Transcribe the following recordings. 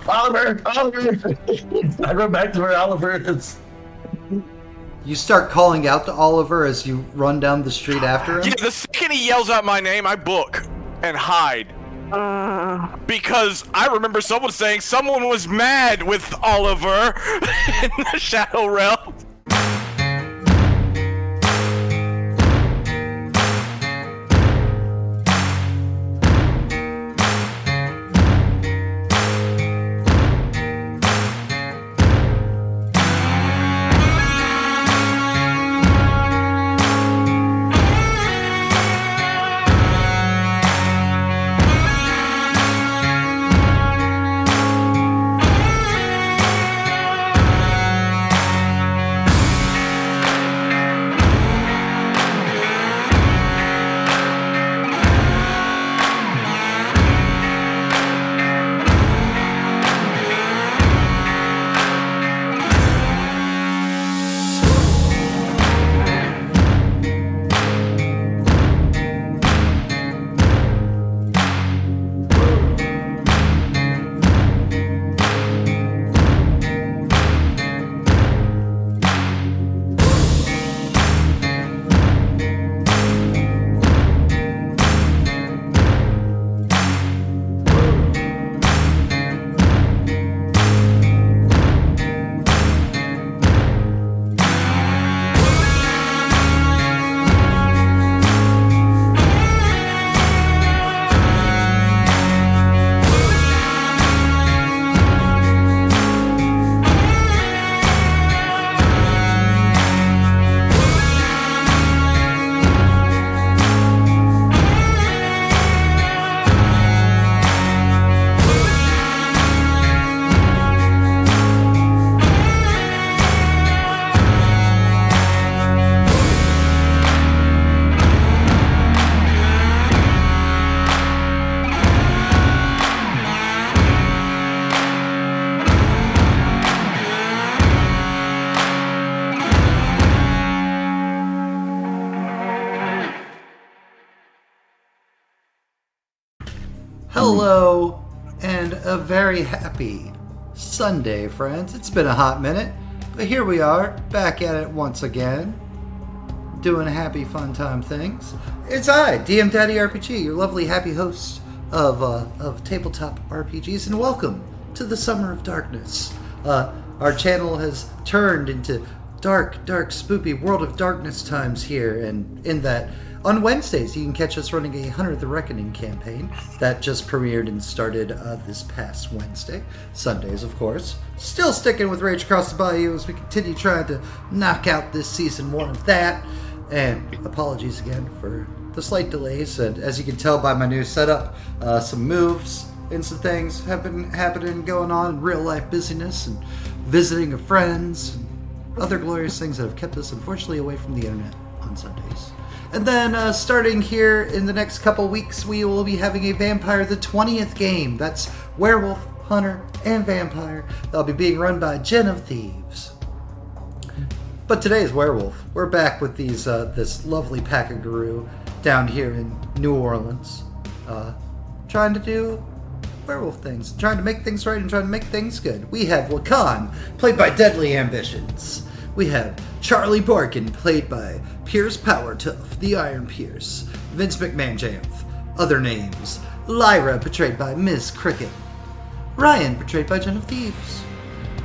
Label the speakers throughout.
Speaker 1: Oliver! I run back to where Oliver is.
Speaker 2: You start calling out to Oliver as you run down the street after him?
Speaker 3: Yeah, the second he yells out my name, I book and hide. Because I remember someone saying someone was mad with Oliver in the Shadow Realm.
Speaker 2: Hello, and a very happy Sunday, friends. It's been a hot minute, but here we are, back at it once again, doing happy, fun time things. It's I, DM Daddy RPG, your lovely, happy host of tabletop RPGs, and welcome to the Summer of Darkness. Our channel has turned into dark, spoopy World of Darkness times here, and in that, on Wednesdays, you can catch us running a Hunter the Reckoning campaign that just premiered and started this past Wednesday. Sundays, of course. Still sticking with Rage Across the Bayou as we continue trying to knock out this season 1 of that. And apologies again for the slight delays. And as you can tell by my new setup, some moves and some things have been happening, going on in real life busyness and visiting of friends and other glorious things that have kept us, unfortunately, away from the internet on Sundays. And then starting here in the next couple weeks, we will be having a Vampire the 20th game. That's Werewolf, Hunter, and Vampire. That'll be being run by JenOfThieves. But today is Werewolf. We're back with these this lovely pack of guru down here in New Orleans, trying to do werewolf things, trying to make things right and trying to make things good. We have Lacan, played by Deadly Ambitions. We have Charlie Borkin, played by Pierce Powertuff, the Iron Pierce. Vince McMahon-Janth, other names. Lyra, portrayed by Ms. Cricket. Ryan, portrayed by JenOfThieves.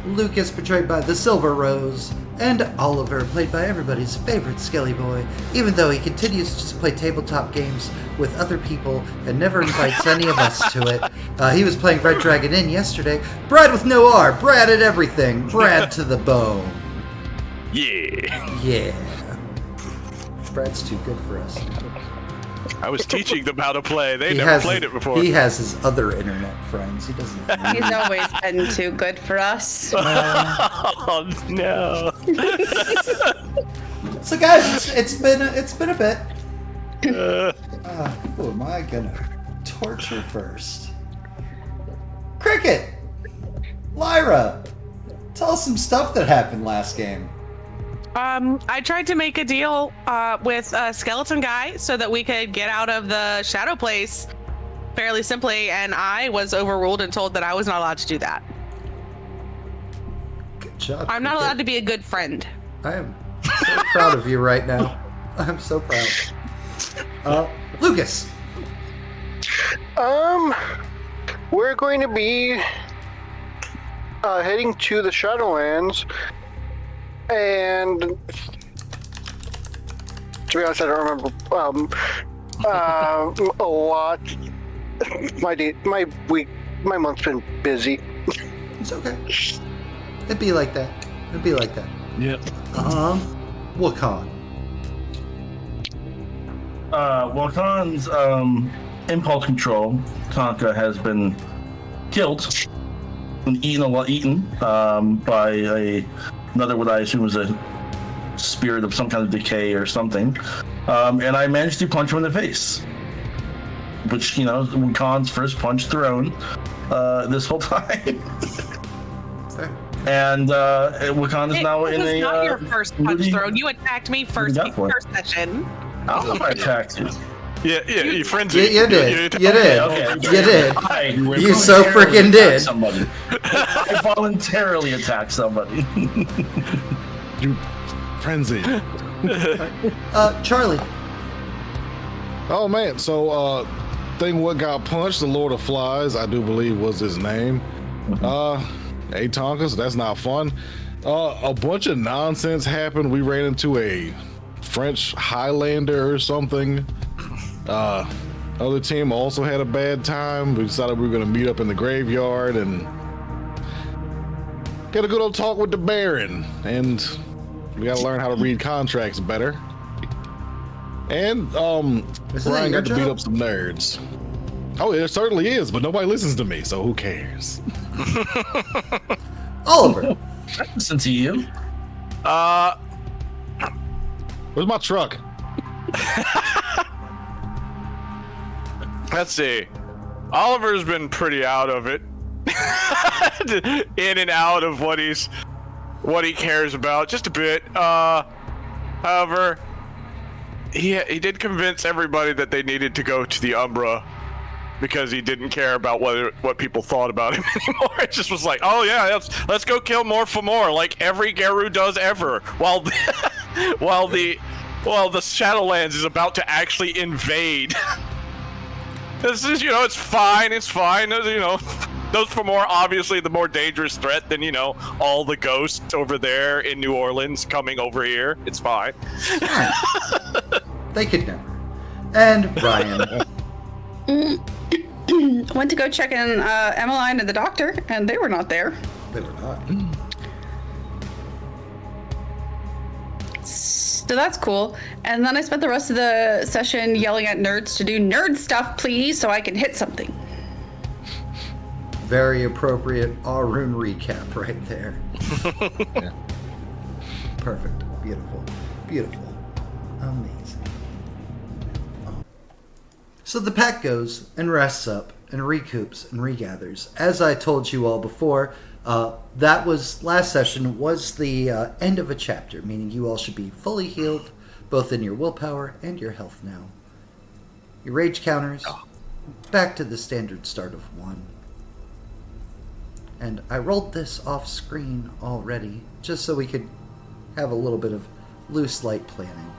Speaker 2: Lucas, portrayed by the Silver Rose. And Oliver, played by everybody's favorite Skelly Boy, even though he continues to just play tabletop games with other people and never invites any of us to it. He was playing Red Dragon Inn yesterday. Brad with no R, Brad at everything, Brad to the bone. Yeah. Brad's too good for us.
Speaker 3: I was teaching them how to play. They never played it before.
Speaker 2: He has his other internet friends. He doesn't.
Speaker 4: He's always been too good for us.
Speaker 3: Oh no!
Speaker 2: So guys, it's been a bit. Who am I gonna torture first? Cricket, Lyra, tell us some stuff that happened last game.
Speaker 5: I tried to make a deal with a skeleton guy so that we could get out of the shadow place fairly simply, and I was overruled and told that I was not allowed to do that.
Speaker 2: Good job.
Speaker 5: I'm not
Speaker 2: Cricket.
Speaker 5: allowed to be a good friend.
Speaker 2: I am so proud of you right now. I'm so proud. Lucas.
Speaker 6: We're going to be heading to the Shadowlands, and to be honest, I don't remember a lot. My month's been busy.
Speaker 2: It's okay. It'd be like that.
Speaker 1: Yep.
Speaker 2: Wakan.
Speaker 1: Wakan's impulse control, Tonka, has been killed and eaten by another what I assume is a spirit of some kind of decay or something. And I managed to punch him in the face, which, Wakan's first punch thrown this whole time.
Speaker 2: Fair.
Speaker 1: And Wakan is now in a.
Speaker 5: It was not your first punch
Speaker 1: moody-
Speaker 5: thrown. You attacked me first session.
Speaker 1: I don't know if I attacked you.
Speaker 3: Yeah, your friends.
Speaker 2: You did. You did.
Speaker 1: Okay.
Speaker 2: You did. You so
Speaker 1: voluntarily
Speaker 2: freaking
Speaker 1: attacked
Speaker 2: did.
Speaker 1: Somebody. I voluntarily attacked somebody.
Speaker 7: You frenzy.
Speaker 2: Charlie.
Speaker 7: Oh man, so thing what got punched, the Lord of Flies, I do believe was his name. Hey Tonka, so that's not fun. A bunch of nonsense happened. We ran into a French Highlander or something. Other team also had a bad time. We decided we were gonna meet up in the graveyard and get a good old talk with the Baron. And we gotta learn how to read contracts better. And
Speaker 2: Isn't that
Speaker 7: Ryan
Speaker 2: your
Speaker 7: got to beat
Speaker 2: job?
Speaker 7: up some nerds. Oh, it certainly is, but nobody listens to me, so who cares?
Speaker 2: Oliver.
Speaker 1: I listen to you.
Speaker 7: Where's my truck?
Speaker 3: Let's see. Oliver's been pretty out of it. In and out of what he cares about, just a bit. However, he did convince everybody that they needed to go to the Umbra because he didn't care about what people thought about him anymore. It just was like, oh yeah, let's go kill more for more, like every Geru does ever. While the Shadowlands is about to actually invade. This is, it's fine. Those for more, obviously the more dangerous threat than, all the ghosts over there in New Orleans coming over here. It's fine.
Speaker 2: They could never. And Ryan.
Speaker 4: Went to go check in Emmeline and the doctor, and they were not there.
Speaker 2: They were not.
Speaker 4: So that's cool. And then I spent the rest of the session yelling at nerds to do nerd stuff, please, so I can hit something.
Speaker 2: Very appropriate Arun recap right there.
Speaker 7: Yeah.
Speaker 2: Perfect. Beautiful. Beautiful. Amazing. So the pack goes and rests up and recoups and regathers. As I told you all before, that was last session was the end of a chapter, meaning you all should be fully healed, both in your willpower and your health now. Your rage counters, back to the standard start of 1. And I rolled this off screen already, just so we could have a little bit of loose light planning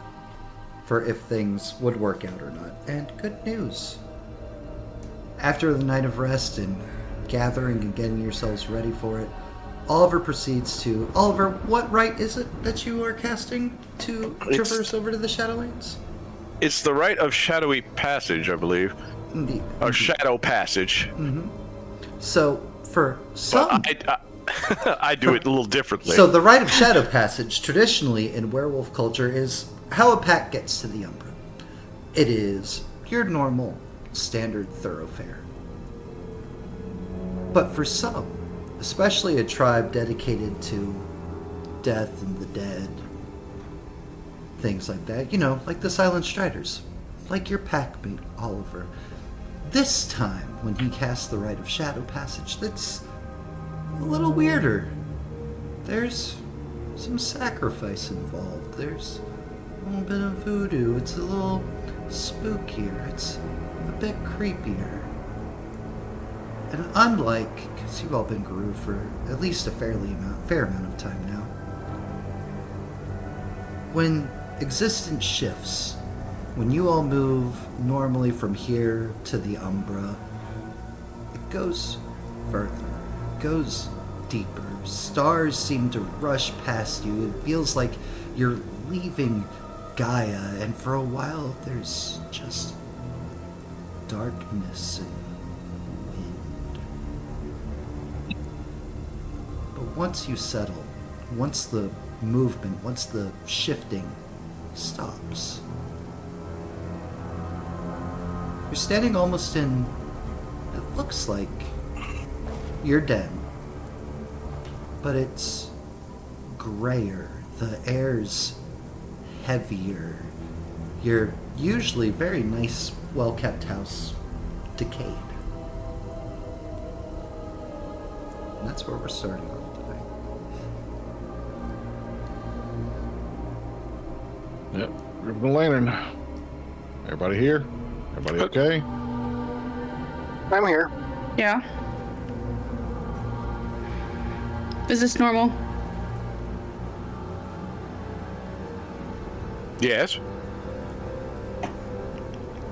Speaker 2: for if things would work out or not. And good news. After the night of rest and gathering and getting yourselves ready for it, Oliver proceeds to... Oliver, what rite is it that you are casting to traverse over to the Shadowlands?
Speaker 3: It's the rite of shadowy passage, I believe.
Speaker 2: Indeed.
Speaker 3: Or shadow passage.
Speaker 2: So, for some...
Speaker 3: I do it a little differently.
Speaker 2: So the rite of shadow passage, traditionally in werewolf culture, is how a pack gets to the Umbra. It is your normal, standard thoroughfare. But for some, especially a tribe dedicated to death and the dead, things like that, like the Silent Striders, like your packmate, Oliver. This time, when he casts the rite of shadow passage, that's a little weirder. There's some sacrifice involved. There's a little bit of voodoo. It's a little spookier. It's a bit creepier. And unlike, because you've all been Guru for at least a fair amount of time now, when existence shifts, when you all move normally from here to the Umbra, it goes further, it goes deeper. Stars seem to rush past you. It feels like you're leaving Gaia, and for a while there's just darkness and wind. But once you settle, once the movement, once the shifting stops, you're standing almost in, it looks like your den, but it's grayer. The air's heavier. Your usually very nice, well-kept house decayed. And that's where we're starting off today.
Speaker 7: Yep. Grab the lantern. Everybody here? Everybody okay?
Speaker 6: I'm here.
Speaker 4: Yeah. Is this normal?
Speaker 3: Yes.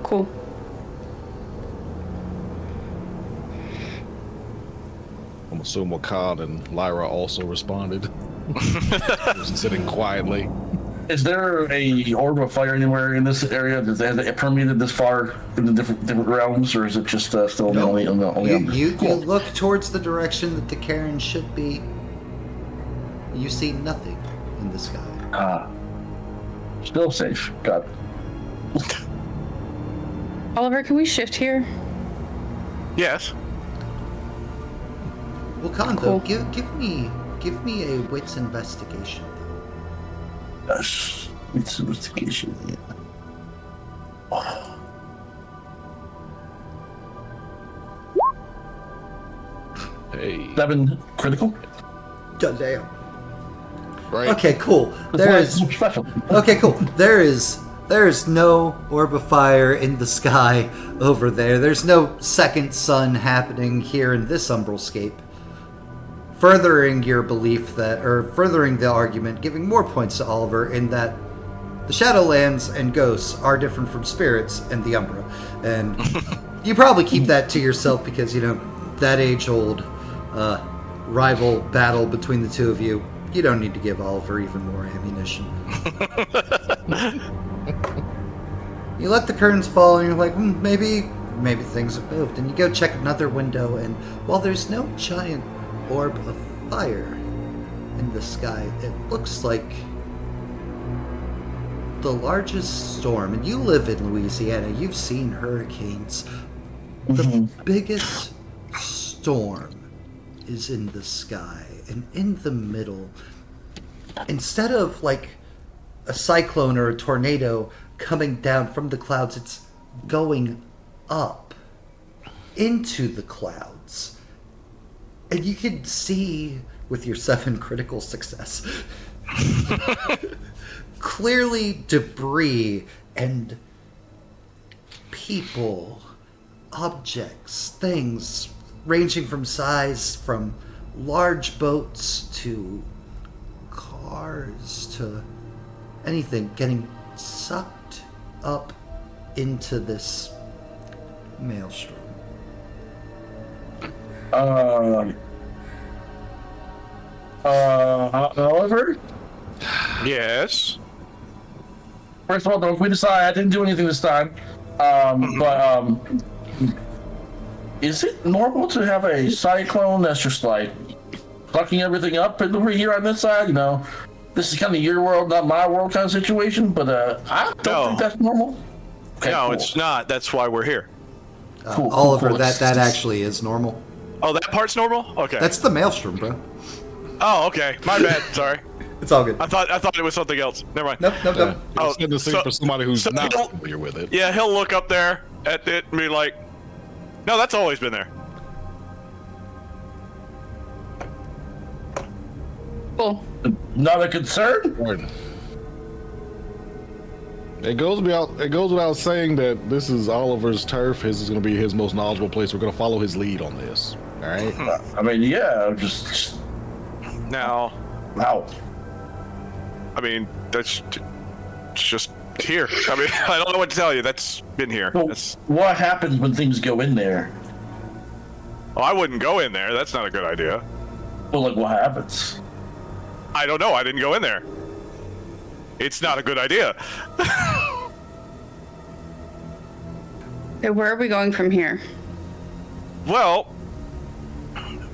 Speaker 4: Cool.
Speaker 7: I'm assuming Wakad and Lyra also responded. Just sitting quietly.
Speaker 1: Is there a orb of fire anywhere in this area? Has it permeated this far in the different realms, or is it just still only
Speaker 2: You look towards the direction that the cairn should be. You see nothing in the sky.
Speaker 1: Still safe. Got it.
Speaker 4: Oliver, can we shift here?
Speaker 3: Yes.
Speaker 2: Well, Kondo,
Speaker 4: Cool.
Speaker 2: give me a wits investigation.
Speaker 1: Yes. It's investigation.
Speaker 7: Hey.
Speaker 1: 7 critical.
Speaker 2: Damn.
Speaker 7: Right.
Speaker 2: Okay, cool.
Speaker 1: Special.
Speaker 2: Okay, cool. There is no orb of fire in the sky over there. There's no second sun happening here in this umbralscape. Furthering your belief that, or furthering the argument, giving more points to Oliver in that the Shadowlands and ghosts are different from spirits and the Umbra. And you probably keep that to yourself because, you know, that age-old rival battle between the two of you, you don't need to give Oliver even more ammunition. You let the curtains fall and you're like, maybe things have moved. And you go check another window, and while there's no giant orb of fire in the sky, it looks like the largest storm. And you live in Louisiana, you've seen hurricanes. The biggest storm is in the sky, and in the middle, instead of like a cyclone or a tornado coming down from the clouds, it's going up into the clouds. And you can see with your 7 critical success clearly debris and people, objects, things ranging from size from large boats to cars to anything getting sucked up into this maelstrom.
Speaker 1: Oliver?
Speaker 3: Yes.
Speaker 1: First of all, don't we decide I didn't do anything this time. But is it normal to have a cyclone that's just like fucking everything up over here on this side? You know, this is kind of your world, not my world kind of situation. But I don't think that's normal. Okay,
Speaker 3: No,
Speaker 1: cool.
Speaker 3: it's not. That's why we're here.
Speaker 1: Cool,
Speaker 2: Oliver,
Speaker 1: cool.
Speaker 2: that actually is normal.
Speaker 3: Oh, that part's normal? Okay.
Speaker 2: That's the maelstrom, bro.
Speaker 3: Oh, okay. My bad. Sorry.
Speaker 2: It's all good.
Speaker 3: I thought it was something else. Never mind.
Speaker 2: Nope.
Speaker 3: Oh,
Speaker 7: It's good to see
Speaker 3: so-
Speaker 7: for somebody who's
Speaker 3: so
Speaker 7: not
Speaker 3: he'll-
Speaker 7: familiar with it.
Speaker 3: Yeah, he'll look up there at it and be like, no, that's always been there.
Speaker 4: Cool.
Speaker 1: Not a concern.
Speaker 7: Gordon. It goes without saying that this is Oliver's turf. His is going to be his most knowledgeable place. We're going to follow his lead on this. All right.
Speaker 1: I mean, yeah, just
Speaker 3: Now,
Speaker 1: wow.
Speaker 3: I mean, that's just here. I mean, I don't know what to tell you. That's been here.
Speaker 1: Well,
Speaker 3: That's,
Speaker 1: what happens when things go in there?
Speaker 3: oh, I wouldn't go in there. That's not a good idea.
Speaker 1: Well, like what happens?
Speaker 3: I don't know. I didn't go in there. It's not a good idea.
Speaker 4: Okay, where are we going from here?
Speaker 3: Well,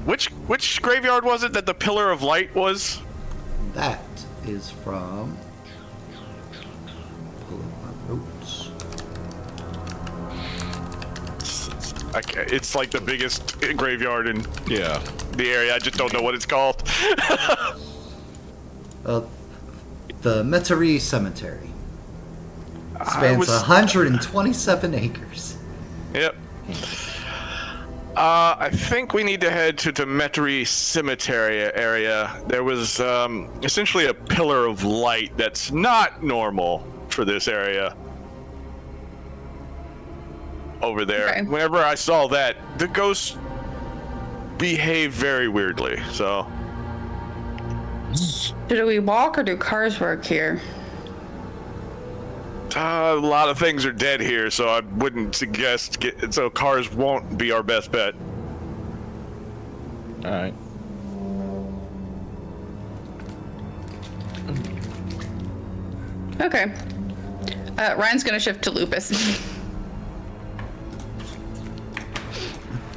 Speaker 3: which graveyard was it that the Pillar of Light was?
Speaker 2: That is from. Pull up my notes.
Speaker 3: Okay, it's like the biggest graveyard in
Speaker 7: Yeah.
Speaker 3: the area. I just don't know what it's called.
Speaker 2: The Metairie Cemetery.
Speaker 3: I
Speaker 2: Spans
Speaker 3: was-
Speaker 2: 127 acres.
Speaker 3: Yep. I think we need to head to the Metairie Cemetery area. There was essentially a pillar of light that's not normal for this area. Over there.
Speaker 4: Okay.
Speaker 3: Whenever I saw that, the ghost behaved very weirdly. So,
Speaker 4: Do we walk or do cars work here?
Speaker 3: a lot of things are dead here, so I wouldn't suggest so cars won't be our best bet.
Speaker 7: All right.
Speaker 4: Okay. Ryan's gonna shift to Lupus.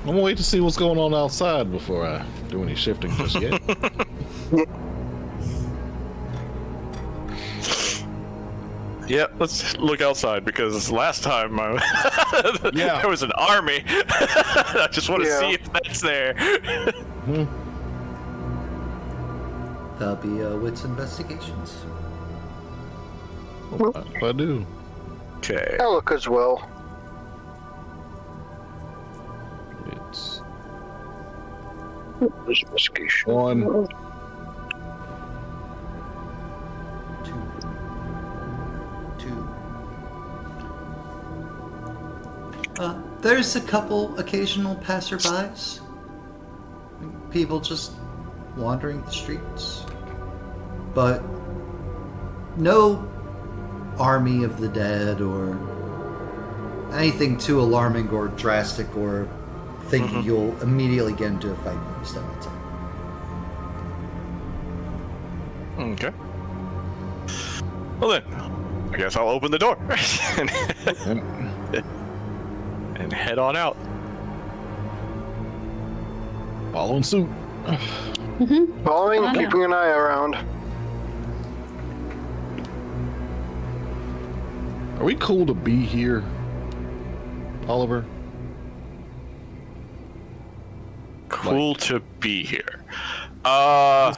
Speaker 7: I'm gonna wait to see what's going on outside before I do any shifting just yet.
Speaker 3: Yeah, let's look outside because last time
Speaker 7: Yeah.
Speaker 3: there was an army. I just want to
Speaker 6: Yeah.
Speaker 3: see if that's there.
Speaker 2: That'll be Wits Investigations.
Speaker 7: If I do.
Speaker 3: Okay.
Speaker 6: I look as well.
Speaker 7: It's
Speaker 6: Investigation.
Speaker 7: 1.
Speaker 2: Two. There's a couple occasional passerbys. People just wandering the streets. But no army of the dead or anything too alarming or drastic or thinking you'll immediately get into a fight when you step outside.
Speaker 3: Okay. Well then, I guess I'll open the door and head on out.
Speaker 7: Following suit.
Speaker 6: Following,
Speaker 4: Oh, no.
Speaker 6: keeping an eye around.
Speaker 7: Are we cool to be here, Oliver?
Speaker 3: Cool to be here. A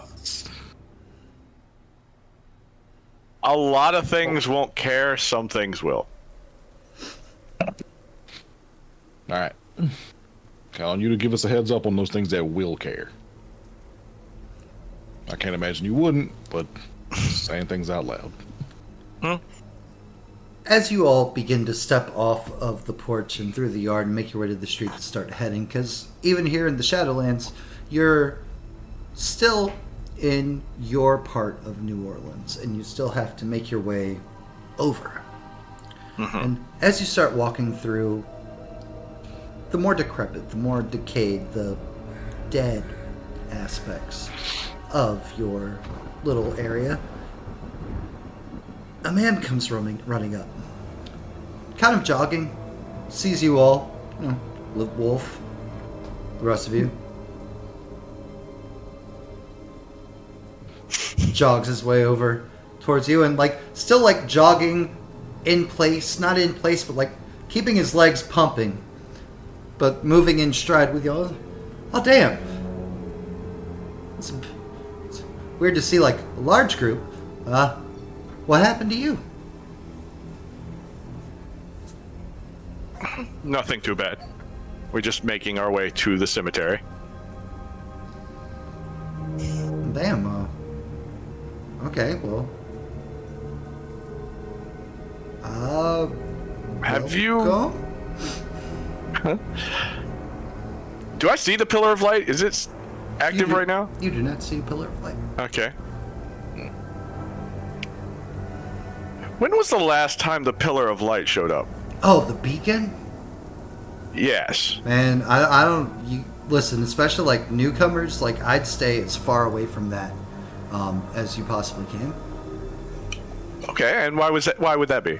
Speaker 3: lot of things won't care, some things will.
Speaker 7: All right. Count on you to give us a heads up on those things that will care. I can't imagine you wouldn't, but saying things out loud.
Speaker 2: As you all begin to step off of the porch and through the yard and make your way to the street to start heading, because even here in the Shadowlands, you're still in your part of New Orleans, and you still have to make your way over. And as you start walking through, the more decrepit, the more decayed, the dead aspects of your little area, a man comes running up, kind of jogging, sees you all, Wolf, the rest of you, jogs his way over towards you, and still jogging in place, not in place, but keeping his legs pumping, but moving in stride with y'all. Oh damn! It's weird to see a large group. What happened to you?
Speaker 3: Nothing too bad. We're just making our way to the cemetery.
Speaker 2: Damn. Okay, well,
Speaker 3: Have you?
Speaker 2: Go?
Speaker 3: Do I see the pillar of light? Is it active right now?
Speaker 2: You do not see a pillar of light.
Speaker 3: Okay. When was the last time the pillar of light showed up?
Speaker 2: Oh, the beacon?
Speaker 3: Yes.
Speaker 2: Man, I don't. You listen, especially like newcomers. Like I'd stay as far away from that as you possibly can.
Speaker 3: Okay, and why was that? Why would that be?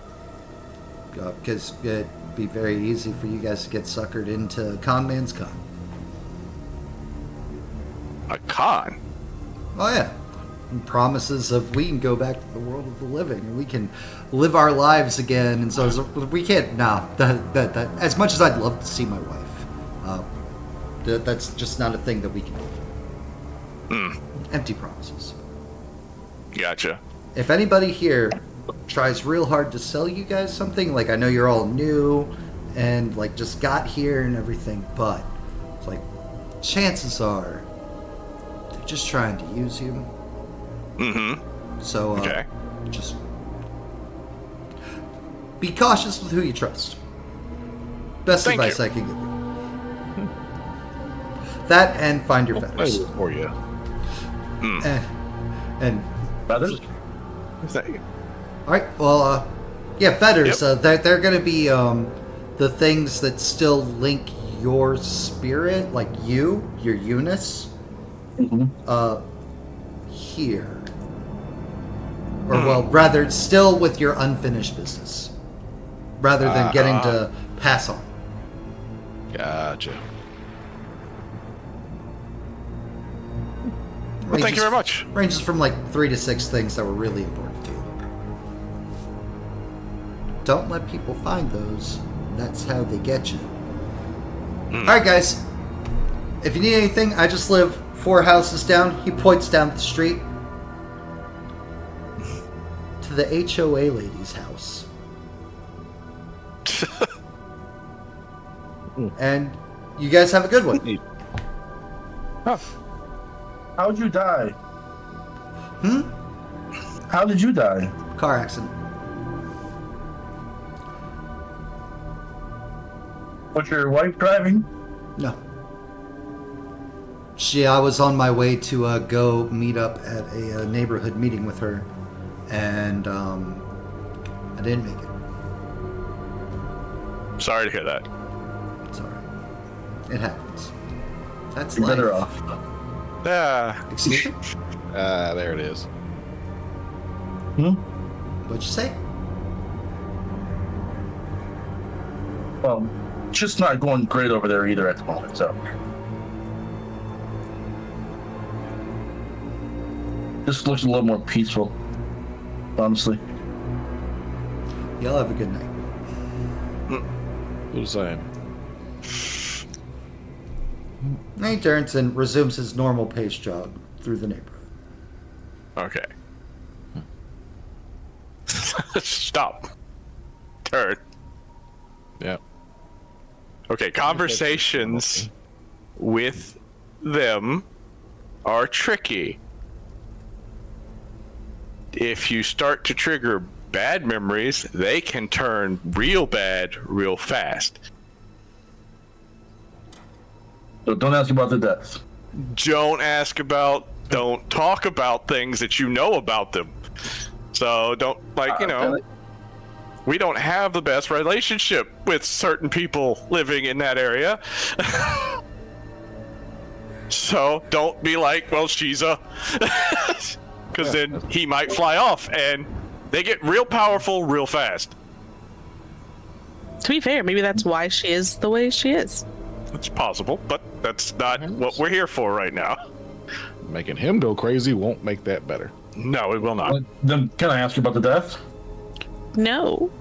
Speaker 2: Because it'd be very easy for you guys to get suckered into Con Man's Con.
Speaker 3: A con?
Speaker 2: Oh yeah, and promises of we can go back to the world of the living and we can live our lives again. And so we can't. Nah, that as much as I'd love to see my wife, that's just not a thing that we can do. Empty promises.
Speaker 3: Gotcha.
Speaker 2: If anybody here tries real hard to sell you guys something, like I know you're all new and like just got here and everything, but it's like chances are they're just trying to use you.
Speaker 3: Mm-hmm.
Speaker 2: So
Speaker 3: Okay.
Speaker 2: just be cautious with who you trust. Best
Speaker 3: Thank
Speaker 2: advice
Speaker 3: you.
Speaker 2: I can give you. That and find your feathers.
Speaker 7: For you.
Speaker 2: And
Speaker 1: Feathers?
Speaker 3: Is that-
Speaker 2: all right, well, yeah, feathers.
Speaker 3: Yep.
Speaker 2: They're going to be the things that still link your spirit, like your Eunice, here. Or, well, rather, still with your unfinished business, rather than getting to pass on.
Speaker 7: Gotcha.
Speaker 3: Well, thank you very much.
Speaker 2: Ranges from like 3 to 6 things that were really important to you. Don't let people find those. That's how they get you. Alright, guys. If you need anything, I just live 4 houses down. He points down the street to the HOA lady's house. And you guys have a good one.
Speaker 1: How'd you die? How did you die?
Speaker 2: Car accident.
Speaker 1: Was your wife driving?
Speaker 2: No. I was on my way to go meet up at a neighborhood meeting with her, and I didn't make it.
Speaker 3: Sorry to hear that.
Speaker 2: It's alright. It happens. That's
Speaker 1: You're
Speaker 2: life.
Speaker 1: better off.
Speaker 3: Yeah.
Speaker 2: Excuse me?
Speaker 7: There it is.
Speaker 2: What'd you say?
Speaker 1: Well, just not going great over there either at the moment, so. This looks a little more peaceful, honestly.
Speaker 2: Y'all have a good night.
Speaker 7: Do the same.
Speaker 2: And he turns and resumes his normal pace jog through the neighborhood.
Speaker 3: Okay. Stop. Turn.
Speaker 7: Yeah.
Speaker 3: Okay, conversations with them are tricky. If you start to trigger bad memories, they can turn real bad real fast.
Speaker 1: So don't ask about the death.
Speaker 3: Don't talk about things that you know about them. So don't, we don't have the best relationship with certain people living in that area. So don't be like, well, she's a... Because then he might fly off, and they get real powerful real fast.
Speaker 5: To be fair, maybe that's why she is the way she is.
Speaker 3: It's possible, but that's not what we're here for right now.
Speaker 7: Making him go crazy won't make that better.
Speaker 3: No, it will not.
Speaker 1: Then can I ask you about the death?
Speaker 5: No.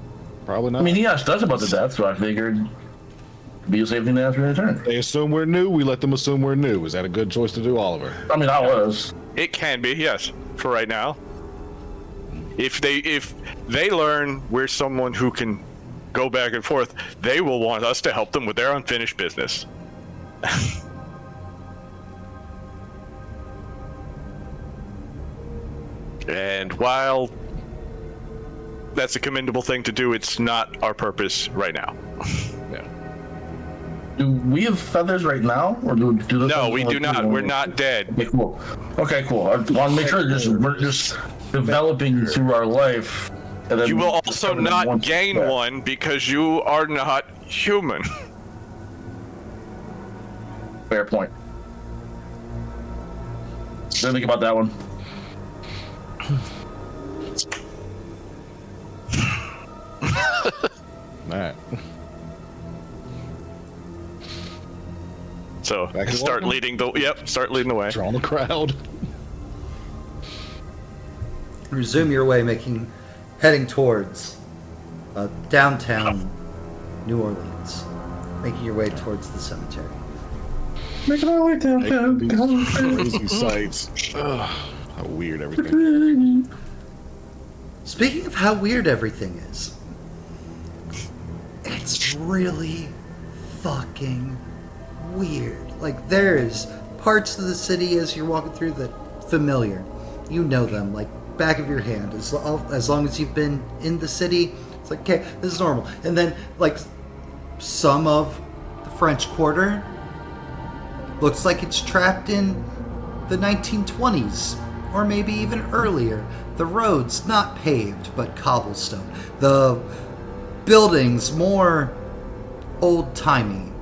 Speaker 7: Probably not.
Speaker 1: I mean, he asked us about the death, so I figured it'd be a safe thing to ask in return.
Speaker 7: They assume we're new. We let them assume we're new. Is that a good choice to do, Oliver?
Speaker 1: I mean, I was.
Speaker 3: It can be, yes, for right now. If they learn we're someone who can go back and forth, they will want us to help them with their unfinished business. And while that's a commendable thing to do. It's not our purpose right now.
Speaker 7: Yeah.
Speaker 1: Do we have feathers right now, or do those
Speaker 3: No,
Speaker 1: things
Speaker 3: we
Speaker 1: like
Speaker 3: do not. We're not dead.
Speaker 1: Okay, cool. Okay, cool. I want to make sure we're just developing through our life. And then
Speaker 3: You will also not
Speaker 1: once-
Speaker 3: gain
Speaker 1: yeah.
Speaker 3: one because you are not human.
Speaker 1: Fair point. Didn't think about that one.
Speaker 7: Alright.
Speaker 3: So
Speaker 7: Back to
Speaker 3: start
Speaker 7: walking?
Speaker 3: leading the way.
Speaker 7: Draw the crowd.
Speaker 2: Resume your way, heading towards downtown New Orleans, making your way towards the cemetery.
Speaker 1: Making our way downtown.
Speaker 7: These crazy sights. Ugh, how weird everything.
Speaker 2: Speaking of how weird everything is, it's really fucking weird. Like, there's parts of the city as you're walking through that familiar. You know them, like, back of your hand. As long as you've been in the city, it's like, okay, this is normal. And then, like, some of the French Quarter looks like it's trapped in the 1920s, or maybe even earlier. The roads not paved, but cobblestone. The buildings more old-timey.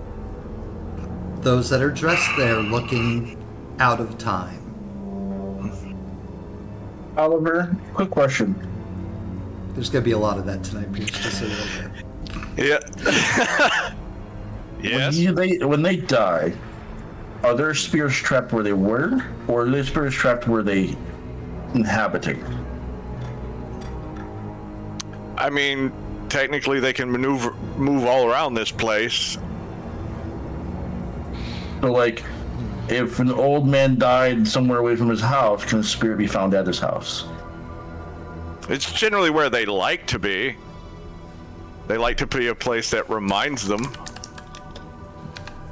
Speaker 2: Those that are dressed there looking out of time.
Speaker 1: Oliver, quick question.
Speaker 2: There's going to be a lot of that tonight, Pierce, just so you're aware.
Speaker 3: Yeah. Yes.
Speaker 1: When they die, are their spirits trapped where they were, or are their spirits trapped where they inhabiting?
Speaker 3: I mean, technically they can move all around this place.
Speaker 1: So, like, if an old man died somewhere away from his house, can the spirit be found at his house?
Speaker 3: It's generally where they like to be. They like to be a place that reminds them.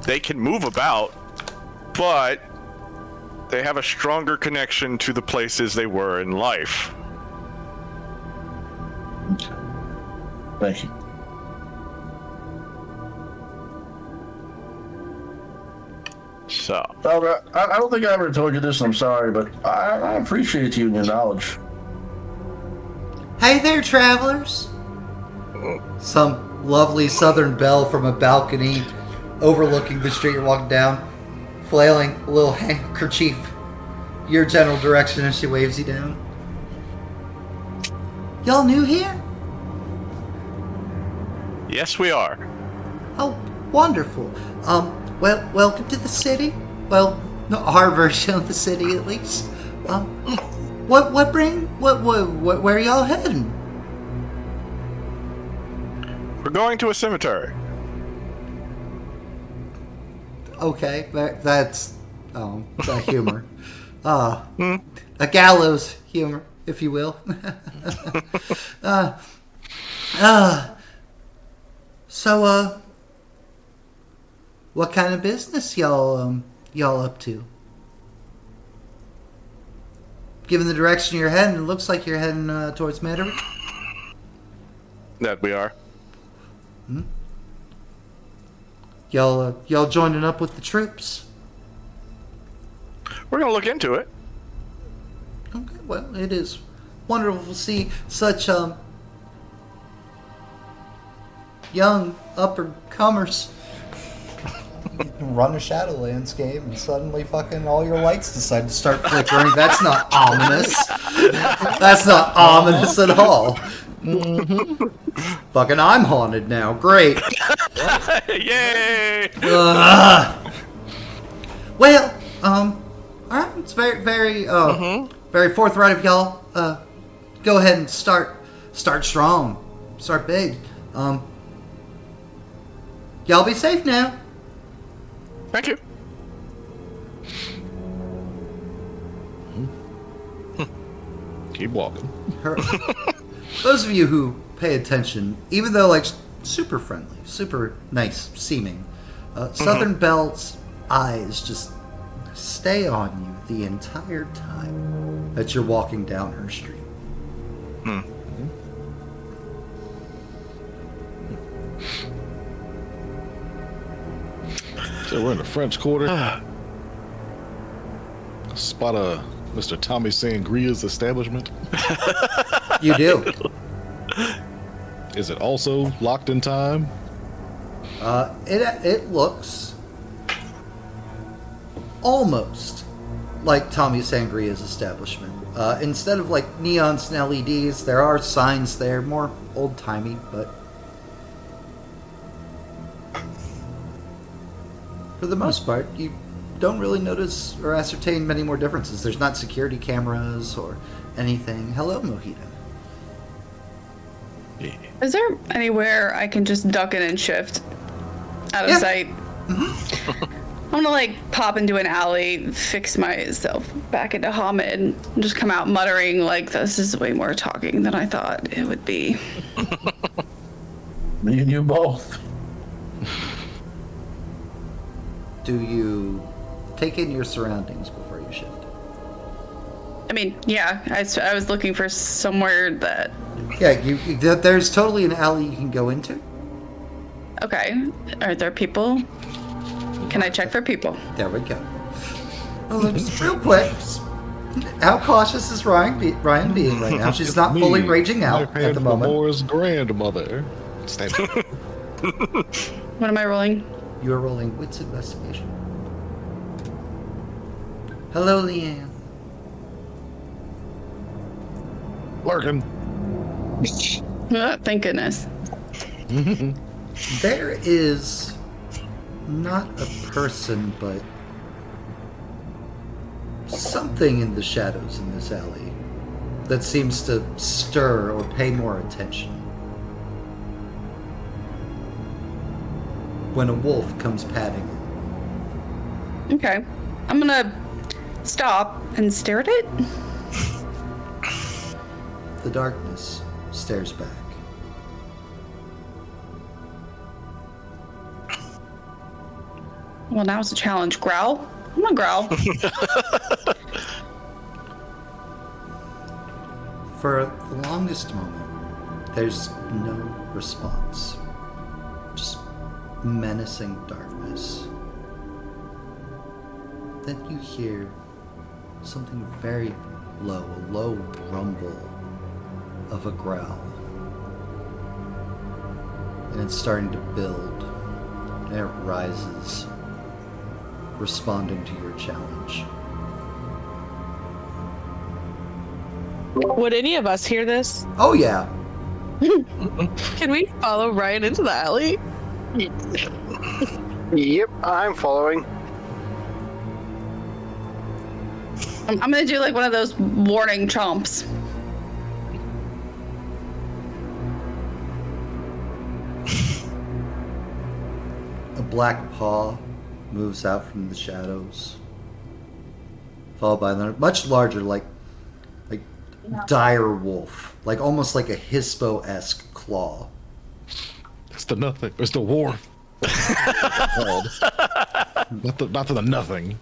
Speaker 3: They can move about, but they have a stronger connection to the places they were in life.
Speaker 1: Okay. Thank you.
Speaker 3: So,
Speaker 1: Oliver, I don't think I ever told you this, and I'm sorry, but I appreciate you and your knowledge.
Speaker 2: Hey there, travelers! Some lovely southern belle from a balcony overlooking the street you're walking down, flailing a little handkerchief your general direction as she waves you down. Y'all new here?
Speaker 3: yes, we are.
Speaker 2: Oh, wonderful. Well, welcome to the city. Well, no, our version of the city, at least. Where are y'all heading?
Speaker 3: We're going to a cemetery.
Speaker 2: Okay, that's that humor. A gallows humor, if you will. So, what kind of business y'all up to? Given the direction you're heading, it looks like you're heading towards Metairie.
Speaker 3: That we are.
Speaker 2: Y'all joining up with the troops?
Speaker 3: We're gonna look into it.
Speaker 2: Okay, well, it is wonderful to see such young upper-comers run a Shadowlands game and suddenly fucking all your lights decide to start flickering. That's not ominous. That's not ominous at all. Fucking I'm haunted now. Great.
Speaker 3: Yay!
Speaker 2: Well, alright, it's very very forthright of y'all. Go ahead and start strong. Start big. Y'all be safe now.
Speaker 3: Thank you.
Speaker 7: Keep walking.
Speaker 2: Those of you who pay attention, even though like super friendly, super nice seeming, Southern Belle's eyes just stay on you the entire time that you're walking down her street.
Speaker 7: So we're in the French Quarter. Spot a Mr. Tommy Sangria's establishment.
Speaker 2: You do.
Speaker 7: Is it also locked in time?
Speaker 2: It looks almost like Tommy Sangria's establishment. Instead of like neons and LEDs, there are signs there, more old-timey, but for the most part, you don't really notice or ascertain many more differences. There's not security cameras or anything. Hello, Mojito.
Speaker 4: Is there anywhere I can just duck in and shift out of sight? I'm gonna like pop into an alley, fix myself back into Hamid, and just come out muttering like, "This is way more talking than I thought it would be."
Speaker 1: Me and you both.
Speaker 2: Do you take in your surroundings before you shift?
Speaker 4: I mean, yeah, I was looking for somewhere that.
Speaker 2: Yeah, there's totally an alley you can go into.
Speaker 4: Okay, are there people? Can I check for people?
Speaker 2: There we go. Well, just real quick, how cautious is Ryan being right now? She's not fully raging out at the moment.
Speaker 7: Laura's grandmother.
Speaker 4: What am I rolling?
Speaker 2: You are rolling wits investigation. Hello, Leanne.
Speaker 7: Lurking.
Speaker 4: Thank goodness.
Speaker 2: There is not a person, but something in the shadows in this alley that seems to stir or pay more attention. When a wolf comes padding in.
Speaker 4: Okay, I'm gonna stop and stare at it.
Speaker 2: The darkness stares back.
Speaker 4: Well, now it's a challenge. Growl? I'm gonna growl.
Speaker 2: For the longest moment, there's no response. Just menacing darkness. Then you hear something very low, a low rumble of a growl. And it's starting to build, and it rises, responding to your challenge.
Speaker 5: Would any of us hear this?
Speaker 2: Oh yeah.
Speaker 5: Can we follow Ryan into the alley?
Speaker 6: Yep, I'm following.
Speaker 4: I'm gonna do like one of those warning chomps.
Speaker 2: A black paw moves out from the shadows, followed by another much larger, like dire wolf, like almost like a Hispo-esque claw.
Speaker 7: It's the nothing. It's the war. not the nothing.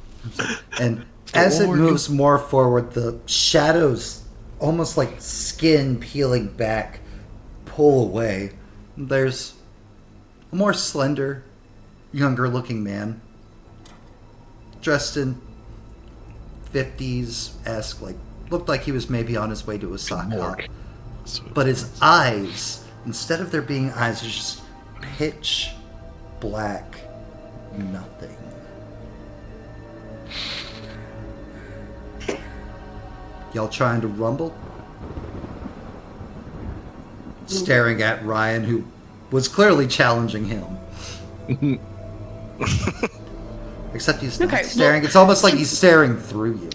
Speaker 2: And as it moves more forward, the shadows, almost like skin peeling back, pull away. There's a more slender, younger-looking man, dressed in 50s-esque, like looked like he was maybe on his way to a sock hop. But his eyes, instead of there being eyes, are just pitch black nothing. Y'all trying to rumble? Staring at Ryan, who was clearly challenging him. Except he's not staring. It's almost like he's staring through you.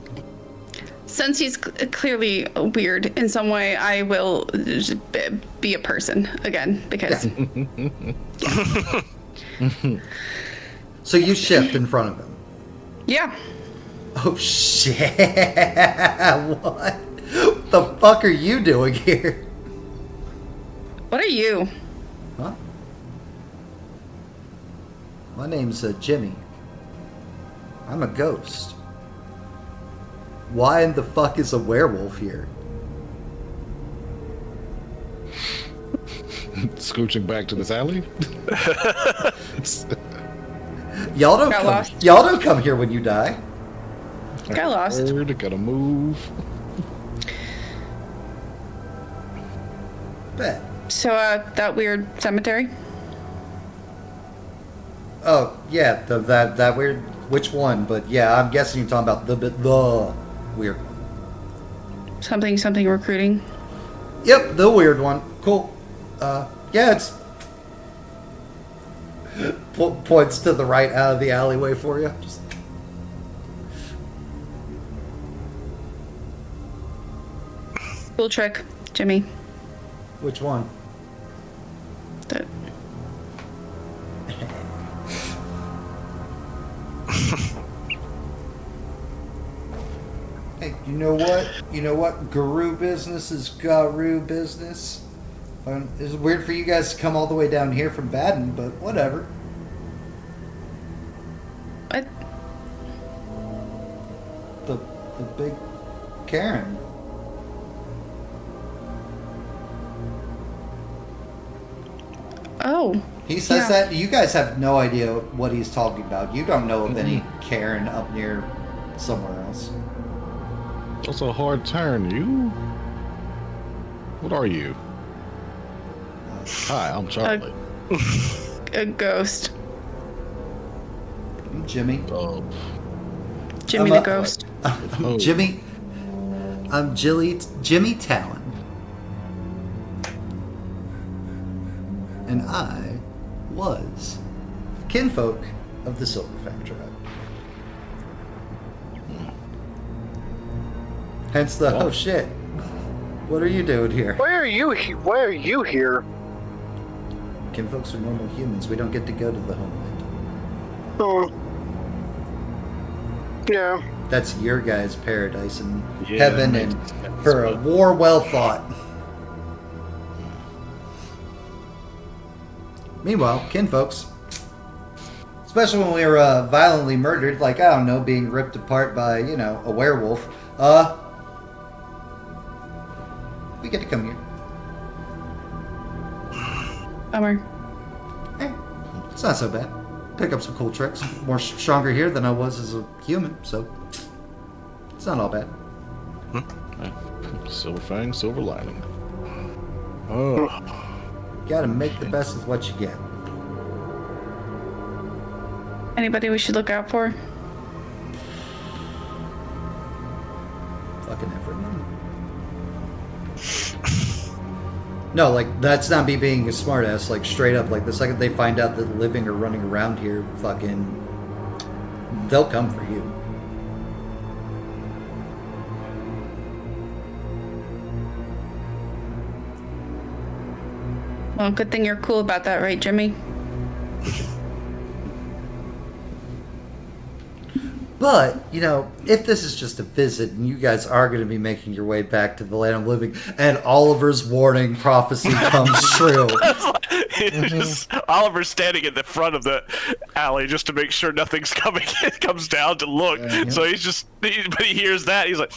Speaker 4: Since he's clearly weird in some way, I will just be a person again, because...
Speaker 2: Yeah. So you shift in front of him.
Speaker 4: Yeah.
Speaker 2: Oh shit! What the fuck are you doing here?
Speaker 4: What are you?
Speaker 2: Huh? My name's Jimmy. I'm a ghost. Why in the fuck is a werewolf here?
Speaker 7: Scooching back to this alley?
Speaker 2: Y'all don't
Speaker 4: Got
Speaker 2: come.
Speaker 4: lost.
Speaker 2: Y'all don't come here when you die.
Speaker 4: Got lost.
Speaker 7: Word, gotta move.
Speaker 2: Bet.
Speaker 4: So, that weird cemetery?
Speaker 2: Oh yeah, that weird. Which one? But yeah, I'm guessing you're talking about the weird one.
Speaker 4: Something recruiting.
Speaker 2: Yep, the weird one. Cool. Yeah, it's points to the right out of the alleyway for you. Just
Speaker 4: Cool trick, Jimmy.
Speaker 2: which one?
Speaker 4: That
Speaker 2: Hey, you know what? You know what? Guru business is guru business. It's weird for you guys to come all the way down here from Baden, but whatever.
Speaker 4: what?
Speaker 2: The big Karen.
Speaker 4: Oh.
Speaker 2: He says
Speaker 4: Yeah.
Speaker 2: that you guys have no idea what he's talking about. You don't know of any Karen up near somewhere else.
Speaker 7: That's a hard turn. You? What are you? Hi, I'm Charlie.
Speaker 4: A ghost.
Speaker 2: I'm Jimmy.
Speaker 4: Jimmy
Speaker 2: I'm
Speaker 4: the ghost.
Speaker 7: Oh.
Speaker 2: Jimmy. I'm Jimmy Talon. And I was kinfolk of the Silverfang tribe. Hence the, oh shit. What are you doing here?
Speaker 6: Why are you here?
Speaker 2: Kinfolks are normal humans. We don't get to go to the homeland.
Speaker 6: Oh. Yeah.
Speaker 2: That's your guys' paradise and
Speaker 7: Yeah,
Speaker 2: heaven,
Speaker 7: makes
Speaker 2: and
Speaker 7: sense,
Speaker 2: for a
Speaker 7: but-
Speaker 2: war well fought. Meanwhile, kinfolks, especially when we were violently murdered, like, I don't know, being ripped apart by, you know, a werewolf, we get to come here.
Speaker 4: Bummer.
Speaker 2: Eh, it's not so bad. Pick up some cool tricks. More stronger here than I was as a human, so it's not all bad.
Speaker 7: Silver Fang, silver lining. Oh,
Speaker 2: Gotta make the best of what you get.
Speaker 4: Anybody we should look out for?
Speaker 2: Fucking everyone. No, like, that's not me being a smartass. Like, straight up, like, the second they find out that living or running around here, fucking, they'll come for you.
Speaker 4: Well, good thing you're cool about that, right, Jimmy?
Speaker 2: But, you know, if this is just a visit and you guys are going to be making your way back to the land of living and Oliver's warning prophecy comes true.
Speaker 3: Oliver's standing in the front of the alley just to make sure nothing's coming. It comes down to look.
Speaker 2: Yeah.
Speaker 3: So but he hears that. He's like,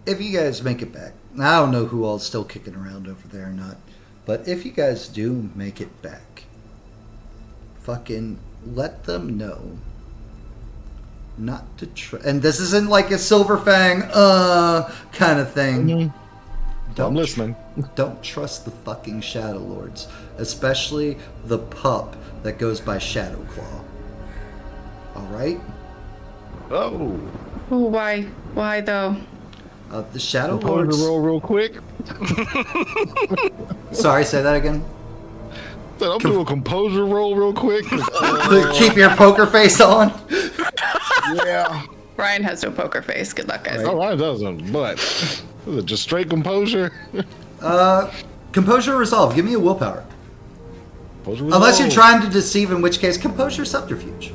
Speaker 2: If you guys make it back, I don't know who all's still kicking around over there or not, but if you guys do make it back, fucking let them know not to try. And this isn't like a Silverfang, kind of thing.
Speaker 7: I'm listening.
Speaker 2: Don't trust the fucking Shadow Lords, especially the pup that goes by Shadow Claw. All right?
Speaker 7: Oh,
Speaker 4: Oh, why? Why though?
Speaker 2: The Shadow
Speaker 7: composure
Speaker 2: Lords.
Speaker 7: roll real quick.
Speaker 2: Sorry, say that again.
Speaker 7: I'm doing a composure roll real quick.
Speaker 2: Keep your poker face on.
Speaker 7: Yeah.
Speaker 4: Ryan has no poker face. Good luck, guys.
Speaker 7: Oh, mine doesn't, but is it just straight composure?
Speaker 2: Composure resolve. Give me a willpower.
Speaker 7: Composure
Speaker 2: Unless you're
Speaker 7: resolve.
Speaker 2: trying to deceive, in which case composure subterfuge.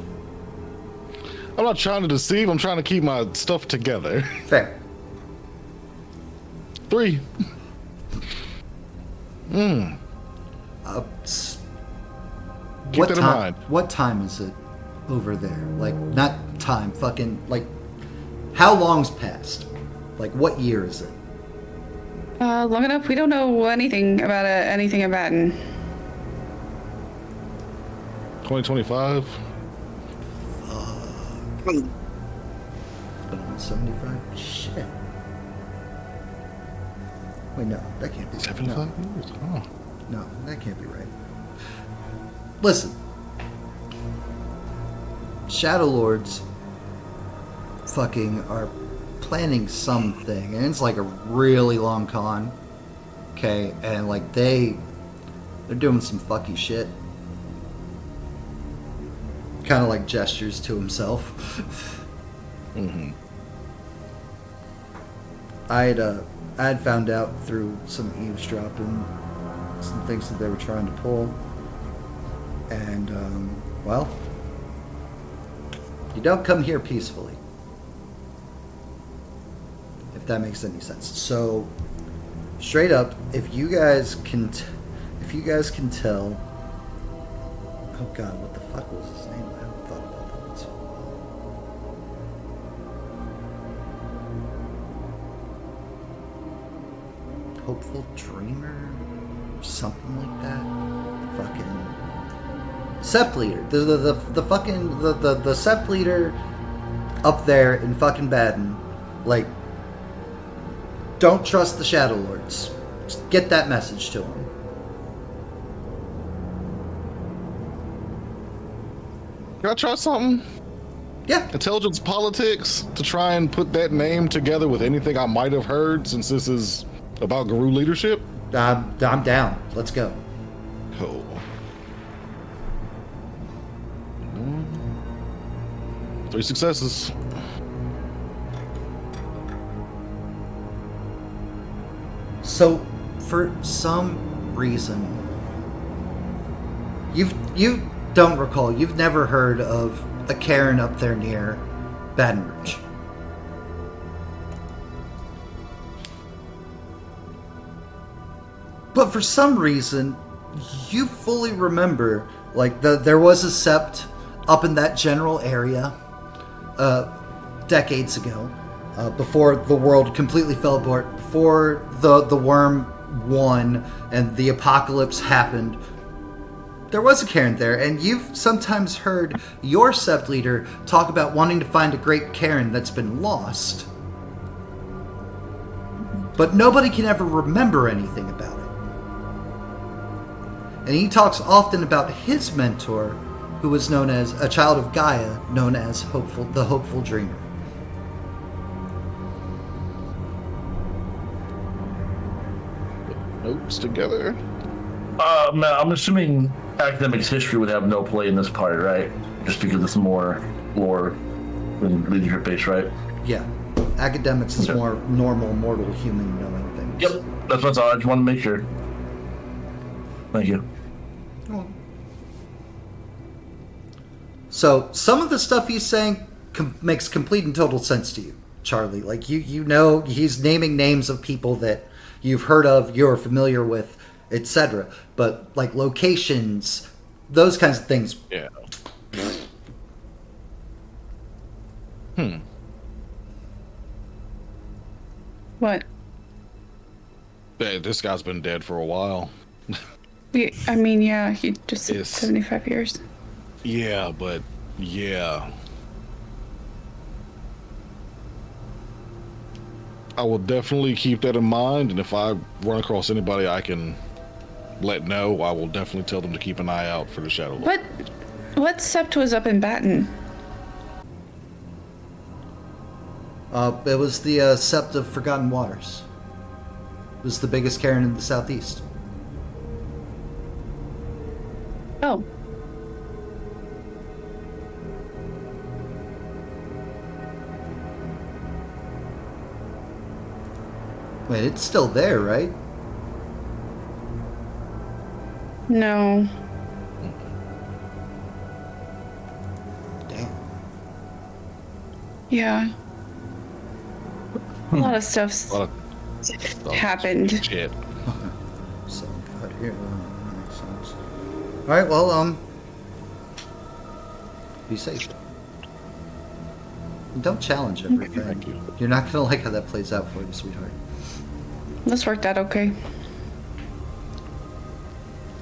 Speaker 7: I'm not trying to deceive. I'm trying to keep my stuff together.
Speaker 2: Fair.
Speaker 7: 3. Keep
Speaker 2: What
Speaker 7: that in
Speaker 2: time?
Speaker 7: mind.
Speaker 2: What time is it over there? Like, not time. Fucking like, how long's passed? Like, what year is it?
Speaker 4: Long enough. We don't know anything about anything in Baton.
Speaker 7: 2025.
Speaker 2: 75? Shit. Wait, no, that can't be right.
Speaker 7: 75 years. Oh.
Speaker 2: No, that can't be right. Listen. Shadow Lords fucking are planning something, and it's like a really long con. Okay, and like they're doing some fucky shit. Kind of like gestures to himself.
Speaker 7: Mm-hmm.
Speaker 2: I had found out through some eavesdropping some things that they were trying to pull, and well, you don't come here peacefully, if that makes any sense. So, straight up, if you guys can tell, oh god, what the fuck was his name? I haven't thought about that in so long. Hopeful Dreamer, or something like that. Fucking Sept leader, the fucking the Sept leader up there in fucking Baden, like, don't trust the Shadow Lords. Just get that message to him.
Speaker 7: Can I try something?
Speaker 2: Yeah.
Speaker 7: Intelligence politics to try and put that name together with anything I might have heard, since this is about Guru leadership.
Speaker 2: I'm down. Let's go.
Speaker 7: Oh. 3 successes.
Speaker 2: So, for some reason, you don't recall. You've never heard of a Karen up there near Baton Rouge. But for some reason, you fully remember, like, there was a Sept up in that general area decades ago, before the world completely fell apart, before the worm won and the apocalypse happened. There was a Karen there, and you've sometimes heard your Sept leader talk about wanting to find a great Karen that's been lost. But nobody can ever remember anything about it. And he talks often about his mentor, who was known as a child of Gaia, known as the Hopeful Dreamer.
Speaker 7: Notes together.
Speaker 1: Man, I'm assuming academics history would have no play in this part, right? Just because it's more lore than leadership based, right?
Speaker 2: Yeah. Academics is more normal, mortal human knowing things.
Speaker 1: Yep, that's what's all. I just want to make sure. Thank you.
Speaker 2: So some of the stuff he's saying makes complete and total sense to you, Charlie. Like, you know he's naming names of people that you've heard of, you're familiar with, etc. But like locations, those kinds of things.
Speaker 7: Yeah.
Speaker 4: What?
Speaker 7: Hey, this guy's been dead for a while.
Speaker 4: I mean, yeah, he just said
Speaker 7: Yes.
Speaker 4: 75 years.
Speaker 7: Yeah, but yeah. I will definitely keep that in mind, and if I run across anybody I can let know, I will definitely tell them to keep an eye out for the Shadow Lord.
Speaker 4: What Sept was up in Baton?
Speaker 2: It was the Sept of Forgotten Waters. It was the biggest Karen in the southeast.
Speaker 4: Oh.
Speaker 2: Wait, it's still there, right?
Speaker 4: No.
Speaker 2: Damn.
Speaker 4: Yeah. A lot of stuff's
Speaker 7: A lot of
Speaker 4: happened.
Speaker 7: shit.
Speaker 2: So, cut here. That makes sense. Alright, well, be safe. Don't challenge everything.
Speaker 7: Thank you.
Speaker 2: You're not gonna like how that plays out for you, sweetheart.
Speaker 4: This worked out okay.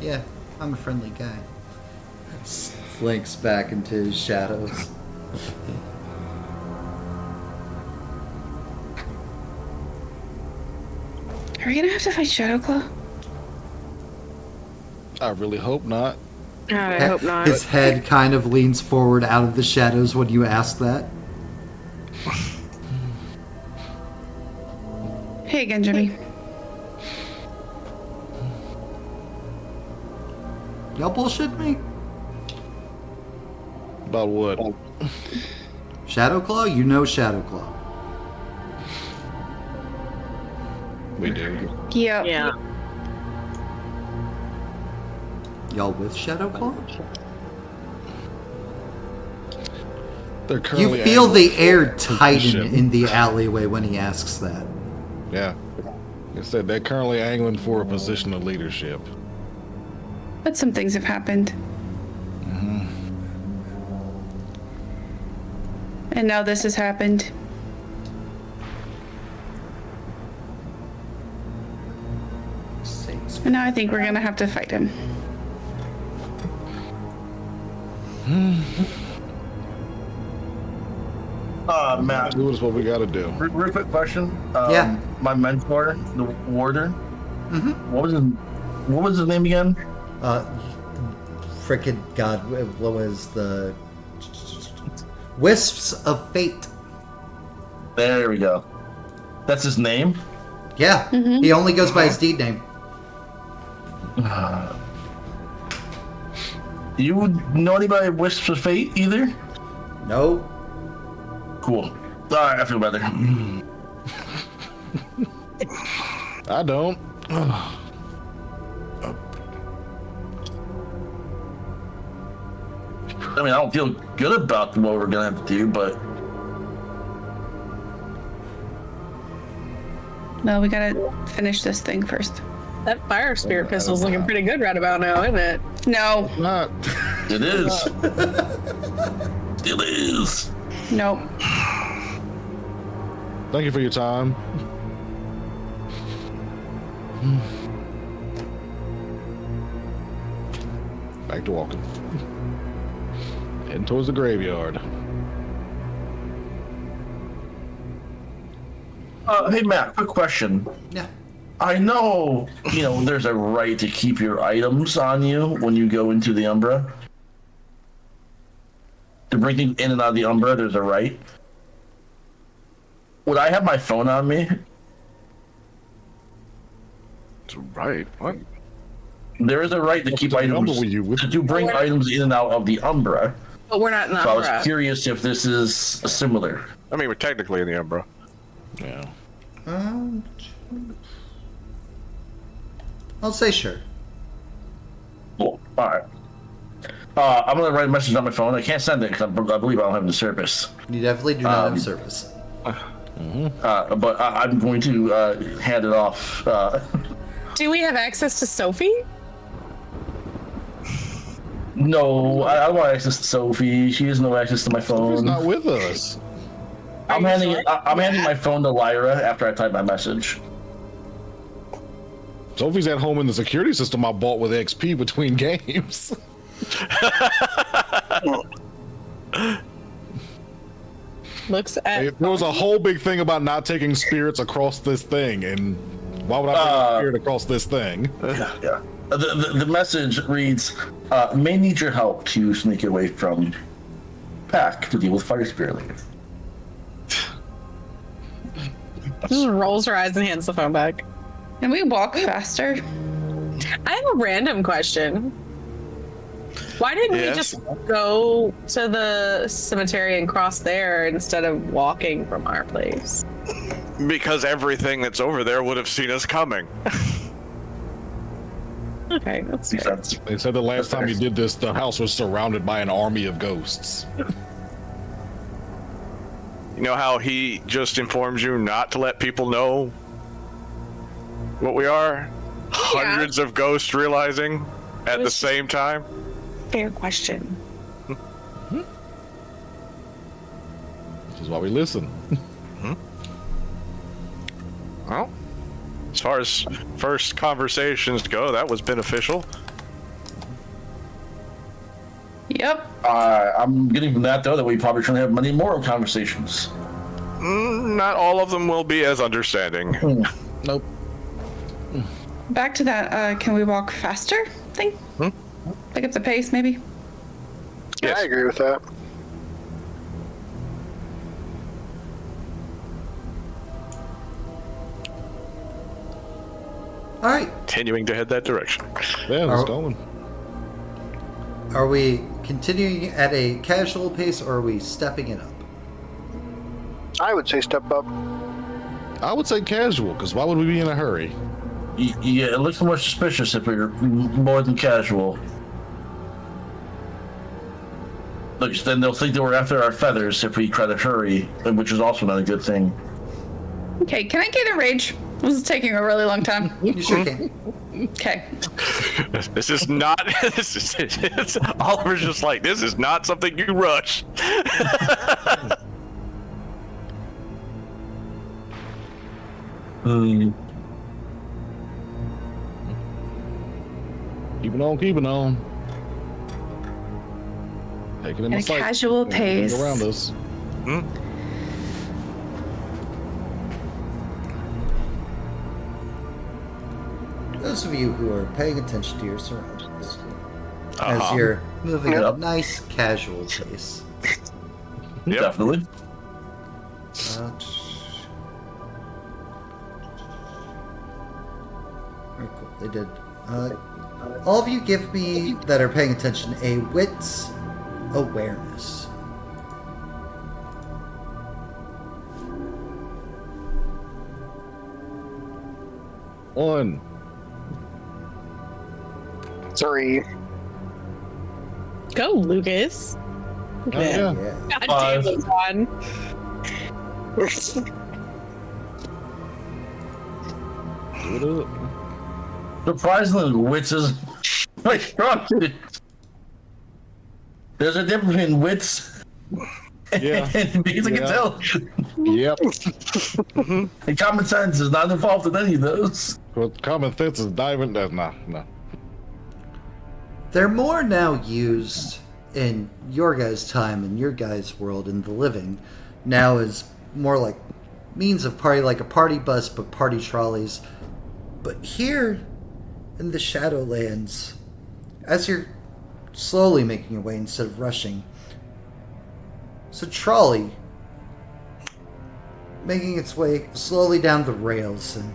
Speaker 2: Yeah, I'm a friendly guy. Slinks back into his shadows.
Speaker 4: Are we gonna have to fight Shadowclaw?
Speaker 7: I really hope not.
Speaker 5: I hope not.
Speaker 2: His head kind of leans forward out of the shadows when you ask that.
Speaker 4: Hey again, Jimmy.
Speaker 2: Y'all bullshit me?
Speaker 7: About what?
Speaker 2: Shadowclaw? You know Shadowclaw.
Speaker 7: We do.
Speaker 4: Yeah.
Speaker 5: Yeah.
Speaker 2: Y'all with Shadowclaw?
Speaker 7: They're currently
Speaker 2: You feel the
Speaker 7: angling
Speaker 2: air
Speaker 7: for
Speaker 2: tighten
Speaker 7: position.
Speaker 2: in the alleyway when he asks that.
Speaker 7: Yeah. It said they're currently angling for a position of leadership.
Speaker 4: But some things have happened. And now this has happened. And now I think we're gonna have to fight him.
Speaker 1: Matt,
Speaker 7: Do is what we gotta do.
Speaker 1: real quick question.
Speaker 2: Yeah.
Speaker 1: My mentor, the warder. What was his name again?
Speaker 2: Frickin' God, what was the... Wisps of Fate.
Speaker 1: There we go. That's his name.
Speaker 2: Yeah, he only goes by his deed name.
Speaker 1: Do you know anybody with Wisps of Fate either?
Speaker 2: No.
Speaker 1: Cool. Alright, I feel better.
Speaker 7: I don't.
Speaker 1: I mean, I don't feel good about what we're gonna have to do, but
Speaker 4: No, we gotta finish this thing first.
Speaker 5: That fire spirit pistol's looking pretty good right about now, isn't it?
Speaker 4: No,
Speaker 7: Not.
Speaker 1: it is. It is.
Speaker 4: nope.
Speaker 7: Thank you for your time. Back to walking. Heading towards the graveyard.
Speaker 1: Hey, Matt, quick question.
Speaker 2: Yeah.
Speaker 1: I know, there's a right to keep your items on you when you go into the Umbra. To bring things in and out of the Umbra, there's a right. Would I have my phone on me?
Speaker 3: That's right. What?
Speaker 1: There is a right to keep
Speaker 7: the Umbra
Speaker 1: items.
Speaker 7: with you with-
Speaker 1: To bring items in and out of the Umbra.
Speaker 5: But we're not in the
Speaker 1: So I
Speaker 5: Umbra.
Speaker 1: was curious if this is similar.
Speaker 3: I mean, we're technically in the Umbra.
Speaker 7: Yeah.
Speaker 2: I'll say sure.
Speaker 1: Cool. All right. I'm gonna write a message on my phone. I can't send it because I believe I don't have the service.
Speaker 2: You definitely do not have service.
Speaker 1: But I'm going to hand it off.
Speaker 5: Do we have access to Sophie?
Speaker 1: No, I don't want access to Sophie. She has no access to my
Speaker 7: He's
Speaker 1: phone.
Speaker 7: not with us.
Speaker 1: I'm handing my phone to Lyra after I type my message.
Speaker 7: Sophie's at home in the security system I bought with XP between games.
Speaker 5: Looks at.
Speaker 7: There was a whole big thing about not taking spirits across this thing, and why would I bring a spirit across this thing?
Speaker 1: Yeah. The message reads, may need your help to sneak away from Pack to deal with Fire Spirit League.
Speaker 5: Just rolls her eyes and hands the phone back.
Speaker 4: Can we walk faster?
Speaker 5: I have a random question. Why didn't we
Speaker 3: Yes?
Speaker 5: just go to the cemetery and cross there instead of walking from our place?
Speaker 3: Because everything that's over there would have seen us coming.
Speaker 5: Okay, that's
Speaker 1: Makes
Speaker 5: fair.
Speaker 1: sense.
Speaker 7: They said the last time you did this, the house was surrounded by an army of ghosts.
Speaker 3: You know how he just informs you not to let people know what we are? Hundreds of ghosts realizing at the same time?
Speaker 5: Fair question.
Speaker 7: This is why we listen.
Speaker 3: Well, as far as first conversations go, that was beneficial.
Speaker 4: Yep.
Speaker 1: I'm getting from that, though, that we probably shouldn't have many more conversations.
Speaker 3: Not all of them will be as understanding.
Speaker 7: Nope.
Speaker 4: Back to that, can we walk faster thing? Pick up the pace, maybe?
Speaker 6: Yeah,
Speaker 3: Yes.
Speaker 6: I agree with that.
Speaker 2: All right.
Speaker 3: Continuing to head that direction.
Speaker 7: Yeah, it's going.
Speaker 2: Are we continuing at a casual pace or are we stepping it up?
Speaker 6: I would say step up.
Speaker 7: I would say casual, because why would we be in a hurry?
Speaker 1: Yeah, it looks more suspicious if we're more than casual. Look, then they'll think that we're after our feathers if we try to hurry, which is also not a good thing.
Speaker 4: Okay, can I get a rage? This is taking a really long time.
Speaker 2: You sure can.
Speaker 4: Okay.
Speaker 3: This is not. It's, Oliver's just like, this is not something you rush.
Speaker 7: Keeping on. Taking in
Speaker 4: At
Speaker 7: my
Speaker 4: a
Speaker 7: sight.
Speaker 4: casual pace.
Speaker 7: Around us.
Speaker 2: Those of you who are paying attention to your surroundings as
Speaker 3: Uh-huh.
Speaker 2: you're moving at
Speaker 1: Yep.
Speaker 2: a nice casual pace.
Speaker 3: Yep.
Speaker 1: Definitely.
Speaker 2: Very cool. They did. All of you give me, that are paying attention, a wits awareness.
Speaker 7: One.
Speaker 6: 3.
Speaker 5: Go, Lucas.
Speaker 7: Oh, yeah.
Speaker 2: Yeah.
Speaker 5: God
Speaker 1: Five.
Speaker 5: damn it, Ron.
Speaker 7: Do it up.
Speaker 1: Surprisingly, wits is my strong. There's a difference between wits
Speaker 7: Yeah.
Speaker 1: and basic
Speaker 7: Yeah.
Speaker 1: intelligence.
Speaker 7: Yep.
Speaker 1: And common sense is not involved in any of those.
Speaker 7: Well, common sense is diving. No.
Speaker 2: They're more now used in your guys' time, in your guys' world, in the living, now as more like means of party, like a party bus, but party trolleys. But here in the Shadowlands, as you're slowly making your way instead of rushing, it's a trolley making its way slowly down the rails, and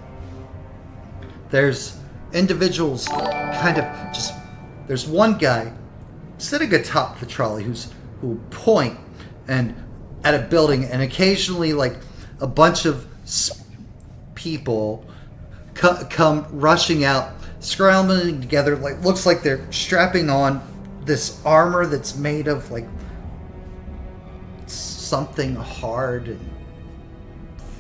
Speaker 2: there's individuals kind of just, there's one guy sitting atop the trolley who point and at a building, and occasionally like a bunch of people come rushing out, scrambling together, like looks like they're strapping on this armor that's made of like something hard and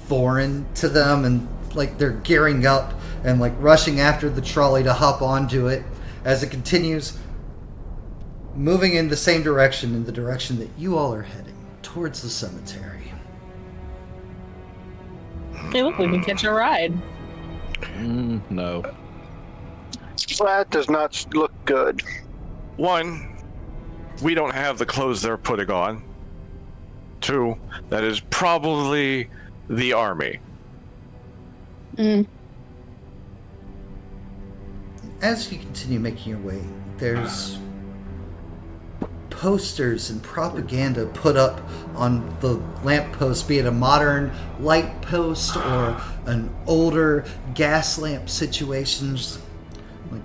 Speaker 2: foreign to them, and like they're gearing up and like rushing after the trolley to hop onto it as it continues moving in the same direction, in the direction that you all are heading, towards the cemetery.
Speaker 5: Hey, look, we can catch a ride.
Speaker 7: No.
Speaker 6: That does not look good.
Speaker 3: One, we don't have the clothes they're putting on. Two, that is probably the army.
Speaker 2: As you continue making your way, there's posters and propaganda put up on the lamppost, be it a modern light post or an older gas lamp situations. Like,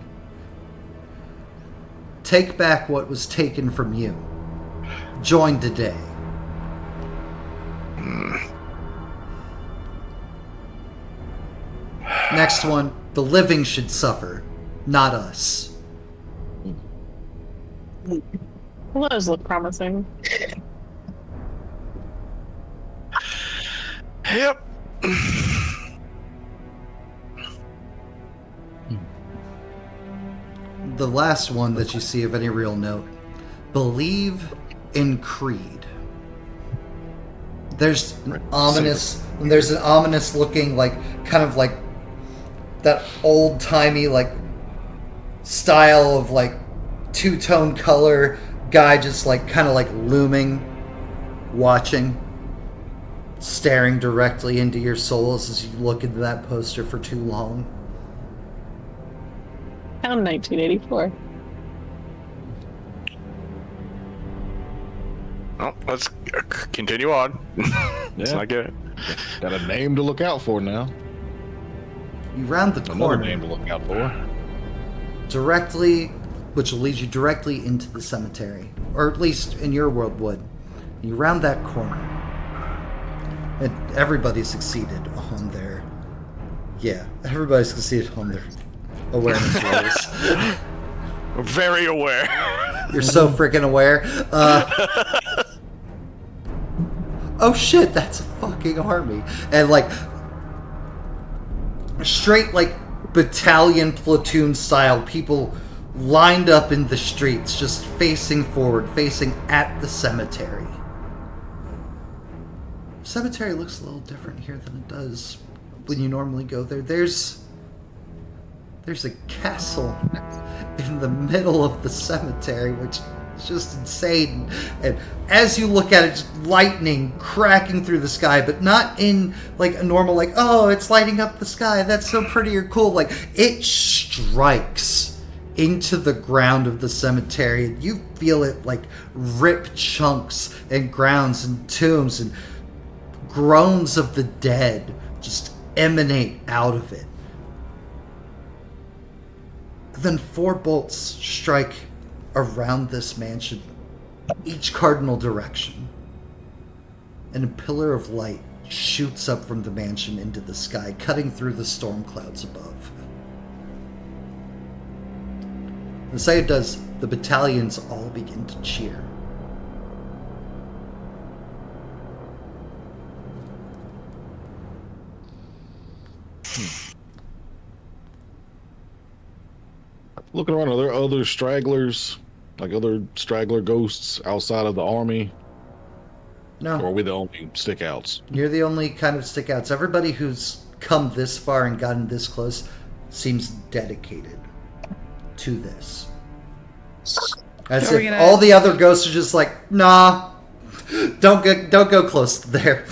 Speaker 2: take back what was taken from you. Join today. Next one, the living should suffer, not us.
Speaker 5: Well, those look promising.
Speaker 3: Yep.
Speaker 2: The last one that you see of any real note, believe in Creed. There's an ominous looking, like, kind of like that old-timey, like, style of, like, two-tone color guy just, like, kind of, like, looming, watching, staring directly into your souls as you look into that poster for too long.
Speaker 5: Found 1984.
Speaker 3: Well, let's continue on. Let's
Speaker 7: Yeah.
Speaker 3: not get it.
Speaker 7: Got a name to look out for now.
Speaker 2: You round the
Speaker 7: Another name
Speaker 2: corner
Speaker 7: to look out for.
Speaker 2: directly, which will lead you directly into the cemetery, or at least in your world would. You round that corner, and everybody succeeded on their, everybody succeeded on their awareness rolls.
Speaker 3: We're very aware.
Speaker 2: You're so freaking aware. Oh shit, that's a fucking army. And like, straight like battalion platoon style, people lined up in the streets, just facing forward, facing at the cemetery. Cemetery looks a little different here than it does when you normally go there. There's a castle in the middle of the cemetery, which is just insane. And as you look at it, just lightning cracking through the sky, but not in like a normal, like, oh, it's lighting up the sky, that's so pretty or cool. Like, it strikes into the ground of the cemetery, and you feel it like rip chunks and grounds and tombs, and groans of the dead just emanate out of it. Then 4 bolts strike around this mansion, each cardinal direction, and a pillar of light shoots up from the mansion into the sky, cutting through the storm clouds above. The sight it does, the battalions all begin to cheer.
Speaker 7: Looking around, are there other stragglers, like other straggler ghosts outside of the army?
Speaker 2: No.
Speaker 7: Or are we the only stickouts?
Speaker 2: You're the only kind of stickouts. Everybody who's come this far and gotten this close seems dedicated to this. As
Speaker 4: Are we
Speaker 2: if
Speaker 4: gonna-
Speaker 2: all the other ghosts are just like, nah, don't go close to there.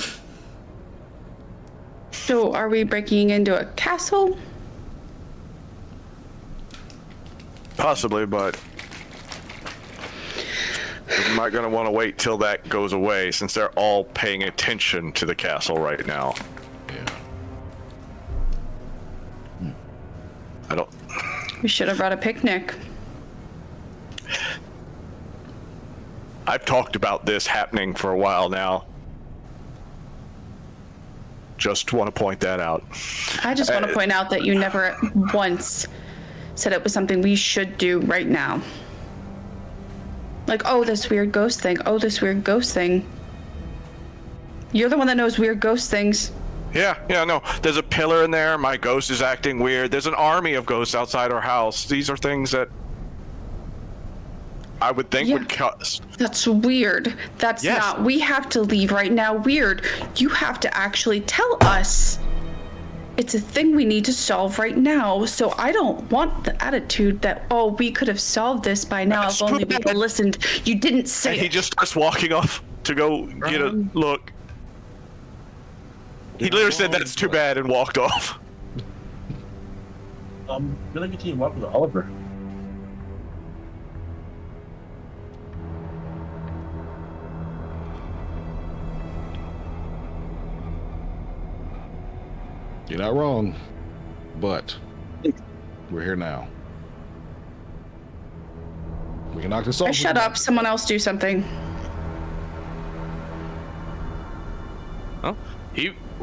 Speaker 4: So, are we breaking into a castle?
Speaker 3: Possibly, but we might gonna want to wait till that goes away, since they're all paying attention to the castle right now.
Speaker 7: Yeah.
Speaker 3: I don't.
Speaker 4: We should have brought a picnic.
Speaker 3: I've talked about this happening for a while now. Just want to point that out.
Speaker 4: I just want to point out that you never once said it was something we should do right now. Like, oh, this weird ghost thing. Oh, this weird ghost thing. You're the one that knows weird ghost things.
Speaker 3: Yeah, no. There's a pillar in there. My ghost is acting weird. There's an army of ghosts outside our house. These are things that I would think would cause.
Speaker 4: That's weird. That's
Speaker 3: Yes.
Speaker 4: not. We have to leave right now. Weird. You have to actually tell us. It's a thing we need to solve right now. So I don't want the attitude that, oh, we could have solved this by now if only we had listened. You didn't say
Speaker 3: And he
Speaker 4: it.
Speaker 3: just starts walking off to go get a look. He literally said that's too bad and walked off.
Speaker 1: I'm gonna continue walking with Oliver.
Speaker 7: You're not wrong, but we're here now. We can knock this off.
Speaker 4: Shut up. Someone else do something.
Speaker 3: Huh?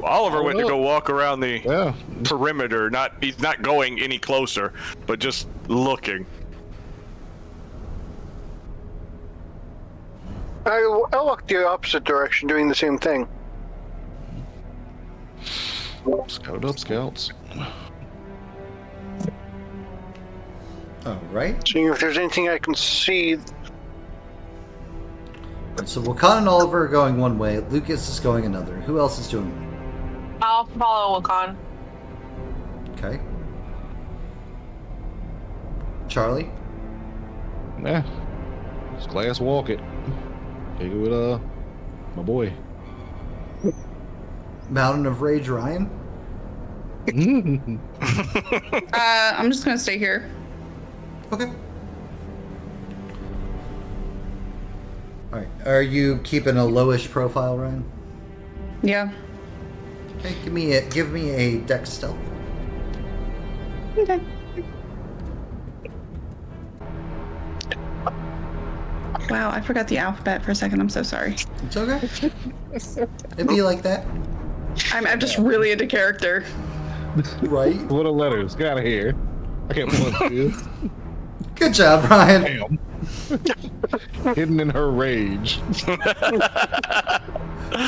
Speaker 3: Oliver went to go walk around the
Speaker 7: Yeah.
Speaker 3: perimeter. He's not going any closer, but just looking.
Speaker 6: I'll walk the opposite direction, doing the same thing.
Speaker 7: Scout up, scouts.
Speaker 2: Alright.
Speaker 6: Seeing if there's anything I can see.
Speaker 2: So Wakan and Oliver are going one way, Lucas is going another. Who else is doing what?
Speaker 5: I'll follow Wakan.
Speaker 2: Okay. Charlie?
Speaker 7: Yeah. Just glass walk it. Take it with my boy.
Speaker 2: Mountain of Rage, Ryan?
Speaker 4: I'm just gonna stay here.
Speaker 2: Okay. Alright. Are you keeping a lowish profile, Ryan?
Speaker 4: Yeah.
Speaker 2: Okay, give me a dex stealth.
Speaker 4: Okay. Wow, I forgot the alphabet for a second. I'm so sorry.
Speaker 2: It's okay. It'd be like that.
Speaker 4: I'm just really into character.
Speaker 2: Right?
Speaker 7: What are letters? Get out of here. I can't punch you.
Speaker 2: Good job, Ryan.
Speaker 7: Damn. Hidden in her rage.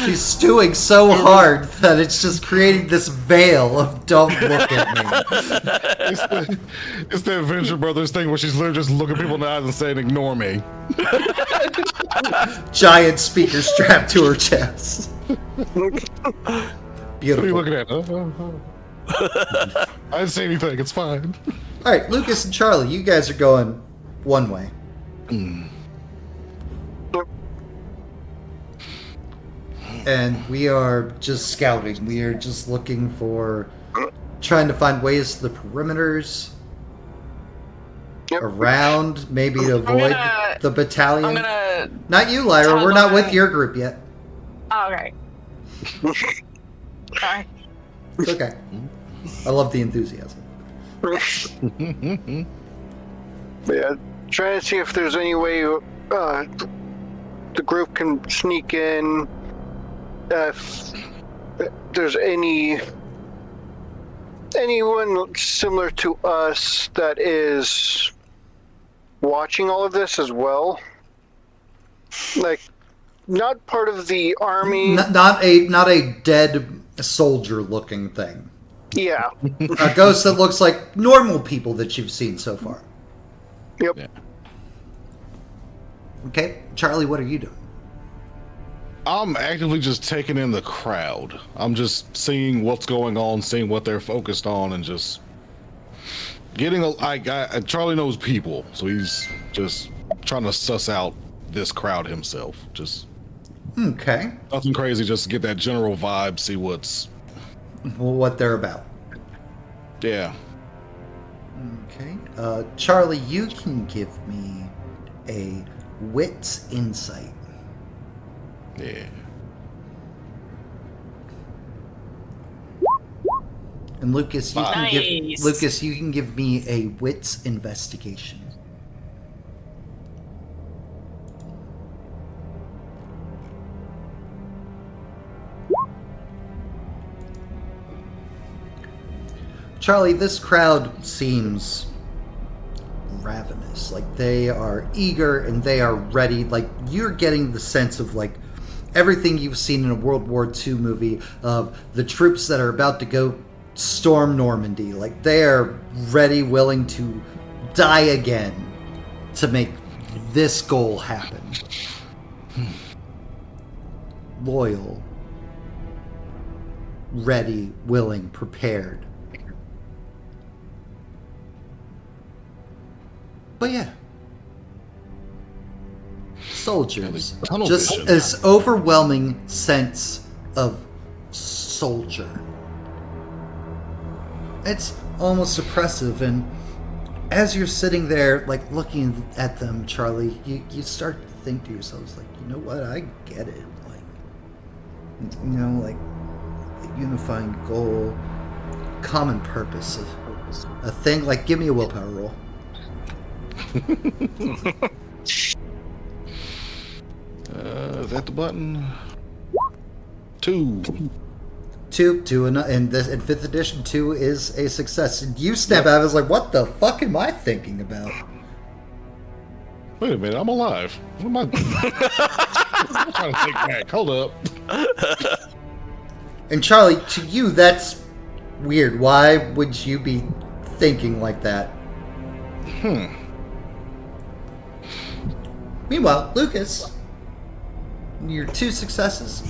Speaker 2: She's stewing so hard that it's just creating this veil of don't look at me.
Speaker 7: It's the Adventure Brothers thing where she's literally just looking people in the eyes and saying, ignore me.
Speaker 2: Giant speaker strapped to her chest.
Speaker 7: What are
Speaker 2: Beautiful.
Speaker 7: you looking at? I didn't say anything. It's fine.
Speaker 2: All right, Lucas and Charlie, you guys are going one way. And we are just scouting. We are just looking for, trying to find ways to the perimeters around, maybe to avoid the battalion.
Speaker 5: I'm gonna.
Speaker 2: Not you, Lyra. We're not with your group yet.
Speaker 5: Oh, okay. Sorry.
Speaker 2: It's okay. I love the enthusiasm.
Speaker 6: Yeah, trying to see if there's any way the group can sneak in. If there's anyone similar to us that is watching all of this as well, like not part of the army.
Speaker 2: Not a dead soldier looking thing.
Speaker 6: Yeah.
Speaker 2: A ghost that looks like normal people that you've seen so far.
Speaker 6: Yep.
Speaker 7: Yeah.
Speaker 2: Okay, Charlie, what are you doing?
Speaker 7: I'm actively just taking in the crowd. I'm just seeing what's going on, seeing what they're focused on, and just getting Charlie knows people, so he's just trying to suss out this crowd himself. Just
Speaker 2: Okay.
Speaker 7: nothing crazy, just get that general vibe, see what's
Speaker 2: What they're about.
Speaker 7: yeah.
Speaker 2: Okay. Charlie, you can give me a wits insight.
Speaker 7: Yeah.
Speaker 2: And Lucas, you can
Speaker 5: Nice.
Speaker 2: you can give me a wits investigation. Charlie, this crowd seems ravenous. Like, they are eager and they are ready. Like, you're getting the sense of, like, everything you've seen in a World War II movie of the troops that are about to go storm Normandy. Like, they are ready, willing to die again to make this goal happen. Loyal, ready, willing, prepared. But yeah, soldiers.
Speaker 7: Tunnel
Speaker 2: Just
Speaker 7: vision.
Speaker 2: this overwhelming sense of soldier. It's almost oppressive, and as you're sitting there, like, looking at them, Charlie, you start to think to yourselves, like, you know what, I get it. Like, you know, like, a unifying goal, common purpose, a thing, like, give me a willpower roll.
Speaker 7: Is that the button? 2.
Speaker 2: Two, and in 5th edition, 2 is a success. And you snap out, I was like, what the fuck am I thinking about?
Speaker 7: Wait a minute, I'm alive. What am I? I'm trying to think back. Hold up.
Speaker 2: And Charlie, to you, that's weird. Why would you be thinking like that? Meanwhile, Lucas, your 2 successes.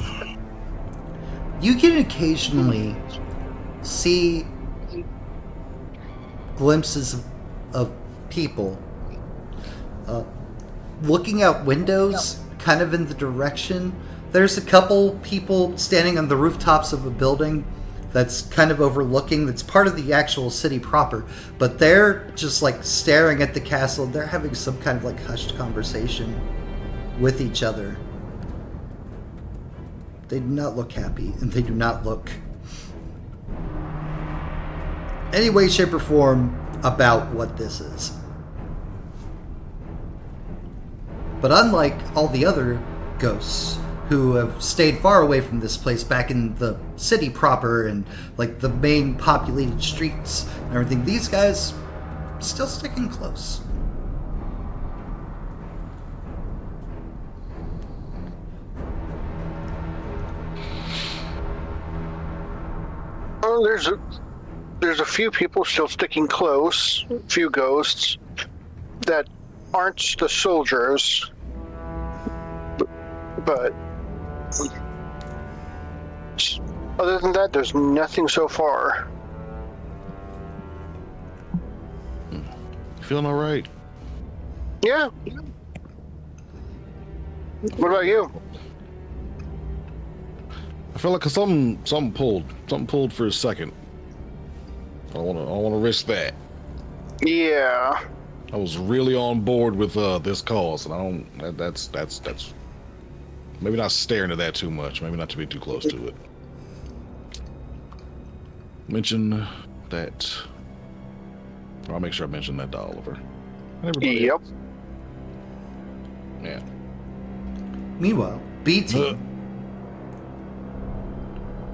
Speaker 2: You can occasionally see glimpses of people looking out windows, kind of in the direction. There's a couple people standing on the rooftops of a building that's kind of overlooking, that's part of the actual city proper, but they're just like staring at the castle. They're having some kind of like hushed conversation with each other. They do not look happy, and they do not look any way, shape, or form about what this is. But unlike all the other ghosts who have stayed far away from this place, back in the city proper and like the main populated streets and everything, these guys still sticking close.
Speaker 6: Well, there's a few people still sticking close, a few ghosts that aren't the soldiers, but other than that, there's nothing so far.
Speaker 7: Feeling all right?
Speaker 6: Yeah. What about you?
Speaker 7: I feel like something pulled for a second. I don't want to risk that.
Speaker 6: Yeah.
Speaker 7: I was really on board with this cause, and that's maybe not staring at that too much. Maybe not to be too close to it. Mention that. I'll make sure I mention that to Oliver. And everybody
Speaker 6: Yep.
Speaker 7: else. Yeah.
Speaker 2: Meanwhile, BT.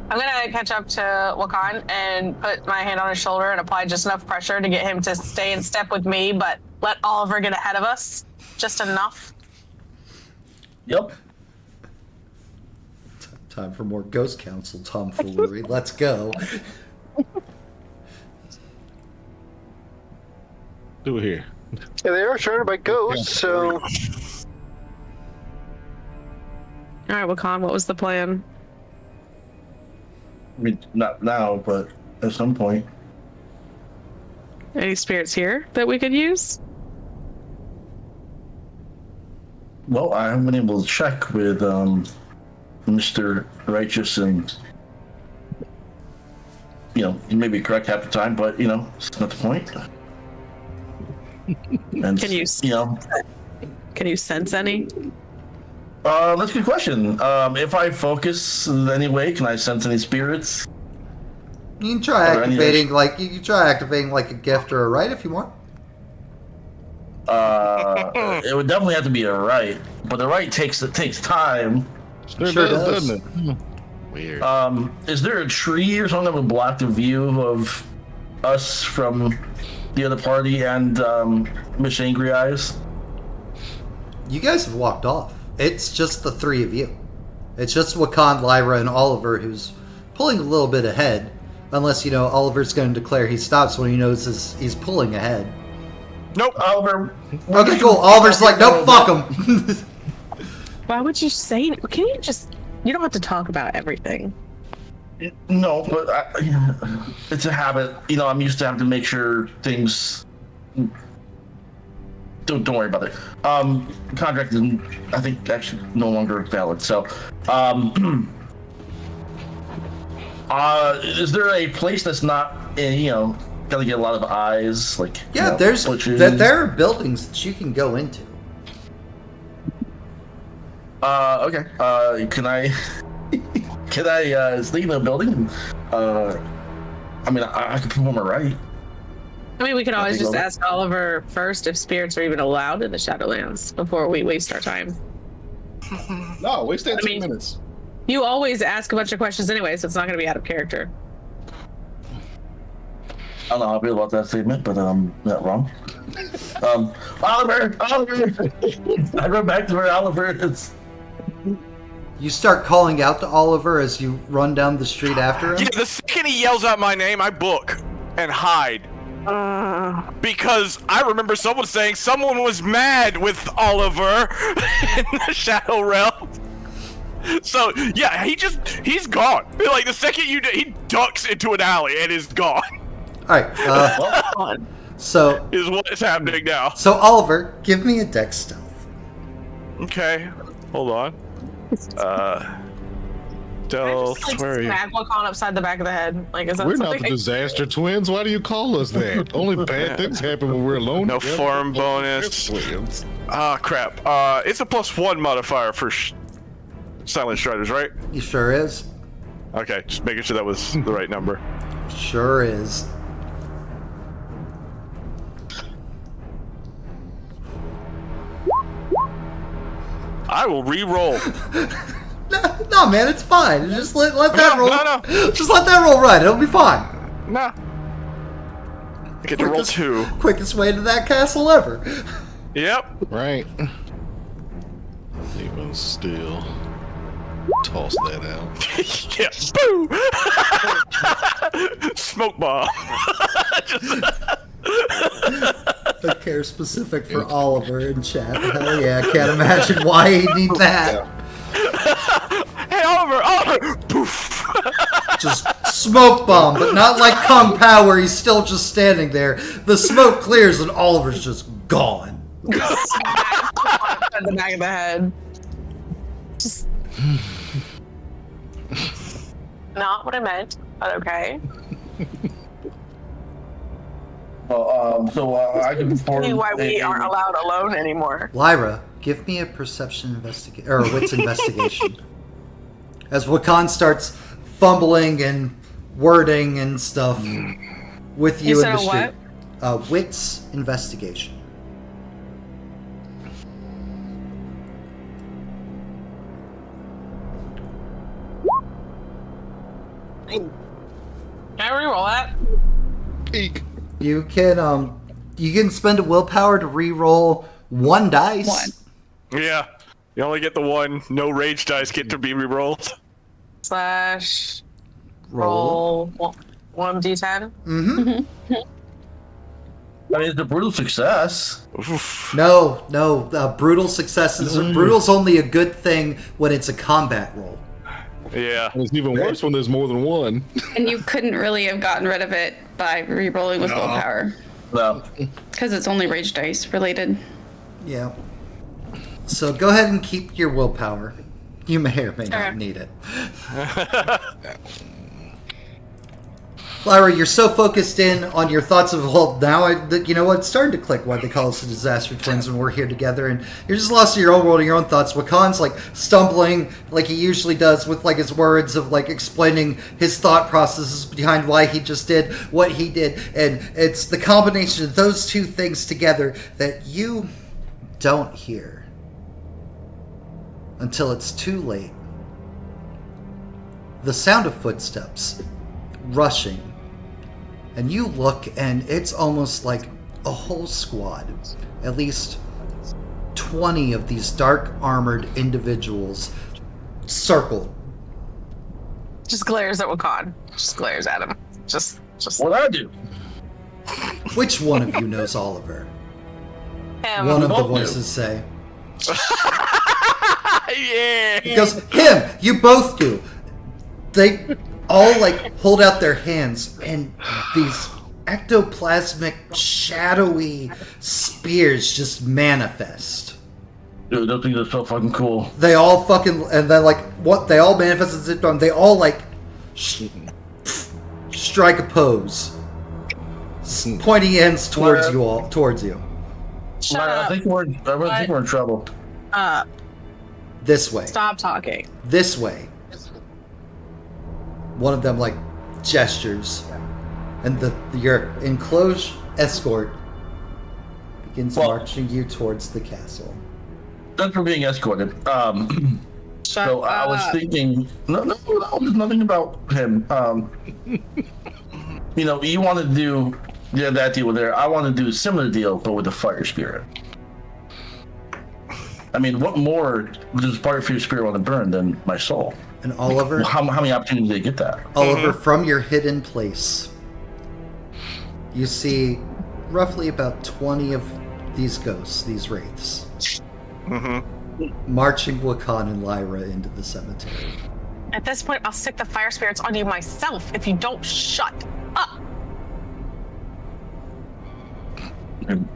Speaker 5: I'm gonna catch up to Wakan and put my hand on his shoulder and apply just enough pressure to get him to stay in step with me, but let Oliver get ahead of us. Just enough.
Speaker 1: Yep.
Speaker 2: Time for more Ghost Council tomfoolery. Let's go.
Speaker 7: Do it here.
Speaker 6: Yeah, they are surrounded by ghosts, so
Speaker 5: All right, Wakan, what was the plan?
Speaker 1: I mean, not now, but at some point.
Speaker 5: Any spirits here that we could use?
Speaker 1: Well, I haven't been able to check with Mr. Righteous, and you may be correct half the time, but it's not the point. And
Speaker 5: Can you Can you sense any?
Speaker 1: That's a good question. If I focus in any way, can I sense any spirits?
Speaker 2: You can try
Speaker 1: Are there any
Speaker 2: activating like a gift or a rite if you want.
Speaker 1: It would definitely have to be a rite, but the rite takes time.
Speaker 7: Sure does, doesn't it? Weird.
Speaker 1: Is there a tree or something that would block the view of us from the other party and Miss Angry Eyes?
Speaker 2: You guys have walked off. It's just the three of you. It's just Wakan, Lyra, and Oliver who's pulling a little bit ahead. Unless, Oliver's going to declare he stops when he knows he's pulling ahead.
Speaker 1: Nope, Oliver.
Speaker 2: Okay, cool. Oliver's like, nope, fuck him.
Speaker 5: Why would you say? Can you just? You don't have to talk about everything.
Speaker 1: No, but it's a habit. I'm used to having to make sure things. Don't worry about it. Contract is, I think, actually no longer valid. So, is there a place that's not, gonna get a lot of eyes? Like,
Speaker 2: Yeah, there are buildings that you can go into.
Speaker 1: Okay. Can I sneak in a building? I could perform a rite.
Speaker 5: I mean, we could always just ask Oliver first if spirits are even allowed in the Shadowlands before we waste our time.
Speaker 7: No, waste that 2 minutes.
Speaker 5: You always ask a bunch of questions anyway, so it's not going to be out of character.
Speaker 1: I don't know how I feel about that statement, but not wrong. Oliver! I run back to where Oliver is.
Speaker 2: You start calling out to Oliver as you run down the street after him?
Speaker 3: Yeah, the second he yells out my name, I book and hide. Because I remember someone saying someone was mad with Oliver in the Shadow Realm. So, yeah, he's gone. Like, the second he ducks into an alley and is gone.
Speaker 2: Alright, So,
Speaker 3: is what is happening now.
Speaker 2: so Oliver, give me a dex stealth.
Speaker 3: Okay, hold on. Stealth,
Speaker 5: Just,
Speaker 3: where are you?
Speaker 5: smack Wakan upside the back of the head. Like, is that
Speaker 7: We're not
Speaker 5: something?
Speaker 7: the disaster twins. Why do you call us that? Only bad things happen when we're alone.
Speaker 3: No
Speaker 7: together.
Speaker 3: form bonus.
Speaker 7: Twins.
Speaker 3: Ah, crap. It's a +1 modifier for silent striders, right?
Speaker 2: You sure is.
Speaker 3: Okay, just making sure that was the right number.
Speaker 2: Sure is.
Speaker 3: I will re-roll.
Speaker 2: No, man, it's fine. Just let that roll.
Speaker 3: No.
Speaker 2: Just let that roll right. It'll be fine.
Speaker 3: Nah. I get to roll 2.
Speaker 2: Quickest way to that castle ever.
Speaker 3: Yep.
Speaker 7: Right. Even still, toss that out.
Speaker 3: Yeah. Boo! Smoke bomb.
Speaker 2: A care specific for Oliver in chat. Hell yeah, I can't imagine why he'd need that.
Speaker 3: Hey, Oliver! Poof!
Speaker 2: Just smoke bomb, but not like Kung Pao where he's still just standing there. The smoke clears and Oliver's just gone.
Speaker 5: Smack Wakan upside the back of the head. Just. Not what I meant, but okay.
Speaker 1: Well, I can perform.
Speaker 5: See why we aren't allowed alone anymore.
Speaker 2: Lyra, give me a perception investigation or a wits investigation. As Wakan starts fumbling and wording and stuff with you,
Speaker 5: You
Speaker 2: in
Speaker 5: said
Speaker 2: the
Speaker 5: a
Speaker 2: street. Wits investigation.
Speaker 5: Can I reroll that?
Speaker 7: Eek.
Speaker 2: You can spend a willpower to re-roll 1 dice.
Speaker 4: 1.
Speaker 3: Yeah. You only get the 1. No rage dice get to be re-rolled.
Speaker 5: Slash roll 1d10.
Speaker 1: I mean, it's a brutal success.
Speaker 3: Oof.
Speaker 2: No, brutal successes. Brutal's only a good thing when it's a combat roll.
Speaker 3: Yeah.
Speaker 7: And it's even worse when there's more than one.
Speaker 4: And you couldn't really have gotten rid of it by re-rolling with willpower.
Speaker 1: No.
Speaker 4: Because it's only rage dice related.
Speaker 2: Yeah. So go ahead and keep your willpower. You may or may not
Speaker 5: Okay.
Speaker 2: need it. Lyra, you're so focused in on your thoughts of, well, now you know what? It's starting to click why they call us the Disaster Twins when we're here together, and you're just lost in your own world and your own thoughts. Wakan's like stumbling like he usually does with like his words of like explaining his thought processes behind why he just did what he did, and it's the combination of those two things together that you don't hear until it's too late. The sound of footsteps rushing, and you look and it's almost like a whole squad, at least 20 of these dark armored individuals circled.
Speaker 5: Just glares at Wakan. Just glares at him. Just.
Speaker 1: What I do?
Speaker 2: Which one of you knows Oliver?
Speaker 5: Him.
Speaker 2: One of the
Speaker 1: both do.
Speaker 2: voices say.
Speaker 3: Yeah.
Speaker 2: He goes, him! You both do! They all like hold out their hands, and these ectoplasmic, shadowy spears just manifest.
Speaker 1: Dude, those things are so fucking cool.
Speaker 2: They all fucking, and then like what they all manifest at the same time. They all like strike a pose, pointy ends towards you all, towards you.
Speaker 5: Shut
Speaker 1: I
Speaker 5: up.
Speaker 1: think we're in trouble.
Speaker 2: This way.
Speaker 5: Stop talking.
Speaker 2: This way. One of them like gestures, and your enclosed escort begins marching you towards the castle.
Speaker 1: Thanks for being escorted.
Speaker 5: Shut
Speaker 1: So
Speaker 5: up.
Speaker 1: I was thinking, no, there's nothing about him. You know, you want to do that deal there. I want to do a similar deal, but with the fire spirit. I mean, what more does fire spirit want to burn than my soul?
Speaker 2: And Oliver,
Speaker 1: How many opportunities do they get that?
Speaker 2: Oliver, from your hidden place, you see roughly about 20 of these ghosts, these wraiths, marching Wakan and Lyra into the cemetery.
Speaker 5: At this point, I'll stick the fire spirits on you myself if you don't shut up.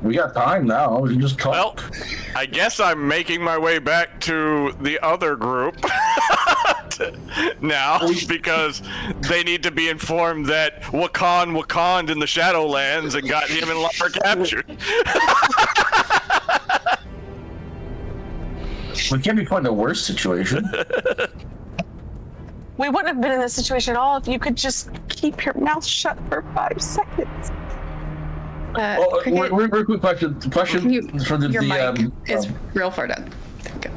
Speaker 1: We got time now. We can just talk.
Speaker 3: Well, I guess I'm making my way back to the other group now because they need to be informed that Wakand in the Shadowlands and got him and Lara captured.
Speaker 1: We can't be put in a worse situation.
Speaker 5: We wouldn't have been in this situation at all if you could just keep your mouth shut for 5 seconds.
Speaker 4: Cricket,
Speaker 1: Real quick question. Question for the
Speaker 4: your mic is real far down. Thank you.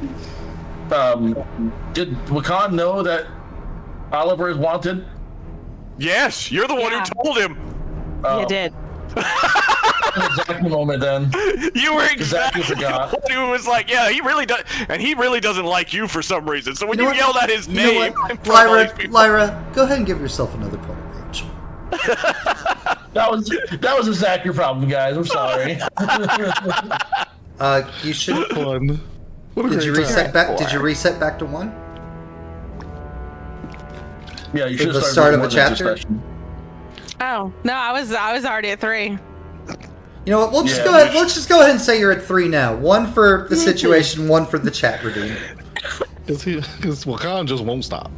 Speaker 1: Did Wakand know that Oliver is wanted?
Speaker 3: Yes, you're the one who told him.
Speaker 5: You did.
Speaker 1: Exactly moment then.
Speaker 3: You were exactly
Speaker 1: forgot.
Speaker 3: the one who was like, yeah, he really does, and he really doesn't like you for some reason. So when
Speaker 2: You know
Speaker 3: you
Speaker 2: what?
Speaker 3: yelled at his
Speaker 2: You know
Speaker 3: name,
Speaker 2: what?
Speaker 3: in front of all these people-
Speaker 2: Lyra, go ahead and give yourself another point of rage.
Speaker 1: That was exactly your problem, guys. I'm sorry.
Speaker 2: You should.
Speaker 7: Fun. What a
Speaker 2: Did you
Speaker 7: great
Speaker 2: reset
Speaker 7: time.
Speaker 2: back? Did you reset back to 1?
Speaker 1: Yeah, you
Speaker 2: For
Speaker 1: should
Speaker 2: the
Speaker 1: have
Speaker 2: start of
Speaker 1: with
Speaker 2: a
Speaker 1: one
Speaker 2: chapter?
Speaker 1: session.
Speaker 5: Oh no, I was already at 3.
Speaker 2: You know what? We'll just
Speaker 1: Yeah,
Speaker 2: go ahead. Let's just go ahead and say you're at 3 now. 1 for the situation, 1 for the chat redeem.
Speaker 7: Because Wakand just won't stop.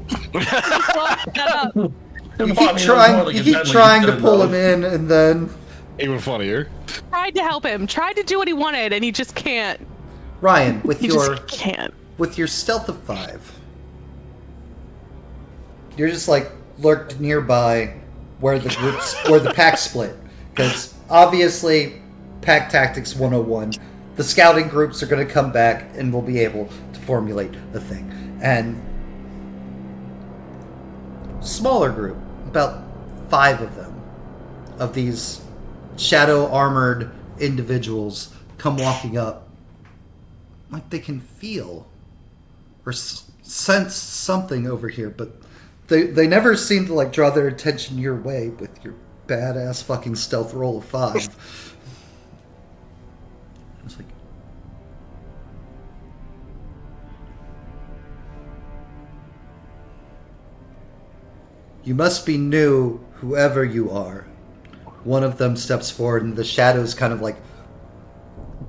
Speaker 2: You keep trying to pull him in, and then
Speaker 7: Even funnier.
Speaker 8: Tried to help him, tried to do what he wanted, and he just can't.
Speaker 2: Ryan, with
Speaker 8: He
Speaker 2: your
Speaker 8: just can't.
Speaker 2: with your stealth of 5, you're just like lurked nearby where the pack split, because obviously pack tactics 101. The scouting groups are going to come back and we'll be able to formulate a thing. And smaller group, about 5 of them, of these shadow armored individuals come walking up like they can feel or sense something over here, but they never seem to like draw their attention your way with your badass fucking stealth roll of 5. It's like, you must be new, whoever you are. One of them steps forward and the shadows kind of like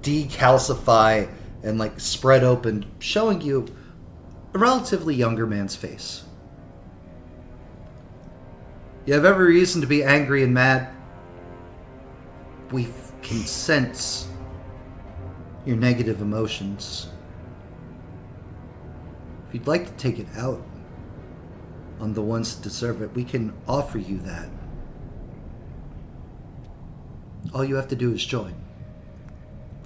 Speaker 2: decalcify and like spread open, showing you a relatively younger man's face. You have every reason to be angry and mad. We can sense your negative emotions. If you'd like to take it out on the ones that deserve it, we can offer you that. All you have to do is join.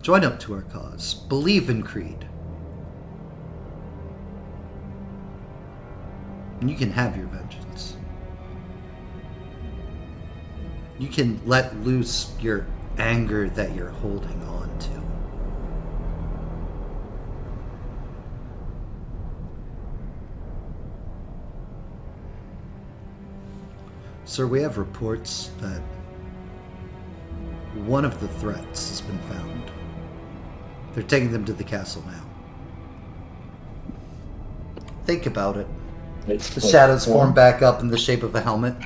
Speaker 2: Join up to our cause. Believe in Creed. And you can have your vengeance. You can let loose your anger that you're holding on to. Sir, we have reports that one of the threats has been found. They're taking them to the castle now. Think about it. The shadows form back up in the shape of a helmet.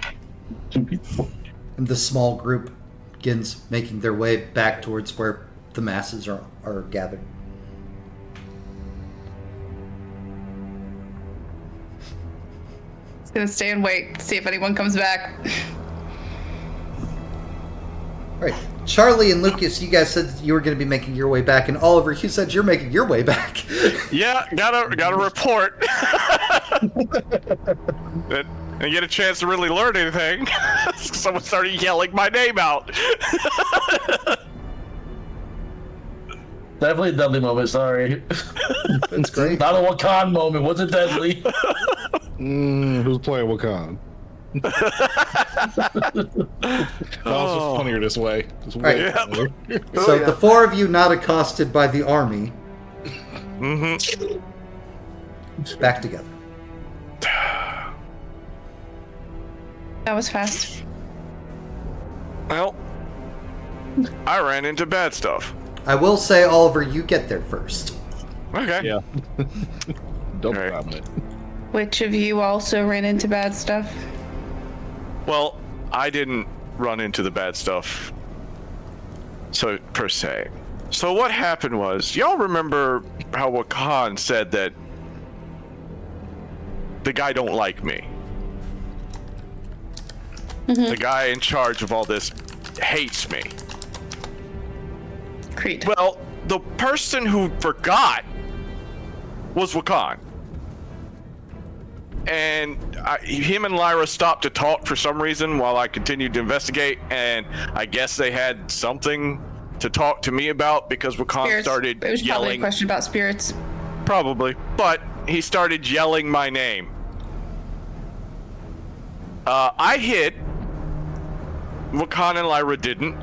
Speaker 2: And the small group begins making their way back towards where the masses are gathered.
Speaker 4: Just gonna stay and wait, see if anyone comes back.
Speaker 2: Alright, Charlie and Lucas, you guys said you were going to be making your way back, and Oliver, you said you're making your way back.
Speaker 3: Yeah, got a report. And get a chance to really learn anything. Someone started yelling my name out.
Speaker 1: Definitely a Dudley moment, sorry.
Speaker 2: That's great.
Speaker 1: Not a Wakand moment, was it Dudley?
Speaker 7: Who's playing Wakand? Oh, it's just funnier this way. Just way
Speaker 2: Right.
Speaker 7: funnier.
Speaker 2: So the 4 of you not accosted by the army. Back together.
Speaker 4: That was fast.
Speaker 3: Well, I ran into bad stuff.
Speaker 2: I will say, Oliver, you get there first.
Speaker 3: Okay.
Speaker 7: Yeah. Don't
Speaker 3: Right.
Speaker 7: problem it.
Speaker 4: Which of you also ran into bad stuff?
Speaker 3: Well, I didn't run into the bad stuff. So, per se. So what happened was, y'all remember how Wakan said that the guy don't like me? The guy in charge of all this hates me.
Speaker 4: Creed.
Speaker 3: Well, the person who forgot was Wakan. And him and Lyra stopped to talk for some reason while I continued to investigate, and I guess they had something to talk to me about because Wakan
Speaker 4: Spirits.
Speaker 3: started
Speaker 4: It was probably a
Speaker 3: yelling.
Speaker 4: question about spirits.
Speaker 3: Probably, but he started yelling my name. I hid. Wakan and Lyra didn't.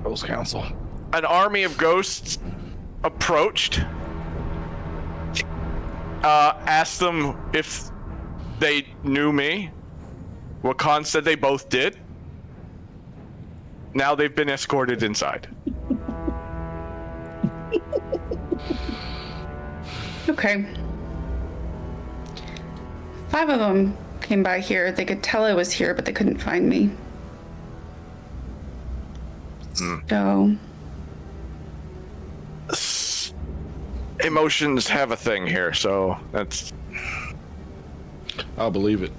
Speaker 7: Ghost Council.
Speaker 3: An army of ghosts approached, asked them if they knew me. Wakan said they both did. Now they've been escorted inside.
Speaker 4: Okay. 5 of them came by here. They could tell I was here, but they couldn't find me. So...
Speaker 3: Emotions have a thing here, so that's...
Speaker 7: I believe it.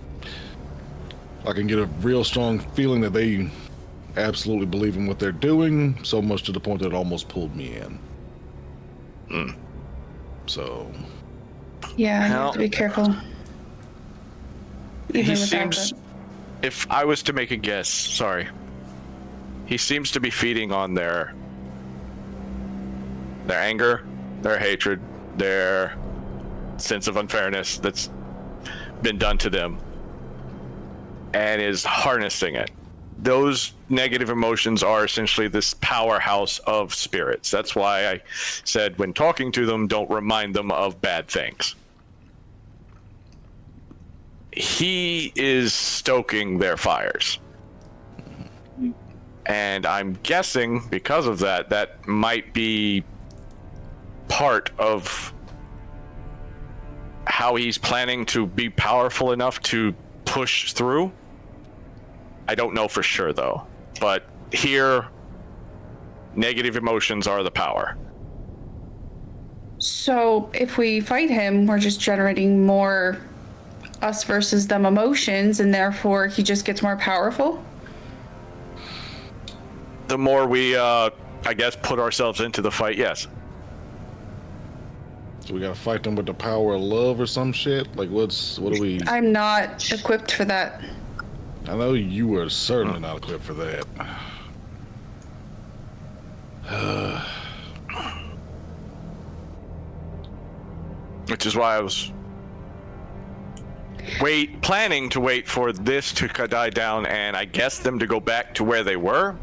Speaker 7: I can get a real strong feeling that they absolutely believe in what they're doing, so much to the point that it almost pulled me in. So...
Speaker 4: Yeah, you have to be careful. Even
Speaker 3: He
Speaker 4: without
Speaker 3: seems...
Speaker 4: that.
Speaker 3: If I was to make a guess, sorry. He seems to be feeding on their anger, their hatred, their sense of unfairness that's been done to them, and is harnessing it. Those negative emotions are essentially this powerhouse of spirits. That's why I said when talking to them, don't remind them of bad things. He is stoking their fires. And I'm guessing because of that, that might be part of how he's planning to be powerful enough to push through. I don't know for sure though, but here, negative emotions are the power.
Speaker 4: So if we fight him, we're just generating more us versus them emotions, and therefore he just gets more powerful?
Speaker 3: The more we, I guess, put ourselves into the fight, yes.
Speaker 7: So we gotta fight them with the power of love or some shit? Like, what are we...
Speaker 4: I'm not equipped for that.
Speaker 7: I know you were certainly not equipped for that.
Speaker 3: Which is why I was planning to wait for this to die down, and I guess them to go back to where they were.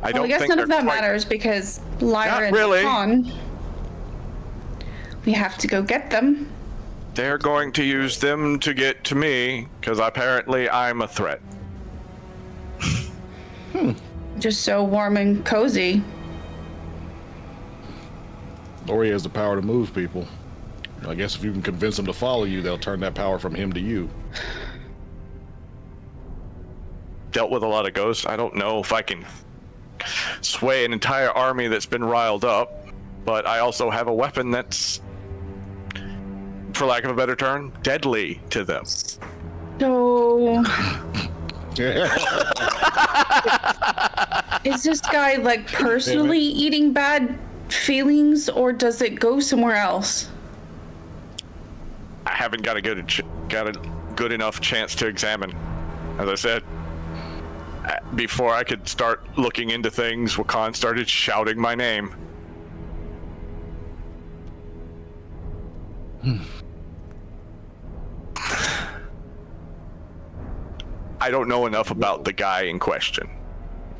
Speaker 3: I don't
Speaker 4: I guess
Speaker 3: think
Speaker 4: none of
Speaker 3: they're
Speaker 4: that
Speaker 3: quite-
Speaker 4: matters because Lyra and
Speaker 3: really.
Speaker 4: Khan, we have to go get them.
Speaker 3: They're going to use them to get to me, because apparently I'm a threat.
Speaker 4: Just so warm and cozy.
Speaker 7: Or he has the power to move people. I guess if you can convince them to follow you, they'll turn that power from him to you.
Speaker 3: Dealt with a lot of ghosts. I don't know if I can sway an entire army that's been riled up, but I also have a weapon that's, for lack of a better term, deadly to them.
Speaker 4: So is this guy like personally eating bad feelings, or does it go somewhere else?
Speaker 3: I haven't got a good enough chance to examine. As I said, before I could start looking into things, Wakan started shouting my name. I don't know enough about the guy in question.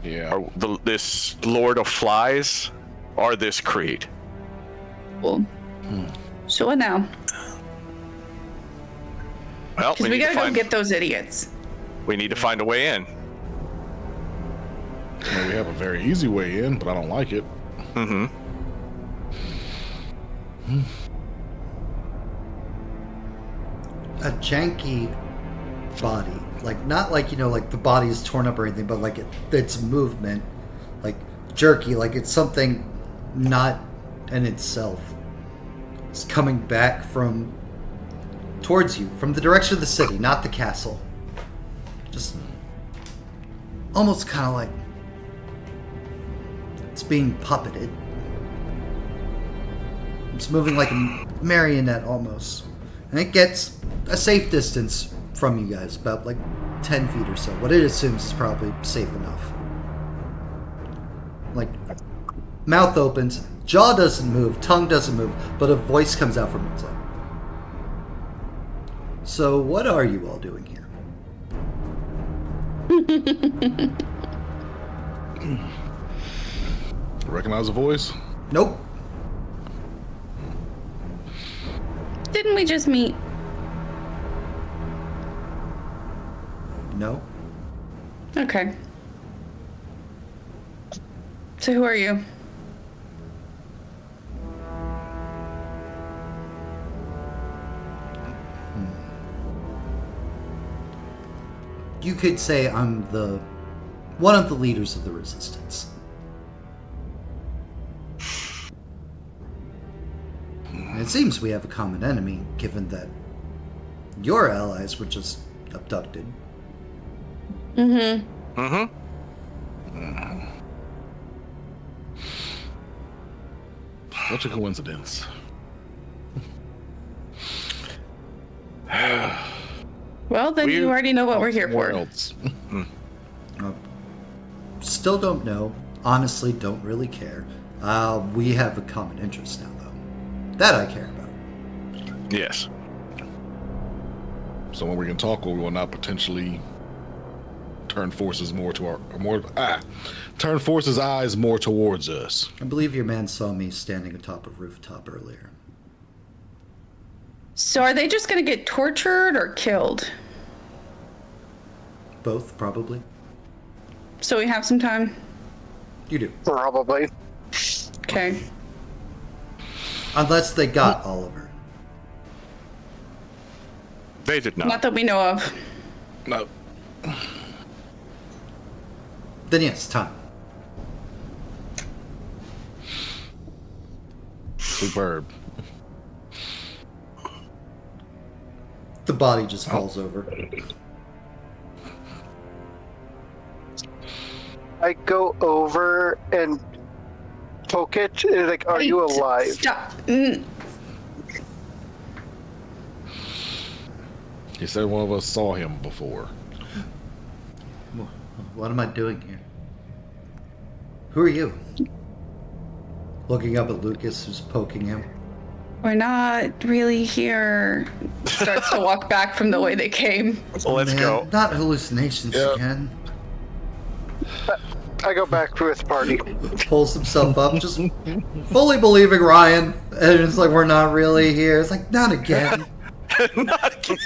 Speaker 7: Yeah.
Speaker 3: Or this Lord of Flies, or this Creed.
Speaker 4: Cool. So what now?
Speaker 3: Well,
Speaker 4: Because we gotta go get those idiots.
Speaker 3: We need to find a way in.
Speaker 7: I mean, we have a very easy way in, but I don't like it.
Speaker 3: Mm-hmm.
Speaker 2: A janky body. like not like like the body is torn up or anything, but like it's movement, like jerky, like it's something not in itself. It's coming back from towards you from the direction of the city, not the castle. Just almost kind of like it's being puppeted. It's moving like a marionette almost. And it gets a safe distance from you guys, about like 10 feet or so. What it assumes is probably safe enough. Like, mouth opens, jaw doesn't move, tongue doesn't move, but a voice comes out from inside. So, what are you all doing here?
Speaker 7: Recognize the voice?
Speaker 2: Nope.
Speaker 4: Didn't we just meet?
Speaker 2: No.
Speaker 4: Okay. So who are you?
Speaker 2: You could say I'm one of the leaders of the resistance. And it seems we have a common enemy, given that your allies were just abducted.
Speaker 3: Mm-hmm.
Speaker 7: Such a coincidence.
Speaker 4: Well, then you already know what we're here
Speaker 7: Somewhere
Speaker 4: for.
Speaker 7: else.
Speaker 2: Still don't know. Honestly, don't really care. We have a common interest now, though. That I care about.
Speaker 3: Yes.
Speaker 7: So when we can talk, or we will not potentially turn forces more to turn forces' eyes more towards us.
Speaker 2: I believe your man saw me standing atop a rooftop earlier.
Speaker 4: So are they just gonna get tortured or killed?
Speaker 2: Both, probably.
Speaker 4: So we have some time?
Speaker 2: You do.
Speaker 6: Probably.
Speaker 4: Okay.
Speaker 2: Unless they got Oliver.
Speaker 3: They did not.
Speaker 4: Not that we know of.
Speaker 7: No.
Speaker 2: Then yes, time.
Speaker 7: Superb.
Speaker 2: The body just falls over.
Speaker 6: I go over and poke it. Like, are you
Speaker 4: Wait,
Speaker 6: alive?
Speaker 4: Stop.
Speaker 7: He said one of us saw him before.
Speaker 2: What am I doing here? Who are you? Looking up at Lucas, who's poking him.
Speaker 4: We're not really here. Starts to walk back from the way they came.
Speaker 3: Let's
Speaker 2: Man,
Speaker 3: go.
Speaker 2: Not hallucinations again.
Speaker 6: I go back with the party.
Speaker 2: Pulls himself up, just fully believing Ryan. And it's like, we're not really here. It's like, not again.
Speaker 3: Not again.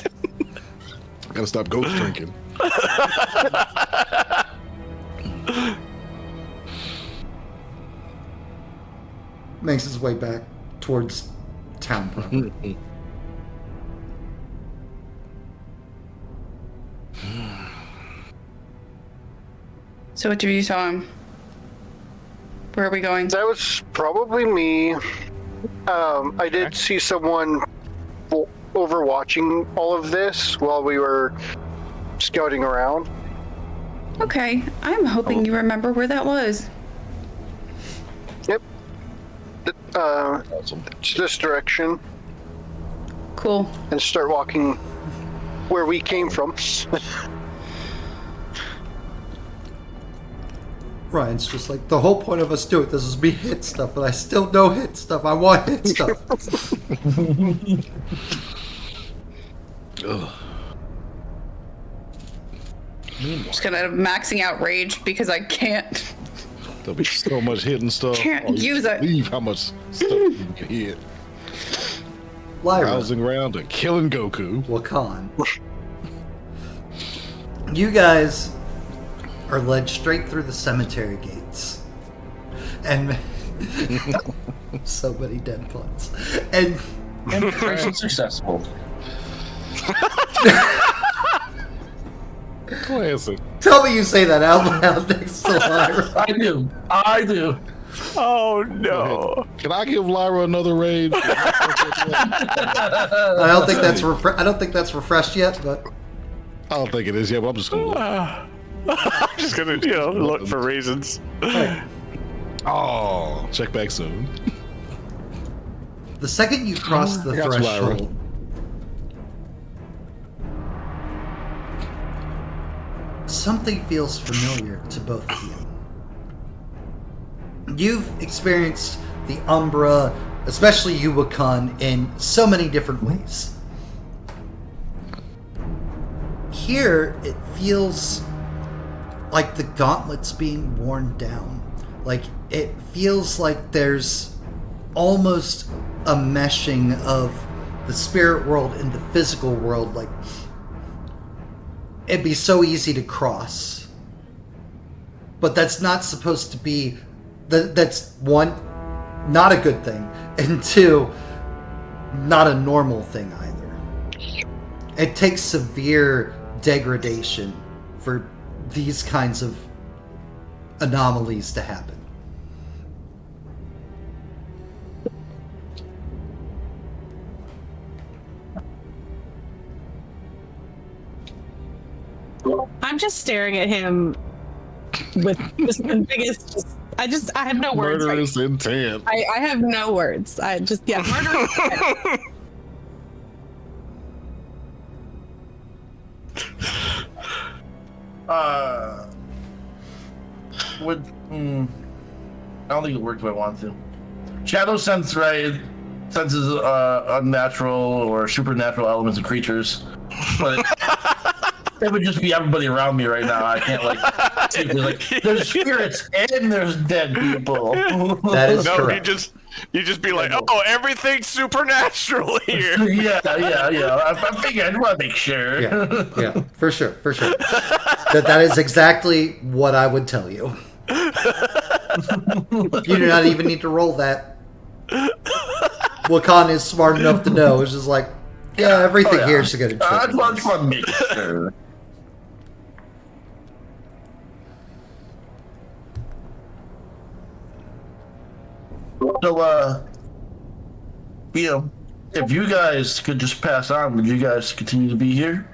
Speaker 7: I gotta stop ghost drinking.
Speaker 2: Makes his way back towards town proper.
Speaker 4: So which of you saw him? Where are we going?
Speaker 6: That was probably me. I did see someone overwatching all of this while we were scouting around.
Speaker 4: Okay, I'm hoping you remember where that was.
Speaker 6: Yep.
Speaker 7: Awesome.
Speaker 6: It's this direction,
Speaker 4: Cool.
Speaker 6: and start walking where we came from.
Speaker 2: Ryan's just like, the whole point of us doing this is me hit stuff, but I still don't hit stuff. I want hit stuff.
Speaker 7: Ugh.
Speaker 4: Just gonna maxing out rage because I can't.
Speaker 7: There'll be so much hidden stuff.
Speaker 4: Can't
Speaker 7: Oh, you
Speaker 4: use it.
Speaker 7: believe how much stuff you can hit.
Speaker 2: Lyra,
Speaker 7: Browsing around and killing Goku.
Speaker 2: Wakan. You guys are led straight through the cemetery gates. And so many dead puns. And
Speaker 1: Impression successful.
Speaker 7: Classic.
Speaker 2: Tell me you say that out loud next to Lyra.
Speaker 1: I do.
Speaker 3: Oh no!
Speaker 7: Can I give Lyra another raid?
Speaker 2: I don't think that's refreshed yet, but
Speaker 7: I don't think it is yet, but I'm just gonna look.
Speaker 3: I'm just gonna, look for reasons.
Speaker 7: Oh, check back soon.
Speaker 2: the second you cross the
Speaker 7: I got you, Lyra.
Speaker 2: threshold, something feels familiar to both of you. You've experienced the Umbra, especially you, Wakan, in so many different ways. Here, it feels like the gauntlet's being worn down. Like, it feels like there's almost a meshing of the spirit world and the physical world. Like, it'd be so easy to cross. But that's not supposed to be... That's, one, not a good thing, and two, not a normal thing either. It takes severe degradation for these kinds of anomalies to happen.
Speaker 5: I'm just staring at him with just the biggest. I have no words.
Speaker 7: Murderous intent.
Speaker 5: I have no words. Murderous intent.
Speaker 1: I don't think it works if I want to. Shadow sense, right? Senses unnatural or supernatural elements of creatures. But it would just be everybody around me right now. I can't see, there's spirits and there's dead people.
Speaker 2: That is
Speaker 3: No,
Speaker 2: correct.
Speaker 3: you just be like, oh, everything's supernatural here.
Speaker 1: yeah. I figured I'd want to make sure.
Speaker 2: Yeah, for sure. That is exactly what I would tell you. You do not even need to roll that. Wakan is smart enough to know. It's just like, everything here is going to
Speaker 1: I
Speaker 2: trip.
Speaker 1: just want to make sure. So, if you guys could just pass on, would you guys continue to be here?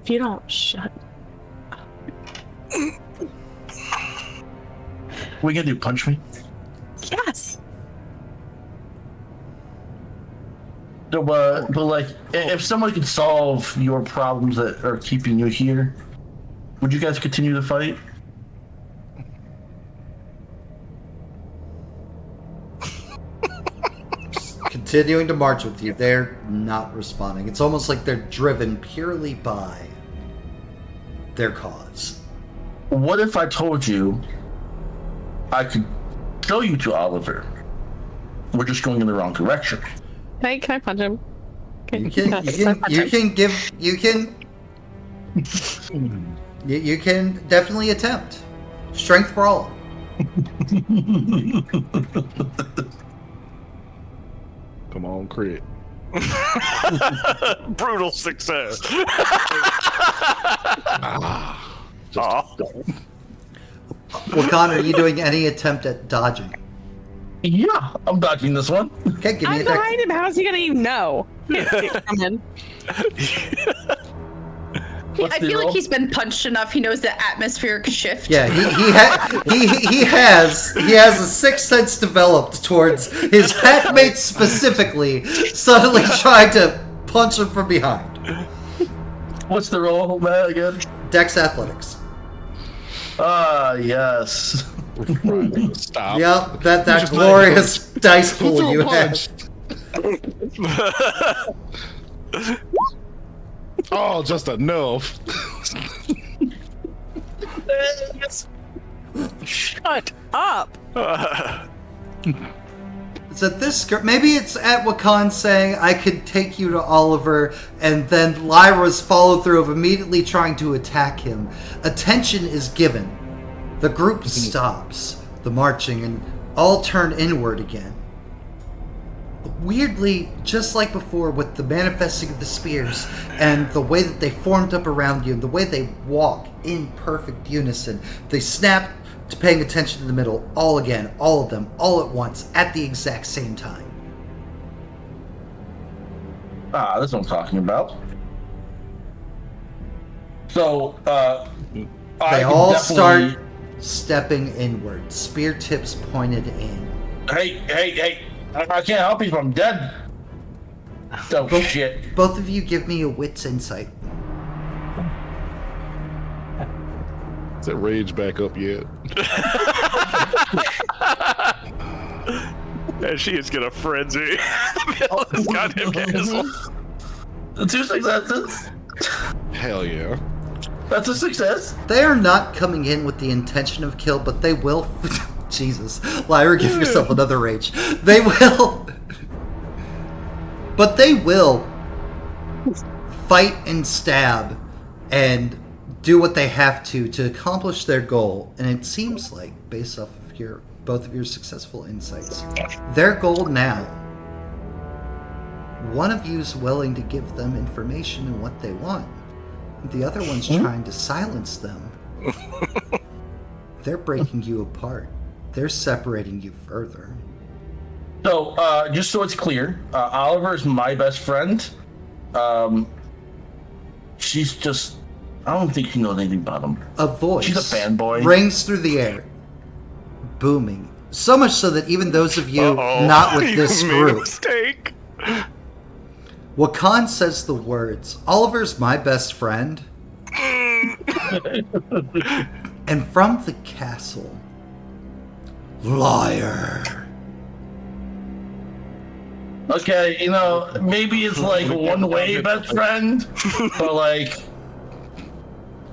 Speaker 5: If you don't shut.
Speaker 1: What are you gonna do? Punch me?
Speaker 5: Yes.
Speaker 1: So, but if someone could solve your problems that are keeping you here, would you guys continue to fight?
Speaker 2: Continuing to march with you, they're not responding. It's almost like they're driven purely by their cause.
Speaker 1: What if I told you I could show you to Oliver? We're just going in the wrong direction.
Speaker 8: Can I punch him?
Speaker 2: You can definitely attempt. Strength brawl.
Speaker 7: Come on, crit.
Speaker 3: Brutal success.
Speaker 2: Wakan, are you doing any attempt at dodging?
Speaker 1: Yeah, I'm dodging this one.
Speaker 2: Okay, give me
Speaker 8: I'm
Speaker 2: a dex.
Speaker 8: behind him. How's he gonna even know? Can't see it coming.
Speaker 1: What's
Speaker 4: I
Speaker 1: the
Speaker 4: feel
Speaker 1: roll?
Speaker 4: like he's been punched enough. He knows the atmospheric shift.
Speaker 2: Yeah, he has a sixth sense developed towards his packmates specifically, suddenly trying to punch him from behind.
Speaker 1: What's the roll, Matt, again?
Speaker 2: Dex athletics.
Speaker 1: Yes.
Speaker 7: Stop.
Speaker 2: Yep, that
Speaker 7: just
Speaker 2: glorious dice
Speaker 7: Who
Speaker 2: pool
Speaker 7: threw
Speaker 2: you
Speaker 7: a
Speaker 2: had.
Speaker 7: punch? Oh, just enough.
Speaker 8: Shut up.
Speaker 2: It's at this. Maybe it's at Wakan saying, "I could take you to Oliver," and then Lyra's follow through of immediately trying to attack him. Attention is given. The group stops the marching and all turn inward again. weirdly, just like before with the manifesting of the spears and the way that they formed up around you and the way they walk in perfect unison, they snap to paying attention to the middle all again, all of them, all at once, at the exact same time.
Speaker 1: That's what I'm talking about. So,
Speaker 2: They all start stepping inward, spear tips pointed in.
Speaker 1: Hey! I can't help you if I'm dead. Oh, shit.
Speaker 2: Both of you give me a wits insight.
Speaker 7: Is that rage back up yet?
Speaker 3: And she is gonna frenzy. This goddamn castle.
Speaker 1: 2 successes.
Speaker 7: Hell yeah.
Speaker 1: That's a success.
Speaker 2: They are not coming in with the intention of kill, but they will... Jesus. Lyra, give yourself another rage. They will... But they will fight and stab and do what they have to accomplish their goal. And it seems like, based off of both of your successful insights, their goal now, one of you is willing to give them information and what they want. The other one's trying to silence them. They're breaking you apart. They're separating you further.
Speaker 1: So, just so it's clear, Oliver is my best friend. She's just... I don't think she knows anything about him.
Speaker 2: A voice
Speaker 1: She's a fanboy.
Speaker 2: rings through the air, booming. So much so that even those of you
Speaker 3: Uh-oh.
Speaker 2: not with this
Speaker 3: You made a
Speaker 2: group...
Speaker 3: mistake.
Speaker 2: Wakan says the words, Oliver's my best friend. And from the castle, liar.
Speaker 1: Okay, maybe it's like one way best friend, but like,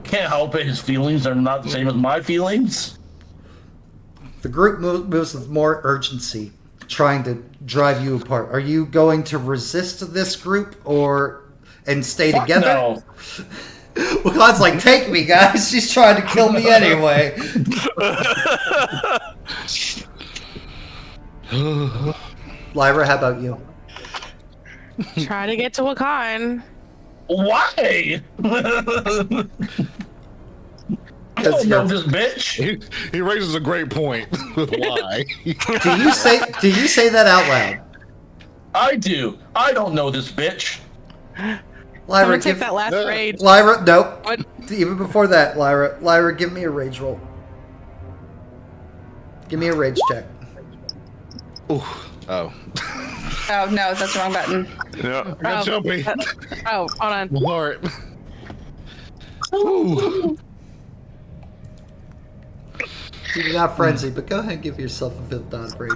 Speaker 1: can't help it. His feelings are not the same as my feelings.
Speaker 2: The group moves with more urgency, trying to drive you apart. Are you going to resist this group and stay
Speaker 1: Fuck
Speaker 2: together?
Speaker 1: no.
Speaker 2: Well, God's like, take me, guys. She's trying to kill me anyway. Lyra, how about you?
Speaker 8: Try to get to Wakan.
Speaker 1: Why? I don't know this bitch.
Speaker 7: He raises a great point. Why?
Speaker 2: Do you say that out loud?
Speaker 1: I do. I don't know this bitch.
Speaker 8: I'm
Speaker 2: Lyra,
Speaker 8: gonna take that last rage.
Speaker 2: Lyra, nope.
Speaker 8: What?
Speaker 2: Even before that, Lyra, give me a rage roll. Give me a rage check.
Speaker 7: Ooh. Oh.
Speaker 4: Oh no, that's the wrong button.
Speaker 3: Yeah.
Speaker 7: I got jumpy.
Speaker 8: Oh, hold on.
Speaker 7: Lord. Ooh.
Speaker 2: You do not frenzy, but go ahead and give yourself a fifth dot of rage.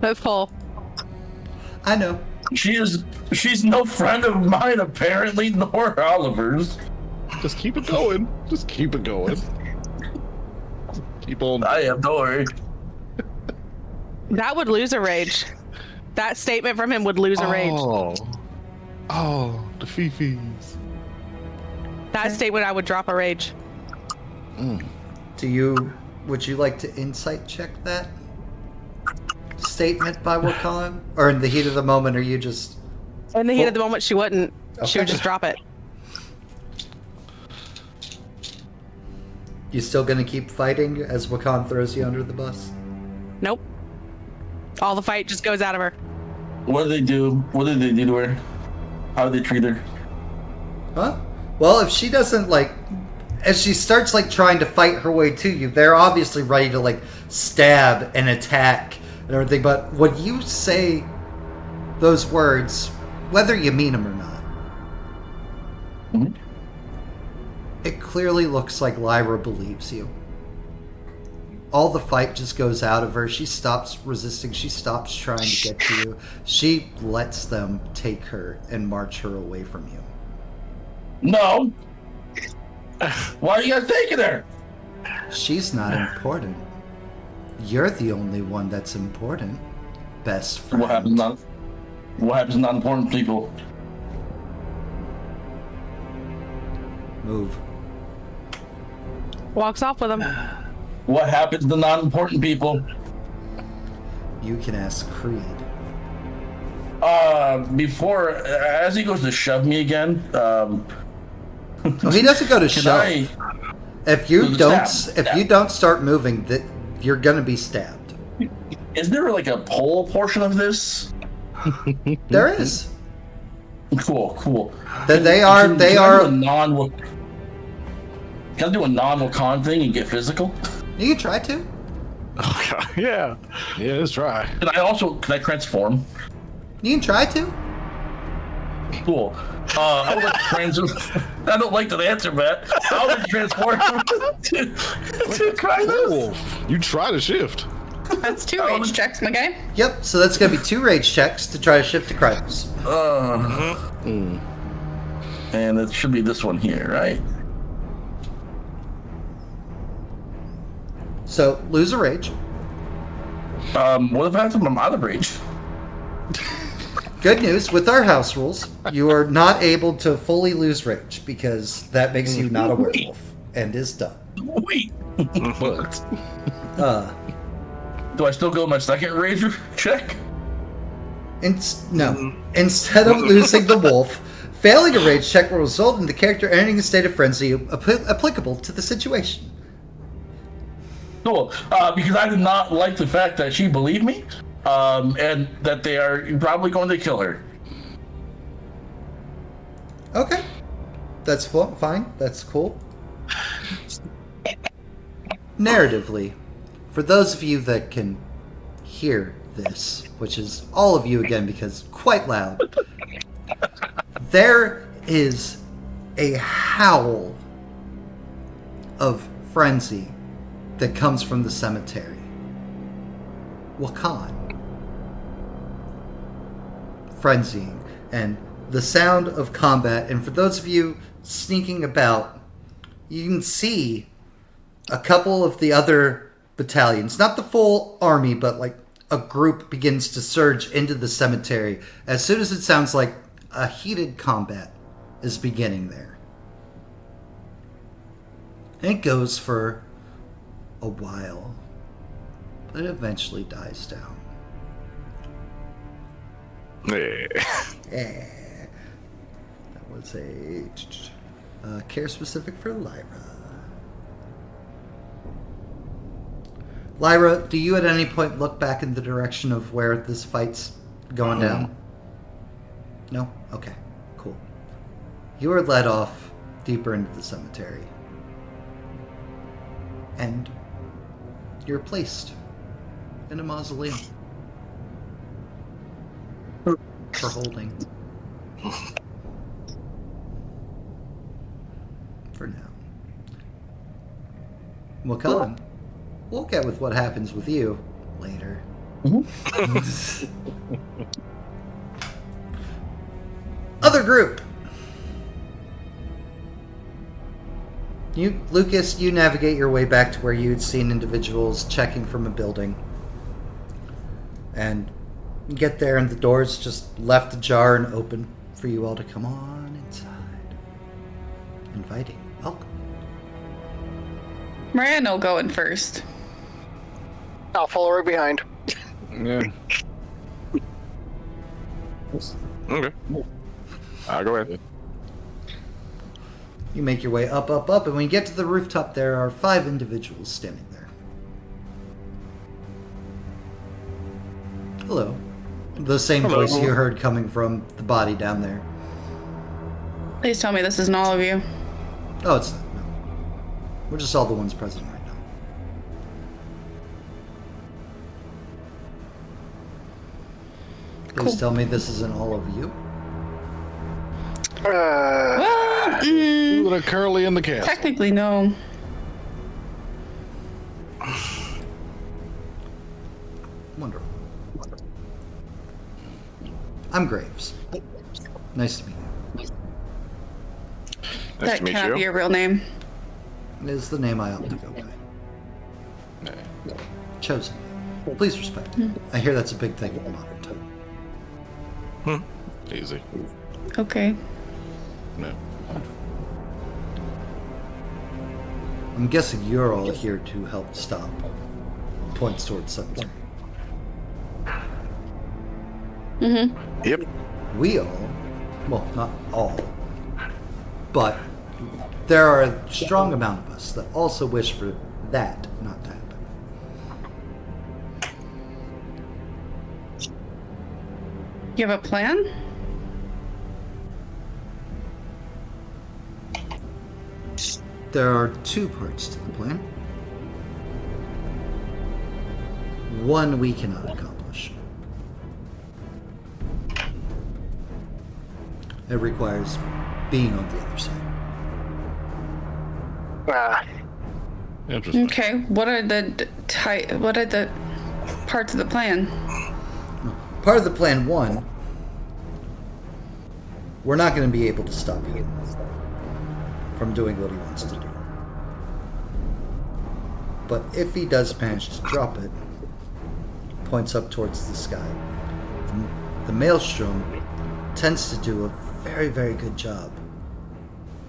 Speaker 8: That's full.
Speaker 2: I know.
Speaker 1: She's no friend of mine, apparently, nor Oliver's.
Speaker 7: Just keep it going. Just keep it going. Keep on.
Speaker 1: I am, don't worry.
Speaker 8: That would lose a rage. That statement from him would lose a rage.
Speaker 7: Oh, the Fifis.
Speaker 8: That statement, I would drop a rage.
Speaker 2: Would you like to insight check that statement by Wakan? Or in the heat of the moment, are you just...
Speaker 8: In the heat of the moment, she wouldn't. She would
Speaker 2: Okay.
Speaker 8: just drop it.
Speaker 2: You still gonna keep fighting as Wakan throws you under the bus?
Speaker 8: Nope. All the fight just goes out of her.
Speaker 1: What do they do? What do they do to her? How do they treat her?
Speaker 2: Huh? Well, if she doesn't, as she starts, trying to fight her way to you, they're obviously ready to, stab and attack and everything, but when you say those words, whether you mean them or not, it clearly looks like Lyra believes you. All the fight just goes out of her. She stops resisting. She stops trying to get to you. She lets them take her and march her away from you.
Speaker 1: No. Why are you guys taking her?
Speaker 2: She's not important. You're the only one that's important, best friend.
Speaker 1: What happens to non-important people?
Speaker 2: Move.
Speaker 8: Walks off with him.
Speaker 1: What happens to non-important people?
Speaker 2: you can ask Creed.
Speaker 1: Before, as he goes to shove me again,
Speaker 2: Oh, he doesn't go to shove. If you don't start moving, that you're gonna be stabbed.
Speaker 1: Is there like a pole portion of this?
Speaker 2: There is.
Speaker 1: Cool.
Speaker 2: That they
Speaker 1: Can
Speaker 2: are.
Speaker 1: Can I do a non-Wakan thing and get physical?
Speaker 2: You can try to.
Speaker 3: Oh, yeah.
Speaker 7: Yeah, let's try.
Speaker 1: Can I transform?
Speaker 2: You can try to.
Speaker 1: Cool. I would like to transform. I don't like the answer, Matt. I would like to transform to Krynos.
Speaker 7: Werewolf, you try to shift.
Speaker 4: That's 2 rage checks, my guy.
Speaker 2: Yep. So that's gonna be 2 rage checks to try to shift to Krynos.
Speaker 1: And it should be this one here, right?
Speaker 2: So lose a rage.
Speaker 1: What if I have to? I'm out of rage.
Speaker 2: Good news, with our house rules, you are not able to fully lose rage because that makes you not a werewolf and is done.
Speaker 1: Wait.
Speaker 7: But
Speaker 1: Do I still go my second rage check?
Speaker 2: No. Instead of losing the wolf, failing a rage check will result in the character entering a state of frenzy applicable to the situation.
Speaker 1: Cool. Because I did not like the fact that she believed me, and that they are probably going to kill her.
Speaker 2: Okay. That's fine. That's cool. Narratively, for those of you that can hear this, which is all of you again because quite loud, there is a howl of frenzy that comes from the cemetery. Wakan. Frenzying. And the sound of combat. And for those of you sneaking about, you can see a couple of the other battalions. Not the full army, but like a group begins to surge into the cemetery as soon as it sounds like a heated combat is beginning there. And it goes for a while, but it eventually dies down. Yeah. That was a care specific for Lyra. Lyra, do you at any point look back in the direction of where this fight's going down? No? Okay, cool. You are led off deeper into the cemetery. And you're placed in a mausoleum for holding. For now. Wakan, we'll get with what happens with you later. Other group. Lucas, you navigate your way back to where you'd seen individuals checking from a building. And you get there and the door's just left ajar and open for you all to come on inside. Inviting. Welcome.
Speaker 4: Moran will go in first.
Speaker 6: I'll follow right behind.
Speaker 7: yeah.
Speaker 3: Okay. I'll go ahead.
Speaker 2: You make your way up, and when you get to the rooftop, there are 5 individuals standing there. Hello. The same voice you heard coming from the body down there.
Speaker 4: Please tell me this isn't all of you.
Speaker 2: Oh, it's not. No. We're just all the ones present right now. Please
Speaker 4: Cool.
Speaker 2: tell me this isn't all of you.
Speaker 4: Well,
Speaker 7: You that are currently in the castle.
Speaker 4: technically no.
Speaker 2: Wonderful. I'm Graves. Nice to meet you.
Speaker 3: Nice
Speaker 4: That
Speaker 3: to meet
Speaker 4: cannot be
Speaker 3: you.
Speaker 4: your real name.
Speaker 2: It is the name I opt to go by. Chosen. Please respect it. I hear that's a big thing in modern time.
Speaker 7: Easy.
Speaker 4: Okay.
Speaker 7: No.
Speaker 2: I'm guessing you're all here to help stop. Points towards cemetery.
Speaker 4: Mm-hmm.
Speaker 3: Yep.
Speaker 2: We all, well, not all, but there are a strong amount of us that also wish for that not to happen.
Speaker 4: You have a plan?
Speaker 2: There are two parts to the plan. One we cannot accomplish. It requires being on the other side.
Speaker 7: Interesting.
Speaker 4: Okay. What are the what are the parts of the plan?
Speaker 2: Part of the plan one, we're not going to be able to stop him from doing what he wants to do. But if he does manage to drop it, points up towards the sky. The maelstrom tends to do a very, very good job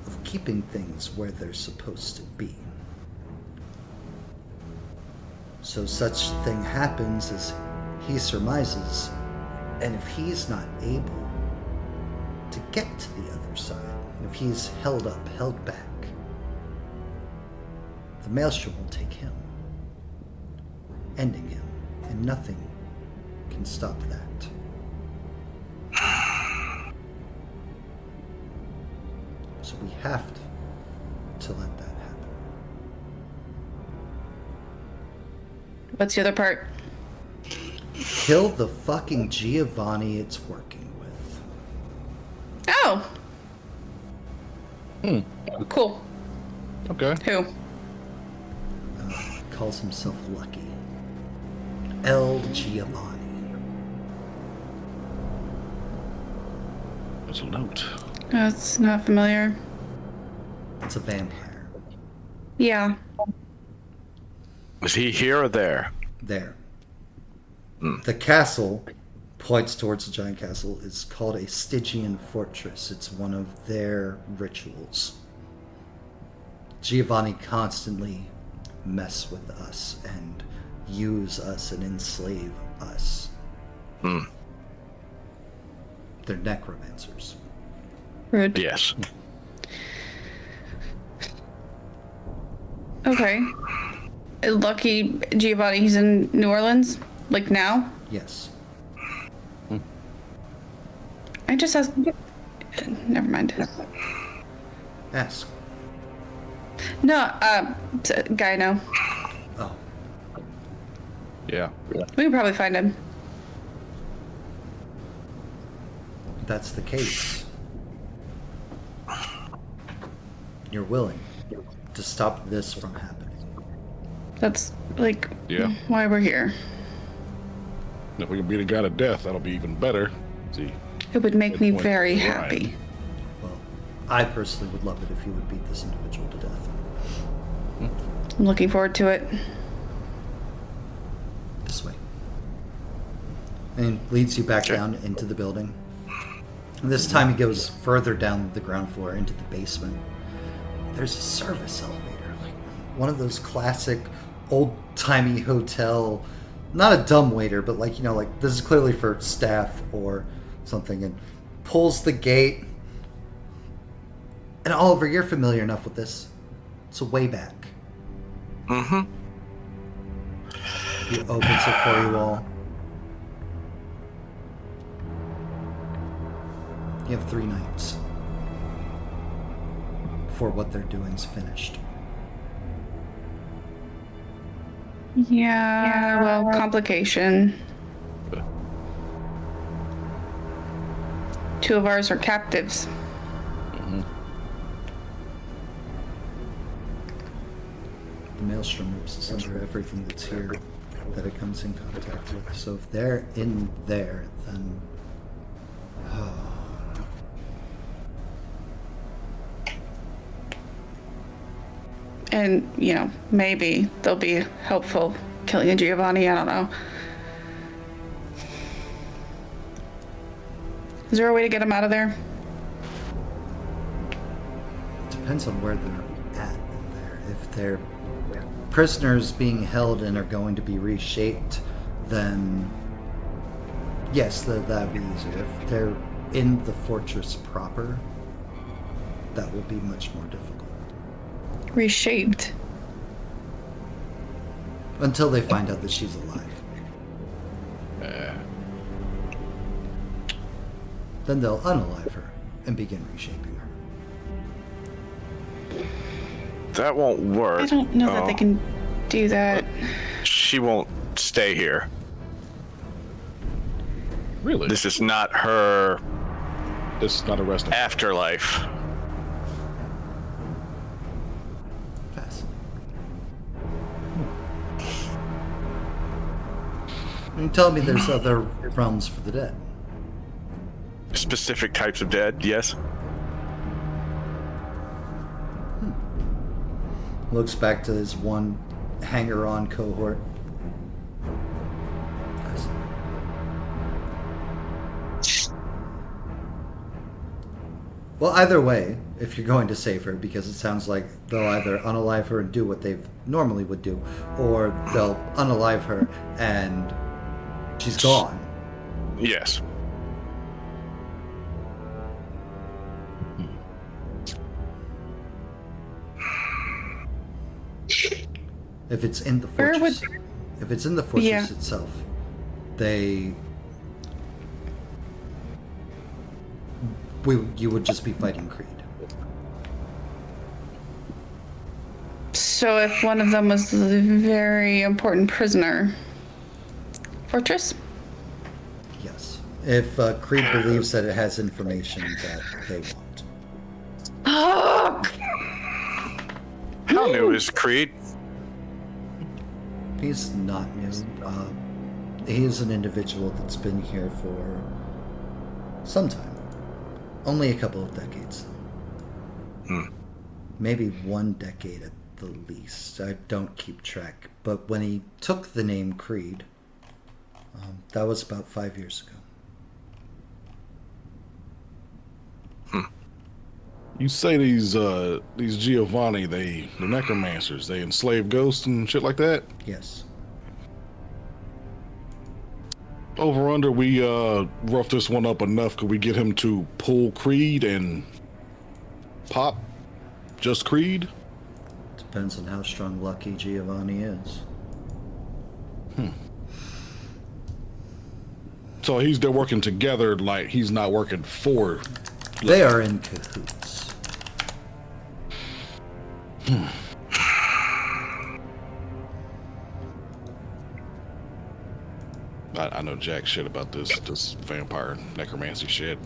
Speaker 2: of keeping things where they're supposed to be. So such thing happens as he surmises, and if he's not able to get to the other side, if he's held up, held back, the maelstrom will take him, ending him, and nothing can stop that. So we have to let that happen.
Speaker 4: What's the other part?
Speaker 2: Kill the fucking Giovanni it's working with.
Speaker 4: Oh. Cool.
Speaker 7: Okay.
Speaker 4: Who?
Speaker 2: Calls himself Lucky. El Giovanni.
Speaker 7: That's a note.
Speaker 4: That's not familiar.
Speaker 2: It's a vampire.
Speaker 4: Yeah.
Speaker 3: Was he here or there?
Speaker 2: There. The castle, points towards the giant castle, is called a Stygian fortress. It's one of their rituals. Giovanni constantly mess with us and use us and enslave us. They're necromancers.
Speaker 4: Rude.
Speaker 3: Yes.
Speaker 4: Okay. Lucky Giovanni, he's in New Orleans? Like now?
Speaker 2: Yes.
Speaker 4: I just asked. Never mind.
Speaker 2: Ask.
Speaker 4: No, guy, no.
Speaker 2: Oh.
Speaker 7: Yeah.
Speaker 4: We can probably find him.
Speaker 2: That's the case. You're willing to stop this from happening.
Speaker 4: That's, like,
Speaker 7: Yeah.
Speaker 4: why we're here.
Speaker 7: If we can beat a guy to death, that'll be even better. See.
Speaker 4: It would make me
Speaker 7: Good point.
Speaker 4: very
Speaker 7: Right.
Speaker 4: happy.
Speaker 2: Well, I personally would love it if you would beat this individual to death.
Speaker 4: I'm looking forward to it.
Speaker 2: This way. And leads you back down into the building. And this time he goes further down the ground floor into the basement. There's a service elevator, like one of those classic old-timey hotel, not a dumbwaiter, but like, you know, like this is clearly for staff or something, and pulls the gate. And Oliver, you're familiar enough with this. It's a way back.
Speaker 3: Mm-hmm.
Speaker 2: He opens it for you all. You have 3 nights before what they're doing's finished.
Speaker 4: Yeah, well, complication. 2 of ours are captives.
Speaker 2: The maelstrom rips asunder everything that's here that it comes in contact with. So if they're in there, then...
Speaker 4: And, you know, maybe they'll be helpful killing a Giovanni, I don't know. Is there a way to get him out of there?
Speaker 2: Depends on where they're at in there. If they're prisoners being held and are going to be reshaped, then Yes, that'd be easier. If they're in the fortress proper, that will be much more difficult.
Speaker 4: Reshaped.
Speaker 2: Until they find out that she's alive. Then they'll unalive her and begin reshaping her.
Speaker 3: That won't work.
Speaker 4: I don't know that they can do that.
Speaker 3: She won't stay here.
Speaker 7: Really?
Speaker 3: This is not her
Speaker 7: This is not a resting.
Speaker 3: afterlife.
Speaker 2: Fascinating. You tell me there's other realms for the dead.
Speaker 3: Specific types of dead, yes.
Speaker 2: Looks back to his one hanger-on cohort. Well, either way, if you're going to save her, because it sounds like they'll either unalive her and do what they normally would do, or they'll unalive her and she's gone.
Speaker 3: Yes.
Speaker 2: If it's in the
Speaker 4: Where
Speaker 2: fortress,
Speaker 4: would-
Speaker 2: if it's in the fortress
Speaker 4: Yeah.
Speaker 2: itself, you would just be fighting Creed.
Speaker 4: So if one of them was the very important prisoner. Fortress?
Speaker 2: Yes. If Creed believes that it has information that they want.
Speaker 4: Oh!
Speaker 3: How new is Creed?
Speaker 2: He's not new. He is an individual that's been here for some time. Only a couple of decades, though. Maybe 1 decade at the least. I don't keep track. But when he took the name Creed, that was about 5 years ago.
Speaker 7: You say these Giovanni, the necromancers, they enslave ghosts and shit like that?
Speaker 2: Yes.
Speaker 7: Over under, we rough this one up enough. Could we get him to pull Creed and pop just Creed?
Speaker 2: Depends on how strong Lucky Giovanni is.
Speaker 7: So they're working together, like he's not working for.
Speaker 2: They are in cahoots.
Speaker 7: I know jack shit about this vampire necromancy shit.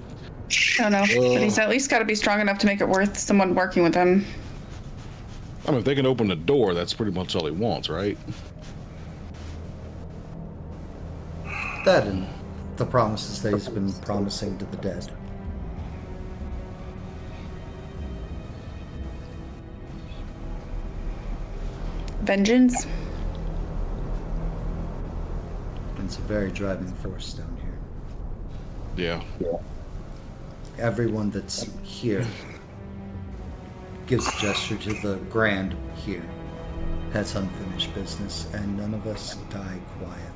Speaker 4: I don't know. But he's at least got to be strong enough to make it worth someone working with him.
Speaker 7: I mean, if they can open the door, that's pretty much all he wants, right?
Speaker 2: That and the promises that he's been promising to the dead.
Speaker 4: Vengeance?
Speaker 2: It's a very driving force down here.
Speaker 7: Yeah.
Speaker 2: Everyone that's here gives a gesture to the grand here. Has unfinished business, and none of us die quietly.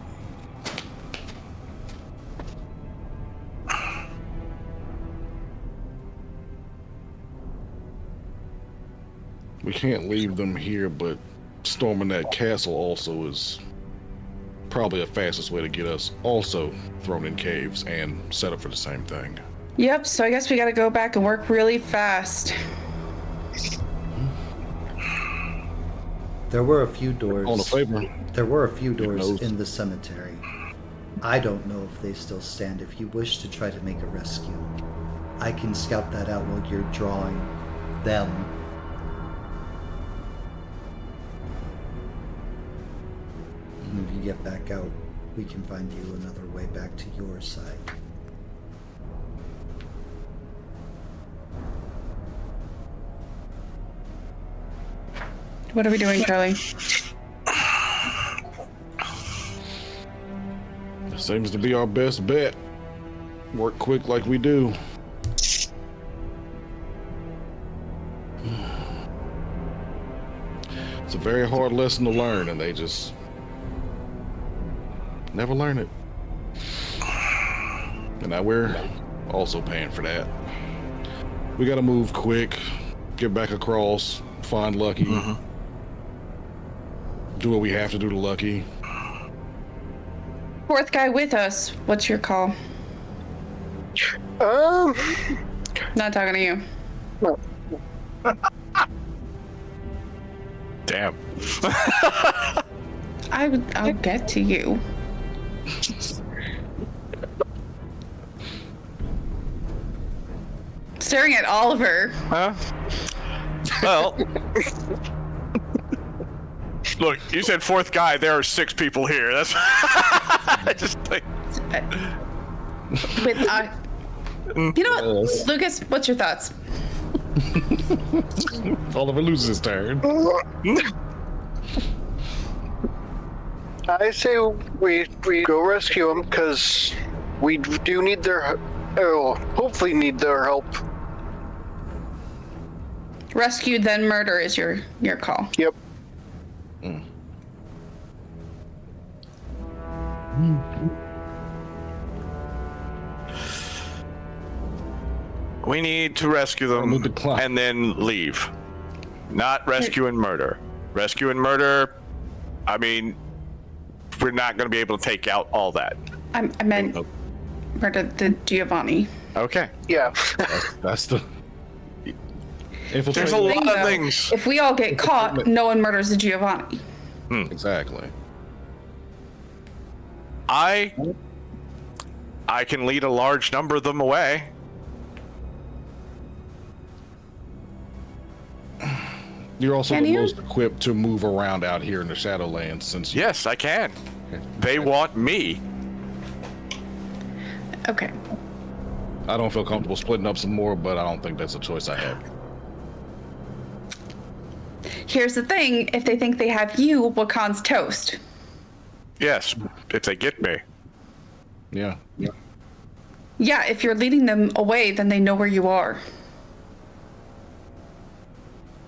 Speaker 7: We can't leave them here, but storming that castle also is probably the fastest way to get us also thrown in caves and set up for the same thing.
Speaker 4: Yep, so I guess we got to go back and work really fast.
Speaker 2: There were a few doors.
Speaker 7: On a favor.
Speaker 2: There were a few doors
Speaker 7: knows?
Speaker 2: in the cemetery. I don't know if they still stand. If you wish to try to make a rescue, I can scout that out while you're drawing them. And if you get back out, we can find you another way back to your side.
Speaker 4: What are we doing, Charlie?
Speaker 7: It seems to be our best bet. Work quick like we do. It's a very hard lesson to learn, and they just never learn it. And now we're also paying for that. We gotta move quick, get back across, find Lucky. Do what we have to do to Lucky.
Speaker 4: Fourth guy with us. What's your call? Not talking to you.
Speaker 6: No.
Speaker 3: Damn.
Speaker 4: I'll get to you. Staring at Oliver.
Speaker 3: Huh? Well. Look, you said fourth guy. There are 6 people here. That's. I just think.
Speaker 4: With you know what, Lucas? What's your thoughts?
Speaker 7: Oliver loses his turn.
Speaker 6: I say we go rescue them because we do need their, hopefully need their help.
Speaker 4: Rescue then murder is your call.
Speaker 6: Yep.
Speaker 3: We need to rescue them
Speaker 7: need to climb.
Speaker 3: and then leave. Not rescue and murder. Rescue and murder, I mean, we're not going to be able to take out all that.
Speaker 4: I meant murder the Giovanni.
Speaker 3: Okay.
Speaker 6: Yeah.
Speaker 7: That's the.
Speaker 3: There's a lot of things.
Speaker 4: If we all get caught, no one murders the Giovanni.
Speaker 7: Exactly.
Speaker 3: I can lead a large number of them away.
Speaker 7: You're also
Speaker 4: Can
Speaker 7: the
Speaker 4: you?
Speaker 7: most equipped to move around out here in the Shadowlands since
Speaker 3: Yes, I can. They want me.
Speaker 4: Okay.
Speaker 7: I don't feel comfortable splitting up some more, but I don't think that's a choice I have.
Speaker 4: Here's the thing: if they think they have you, Wakan's toast.
Speaker 3: Yes, if they get me.
Speaker 7: Yeah.
Speaker 4: Yeah, if you're leading them away, then they know where you are.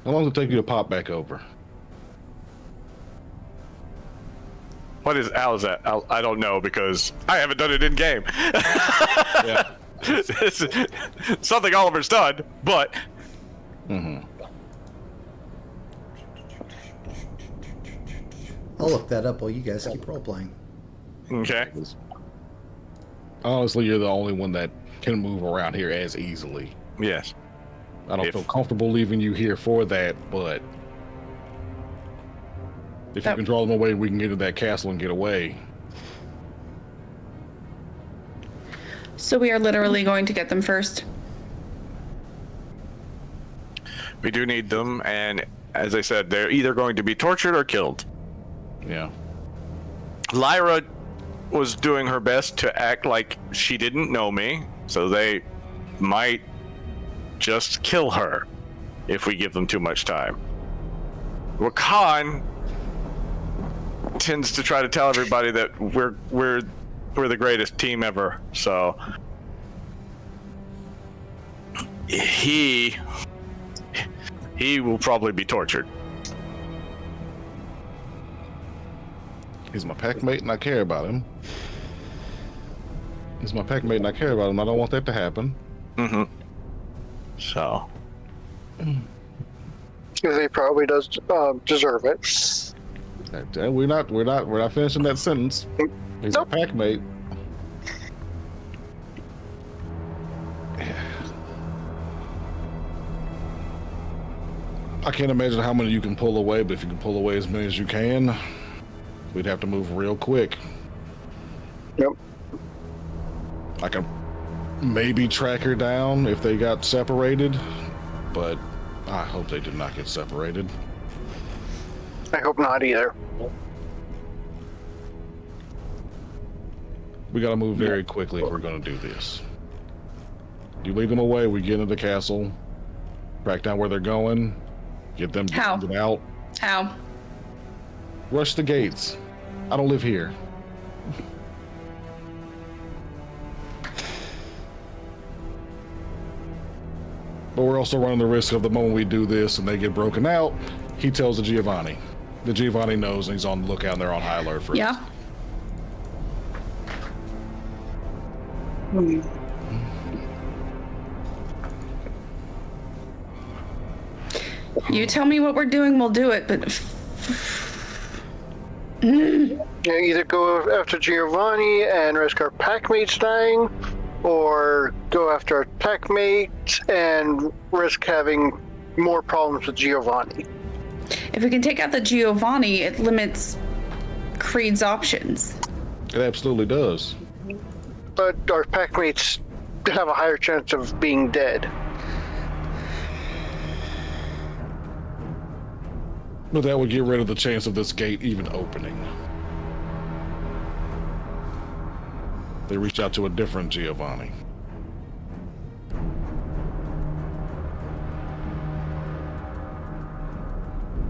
Speaker 7: How long does it take you to pop back over?
Speaker 3: How is that? I don't know because I haven't done it in game.
Speaker 7: Yeah.
Speaker 3: It's something Oliver's done, but
Speaker 2: I'll look that up while you guys keep role playing.
Speaker 3: okay.
Speaker 7: Honestly, you're the only one that can move around here as easily.
Speaker 3: Yes.
Speaker 7: I don't feel comfortable leaving you here for that, but if you can draw them away, we can get to that castle and get away.
Speaker 4: So we are literally going to get them first.
Speaker 3: We do need them, and as I said, they're either going to be tortured or killed.
Speaker 7: Yeah.
Speaker 3: Lyra was doing her best to act like she didn't know me, so they might just kill her if we give them too much time. Wakan tends to try to tell everybody that we're the greatest team ever, so he will probably be tortured.
Speaker 7: He's my packmate and I care about him. He's my packmate and I care about him. I don't want that to happen.
Speaker 3: So
Speaker 6: He probably does deserve it.
Speaker 7: We're not finishing that sentence. He's
Speaker 6: Nope.
Speaker 7: a packmate. I can't imagine how many you can pull away, but if you can pull away as many as you can, we'd have to move real quick.
Speaker 6: Yep.
Speaker 7: I can maybe track her down if they got separated, but I hope they did not get separated.
Speaker 6: I hope not either.
Speaker 7: We gotta move very quickly if we're gonna do this. You lead them away, we get into the castle, track down where they're going, get them
Speaker 4: How?
Speaker 7: out,
Speaker 4: How?
Speaker 7: rush the gates. I don't live here. But we're also running the risk of the moment we do this and they get broken out, he tells the Giovanni. The Giovanni knows and he's on the lookout and they're on high alert for us.
Speaker 4: Yeah. You tell me what we're doing, we'll do it, but...
Speaker 6: Either go after Giovanni and risk our packmates dying, or go after our packmates and risk having more problems with Giovanni.
Speaker 4: If we can take out the Giovanni, it limits Creed's options.
Speaker 7: It absolutely does.
Speaker 6: But our packmates have a higher chance of being dead.
Speaker 7: But that would get rid of the chance of this gate even opening. They reached out to a different Giovanni.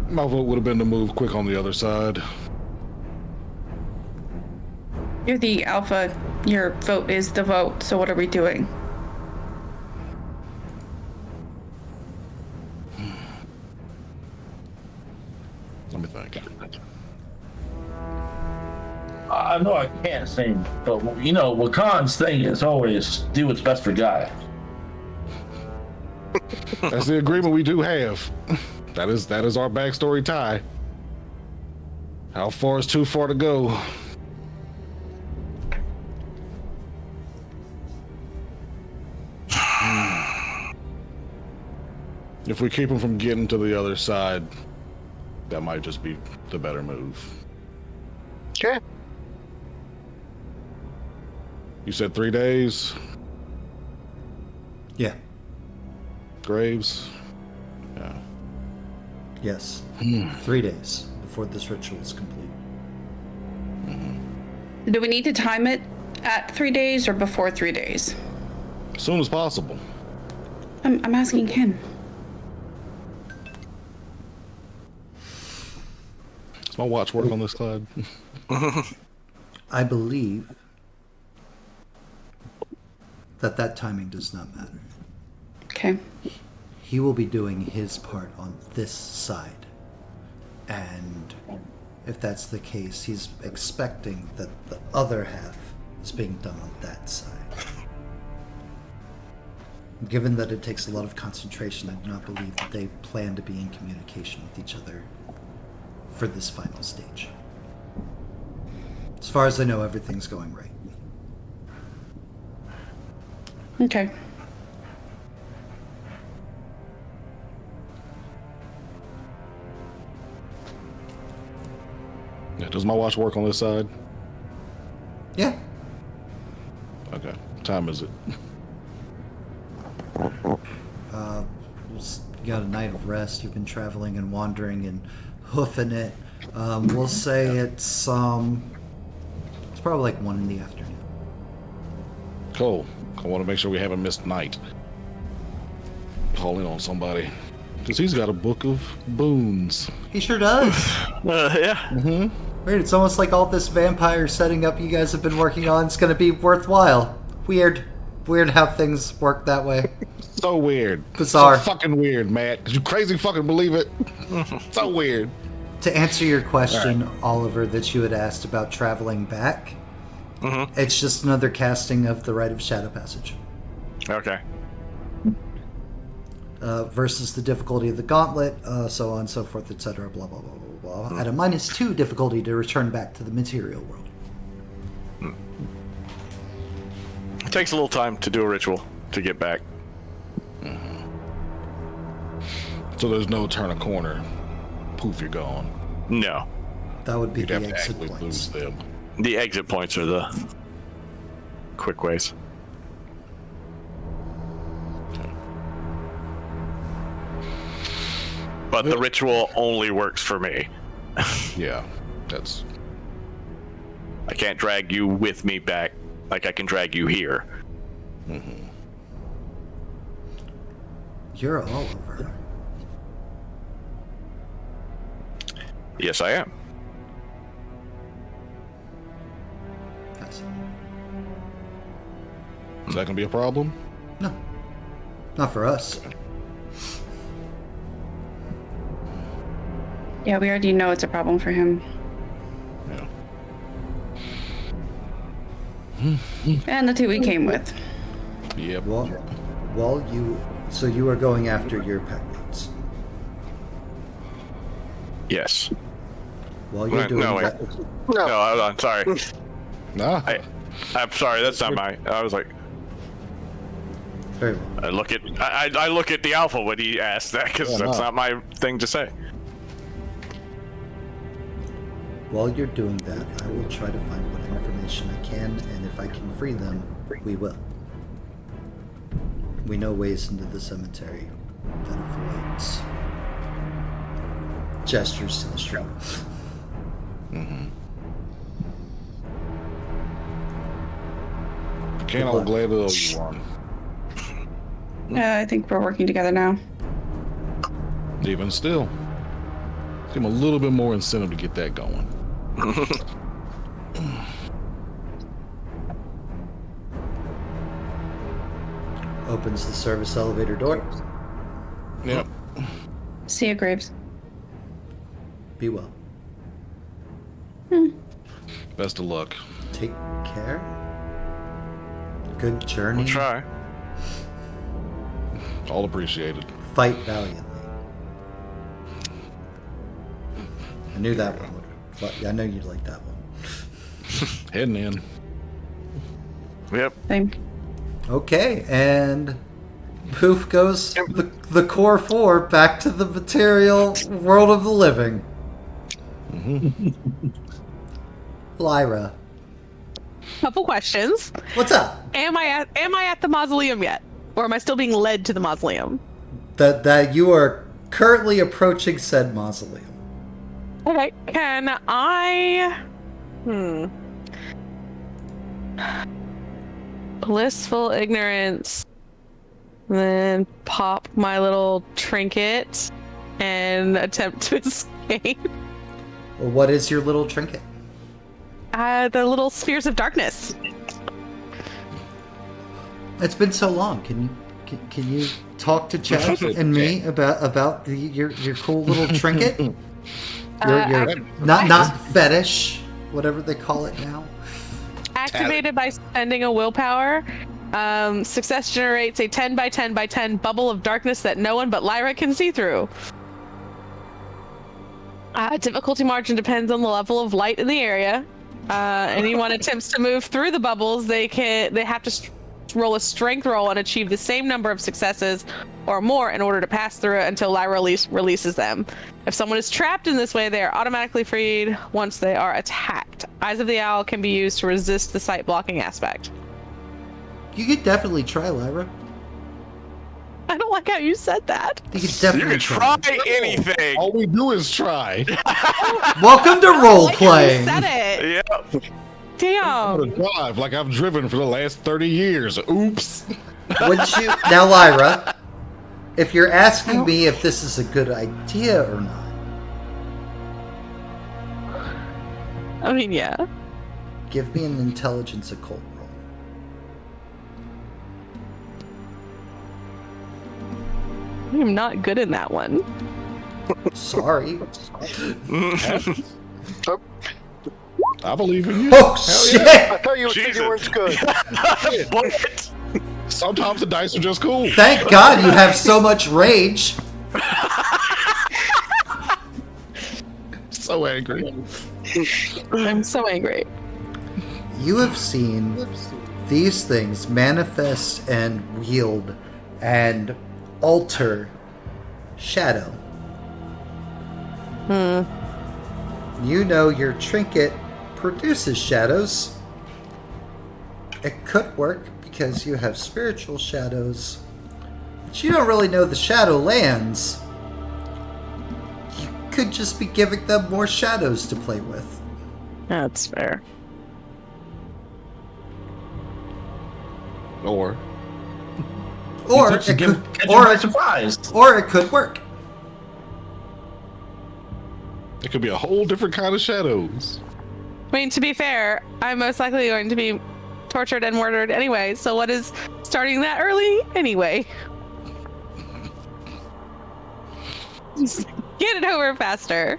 Speaker 7: My vote would have been to move quick on the other side.
Speaker 4: You're the alpha. Your vote is the vote, so what are we doing?
Speaker 7: Let me think.
Speaker 1: I know I can't sing, but you know, Wakan's thing is always do what's best for Guy.
Speaker 7: That's the agreement we do have. That is our backstory tie. How far is too far to go? If we keep him from getting to the other side, that might just be the better move.
Speaker 6: Okay.
Speaker 7: You said 3 days,
Speaker 2: Yeah.
Speaker 7: Graves? Yeah.
Speaker 2: Yes. 3 days before this ritual is complete.
Speaker 4: Do we need to time it at 3 days or before 3 days?
Speaker 7: As soon as possible.
Speaker 4: I'm asking him.
Speaker 7: Does my watch work on this, Clyde?
Speaker 2: I believe that timing does not matter.
Speaker 4: Okay.
Speaker 2: He will be doing his part on this side. And if that's the case, he's expecting that the other half is being done on that side. Given that it takes a lot of concentration, I do not believe that they plan to be in communication with each other for this final stage. As far as I know, everything's going right.
Speaker 4: Okay.
Speaker 7: Yeah, does my watch work on this side?
Speaker 2: Yeah.
Speaker 7: Okay. What time is it?
Speaker 2: You got a night of rest. You've been traveling and wandering and hoofing it. We'll say it's probably like 1 in the afternoon.
Speaker 7: Cool. I want to make sure we haven't missed night. Calling on somebody. Because he's got a book of boons.
Speaker 2: He sure does.
Speaker 3: Yeah.
Speaker 2: Weird. It's almost like all this vampire setting up you guys have been working on is going to be worthwhile. Weird how things work that way.
Speaker 7: So weird.
Speaker 2: Bizarre.
Speaker 7: So fucking weird, Matt. Did you crazy fucking believe it? So weird.
Speaker 2: To answer your question, Oliver, that you had asked about traveling back, it's just another casting of the Rite of Shadow Passage.
Speaker 3: Okay.
Speaker 2: Versus the difficulty of the gauntlet, so on and so forth, etc. Blah, blah, blah, blah, blah. At a -2 difficulty to return back to the material world.
Speaker 3: It takes a little time to do a ritual to get back.
Speaker 7: So there's no turn a corner. Poof, you're gone.
Speaker 3: No.
Speaker 2: That would be
Speaker 7: You'd
Speaker 2: the
Speaker 7: have to
Speaker 2: exit
Speaker 7: actually
Speaker 2: points.
Speaker 7: lose them.
Speaker 3: The exit points are the quick ways. But the ritual only works for me.
Speaker 7: Yeah, that's...
Speaker 3: I can't drag you with me back like I can drag you here.
Speaker 2: You're Oliver.
Speaker 3: Yes, I am.
Speaker 2: Yes.
Speaker 7: Is that gonna be a problem?
Speaker 2: No. Not for us.
Speaker 4: Yeah, we already know it's a problem for him.
Speaker 7: Yeah.
Speaker 4: And the two we came with.
Speaker 7: Yep.
Speaker 2: So you are going after your packmates.
Speaker 3: Yes.
Speaker 2: While you're doing
Speaker 3: No, wait.
Speaker 2: that,
Speaker 6: No.
Speaker 3: No, I'm sorry.
Speaker 7: Nah.
Speaker 3: I'm sorry. That's not my. I was like,
Speaker 2: very well.
Speaker 3: I look at the alpha when he asked that because
Speaker 7: Yeah,
Speaker 3: that's
Speaker 7: no.
Speaker 3: not my thing to say.
Speaker 2: While you're doing that, I will try to find what information I can, and if I can free them, we will. We know ways into the cemetery that avoids gestures to the street.
Speaker 7: Can't all glad though you won.
Speaker 4: I think we're working together now.
Speaker 7: Even still. Give him a little bit more incentive to get that going.
Speaker 2: Opens the service elevator door.
Speaker 7: Yep.
Speaker 4: See you, Graves.
Speaker 2: Be well.
Speaker 7: Best of luck.
Speaker 2: Take care. Good journey.
Speaker 3: We'll try.
Speaker 7: All appreciated.
Speaker 2: Fight valiantly. I knew that one would. I know you'd like that one.
Speaker 7: Heading in.
Speaker 3: Yep.
Speaker 4: Same.
Speaker 2: Okay, and poof goes the core four back to the material world of the living. Lyra,
Speaker 8: Couple questions.
Speaker 2: what's up?
Speaker 8: Am I at the mausoleum yet? Or am I still being led to the mausoleum?
Speaker 2: That you are currently approaching said mausoleum.
Speaker 8: Okay. Can I blissful ignorance, then pop my little trinket and attempt to escape.
Speaker 2: What is your little trinket?
Speaker 8: The little spheres of darkness.
Speaker 2: It's been so long. Can you talk to Chad and me about your cool little trinket? Your not fetish, whatever they call it now.
Speaker 8: Activated by spending a willpower. Success generates a 10 by 10 by 10 bubble of darkness that no one but Lyra can see through. Difficulty margin depends on the level of light in the area. Anyone attempts to move through the bubbles, they have to roll a strength roll and achieve the same number of successes or more in order to pass through it until Lyra releases them. If someone is trapped in this way, they are automatically freed once they are attacked. Eyes of the Owl can be used to resist the sight blocking aspect.
Speaker 2: You could definitely try, Lyra.
Speaker 8: I don't like how you said that.
Speaker 2: You could
Speaker 3: You
Speaker 2: definitely
Speaker 3: can try anything.
Speaker 7: All we do is try.
Speaker 2: Welcome to role
Speaker 8: I like how you
Speaker 2: playing.
Speaker 8: said it.
Speaker 3: Yep.
Speaker 8: Damn.
Speaker 7: I'm gonna drive like I've driven for the last 30 years. Oops.
Speaker 2: Would you now, Lyra? If you're asking me if this is a good idea or not,
Speaker 8: I mean, yeah.
Speaker 2: give me an intelligence occult roll.
Speaker 8: I'm not good in that one.
Speaker 2: Sorry.
Speaker 7: I believe in you.
Speaker 2: Oh shit!
Speaker 6: I thought you said
Speaker 3: Jesus.
Speaker 6: you weren't good.
Speaker 3: But
Speaker 7: Sometimes the dice are just cool.
Speaker 2: Thank God you have so much rage.
Speaker 7: So angry.
Speaker 8: I'm so angry.
Speaker 2: You have seen these things manifest and wield and alter shadow. You know your trinket produces shadows. It could work because you have spiritual shadows, but you don't really know the Shadowlands. You could just be giving them more shadows to play with.
Speaker 8: That's fair.
Speaker 7: Or
Speaker 2: Or
Speaker 1: Catch
Speaker 2: it
Speaker 1: you
Speaker 2: could,
Speaker 1: by surprise.
Speaker 2: or it could work.
Speaker 7: it could be a whole different kind of shadows.
Speaker 8: I mean, to be fair, I'm most likely going to be tortured and murdered anyway, so what is starting that early anyway? Just get it over faster.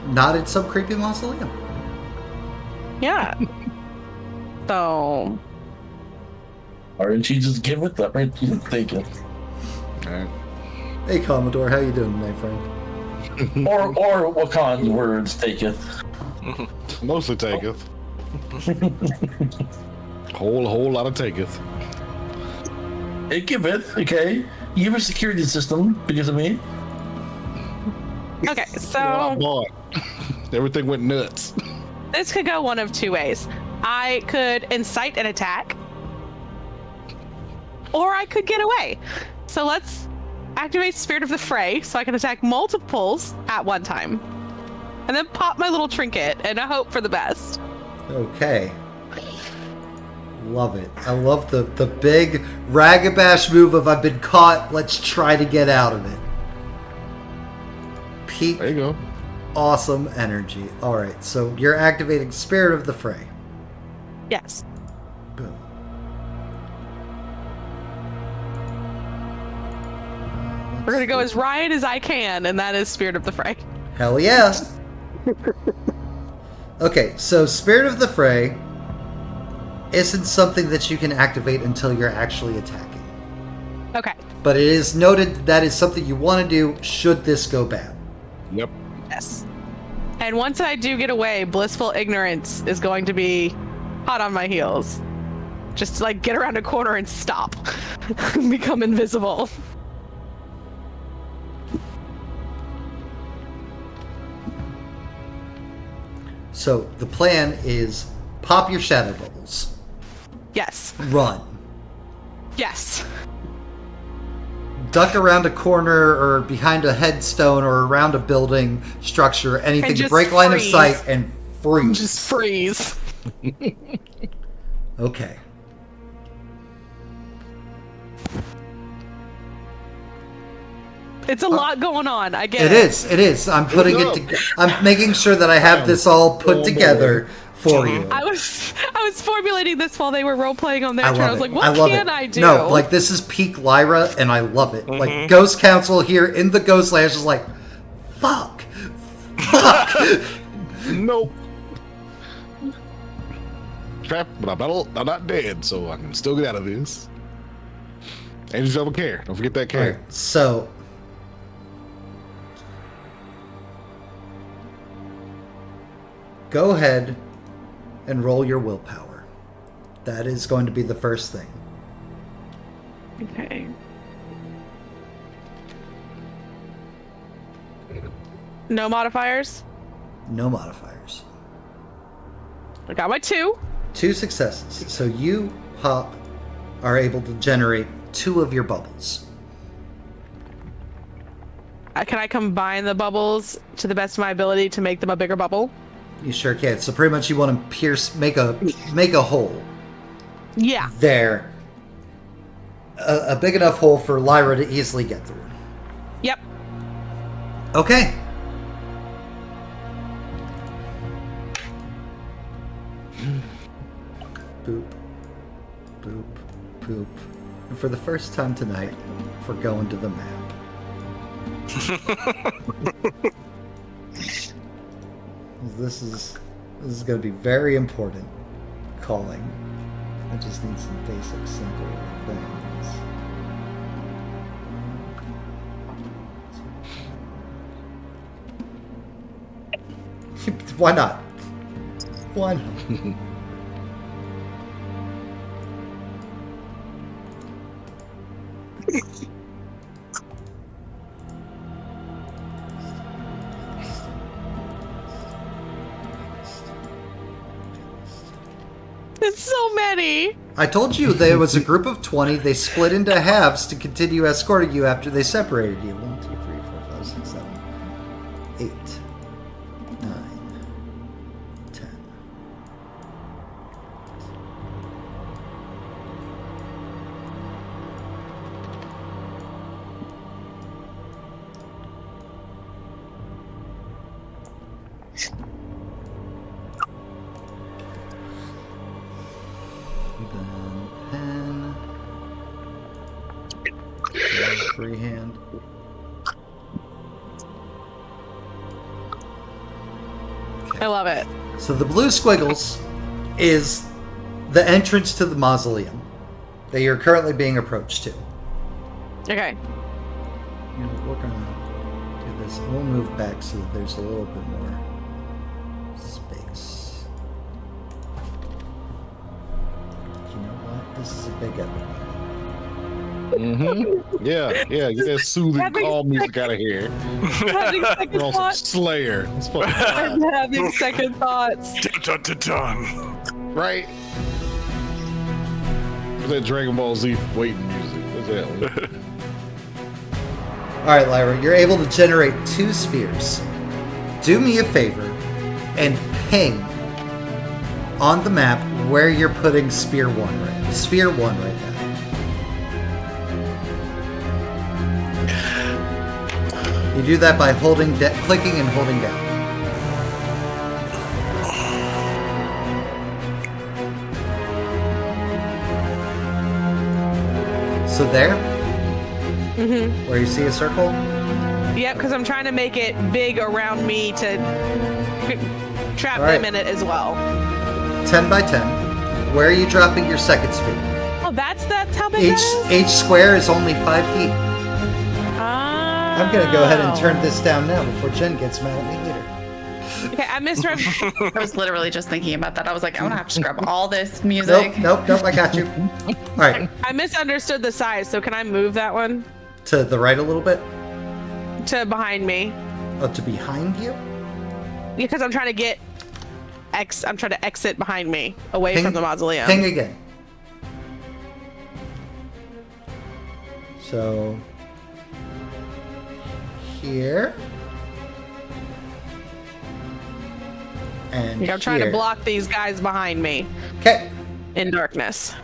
Speaker 2: Not in some creepy mausoleum.
Speaker 8: Yeah. So
Speaker 1: Or did she just give it? That right? She didn't take it.
Speaker 7: Alright.
Speaker 2: Hey, Commodore, how you doing tonight, friend?
Speaker 1: Or Wakan's words taketh.
Speaker 7: Mostly taketh. whole lot of taketh.
Speaker 1: It giveth, okay? You have a security system because of me.
Speaker 8: okay,
Speaker 7: Oh
Speaker 8: so
Speaker 7: boy. Everything went nuts.
Speaker 8: this could go one of two ways. I could incite an attack, or I could get away. So let's activate Spirit of the Fray so I can attack multiples at one time. And then pop my little trinket and I hope for the best.
Speaker 2: Okay. Love it. I love the big ragabash move of I've been caught, let's try to get out of it. Peak
Speaker 7: There you go.
Speaker 2: awesome energy. Alright, so you're activating Spirit of the Fray.
Speaker 8: Yes.
Speaker 2: Boom.
Speaker 8: We're gonna go as Ryan as I can, and that is Spirit of the Fray.
Speaker 2: Hell yeah. Okay, so Spirit of the Fray isn't something that you can activate until you're actually attacking.
Speaker 8: Okay.
Speaker 2: But it is noted that is something you want to do should this go bad.
Speaker 7: Yep.
Speaker 8: Yes. And once I do get away, Blissful Ignorance is going to be hot on my heels. Just to, like, get around a corner and stop. Become invisible.
Speaker 2: So the plan is pop your shadow bubbles.
Speaker 8: Yes.
Speaker 2: Run.
Speaker 8: Yes.
Speaker 2: Duck around a corner or behind a headstone or around a building structure, anything
Speaker 8: And
Speaker 2: to
Speaker 8: just
Speaker 2: break line of
Speaker 8: freeze.
Speaker 2: sight and freeze.
Speaker 8: Just freeze.
Speaker 2: Okay.
Speaker 8: It's a lot going on. I get
Speaker 2: It is. It is. I'm putting it together. I'm making sure that I have this all put together for you.
Speaker 8: I was formulating this while they were role playing on their
Speaker 2: I
Speaker 8: turn.
Speaker 2: love
Speaker 8: I was
Speaker 2: it.
Speaker 8: like, what
Speaker 2: I love
Speaker 8: can
Speaker 2: it.
Speaker 8: I do?
Speaker 2: No, like this is peak Lyra, and I love it. Like Ghost Council here in the Ghost Lands is like, fuck.
Speaker 7: Nope. Trapped, but I'm not dead, so I can still get out of this. Angels don't care. Don't forget that care.
Speaker 2: Alright, so go ahead and roll your willpower. That is going to be the first thing.
Speaker 8: Okay. No modifiers?
Speaker 2: No modifiers.
Speaker 8: I got my 2.
Speaker 2: 2 successes. So you, Hop, are able to generate 2 of your bubbles.
Speaker 8: Can I combine the bubbles to the best of my ability to make them a bigger bubble?
Speaker 2: You sure can. So pretty much you want to pierce, make a hole
Speaker 8: Yeah.
Speaker 2: there. A big enough hole for Lyra to easily get through.
Speaker 8: Yep.
Speaker 2: Okay. Boop. Boop. Boop. And for the first time tonight, we're going to the map. This is going to be very important calling. I just need some basic, simple things. Why not? Why not?
Speaker 8: It's so many.
Speaker 2: I told you there was a group of 20. They split into halves to continue escorting you after they separated you. 1, 2, 3, 4, 5, 6, 7, 8, 9, 10. Then pen. Freehand.
Speaker 8: I love it.
Speaker 2: So the blue squiggles is the entrance to the mausoleum that you're currently being approached to.
Speaker 8: Okay.
Speaker 2: You know, we're gonna do this. We'll move back so that there's a little bit more space. You know what? This is a big episode.
Speaker 7: Mm-hmm. Yeah. Get that soothing calm music out of here.
Speaker 8: Having second
Speaker 7: We're on some
Speaker 8: thoughts.
Speaker 7: Slayer. It's fucking
Speaker 8: I'm having second thoughts.
Speaker 3: Dun, dun, dun.
Speaker 7: right. What's that Dragon Ball Z waiting music? What's that one?
Speaker 2: Alright, Lyra, you're able to generate 2 spheres. Do me a favor and ping on the map where you're putting Sphere 1 right now. You do that by clicking and holding down. So there?
Speaker 8: Mm-hmm.
Speaker 2: Where you see a circle?
Speaker 8: Yep, because I'm trying to make it big around me to trap
Speaker 2: All right.
Speaker 8: them in it as well.
Speaker 2: 10 by 10. Where are you dropping your second sphere?
Speaker 8: Oh, that's how big that is?
Speaker 2: Each square is only 5 feet. I'm gonna go ahead and turn this down now before Jen gets mad at me later.
Speaker 8: Okay, I misread.
Speaker 4: I was literally just thinking about that. I was like, I'm gonna have to scrub all this music.
Speaker 2: Nope, I got you. Alright,
Speaker 8: I misunderstood the size, so can I move that one
Speaker 2: to the right a little bit.
Speaker 8: to behind me?
Speaker 2: Oh, to behind you?
Speaker 8: Because I'm trying to get I'm trying to exit behind me, away from the mausoleum.
Speaker 2: Ping again. So here. And
Speaker 8: I'm trying to
Speaker 2: here.
Speaker 8: block these guys behind me
Speaker 2: Okay.
Speaker 8: in darkness.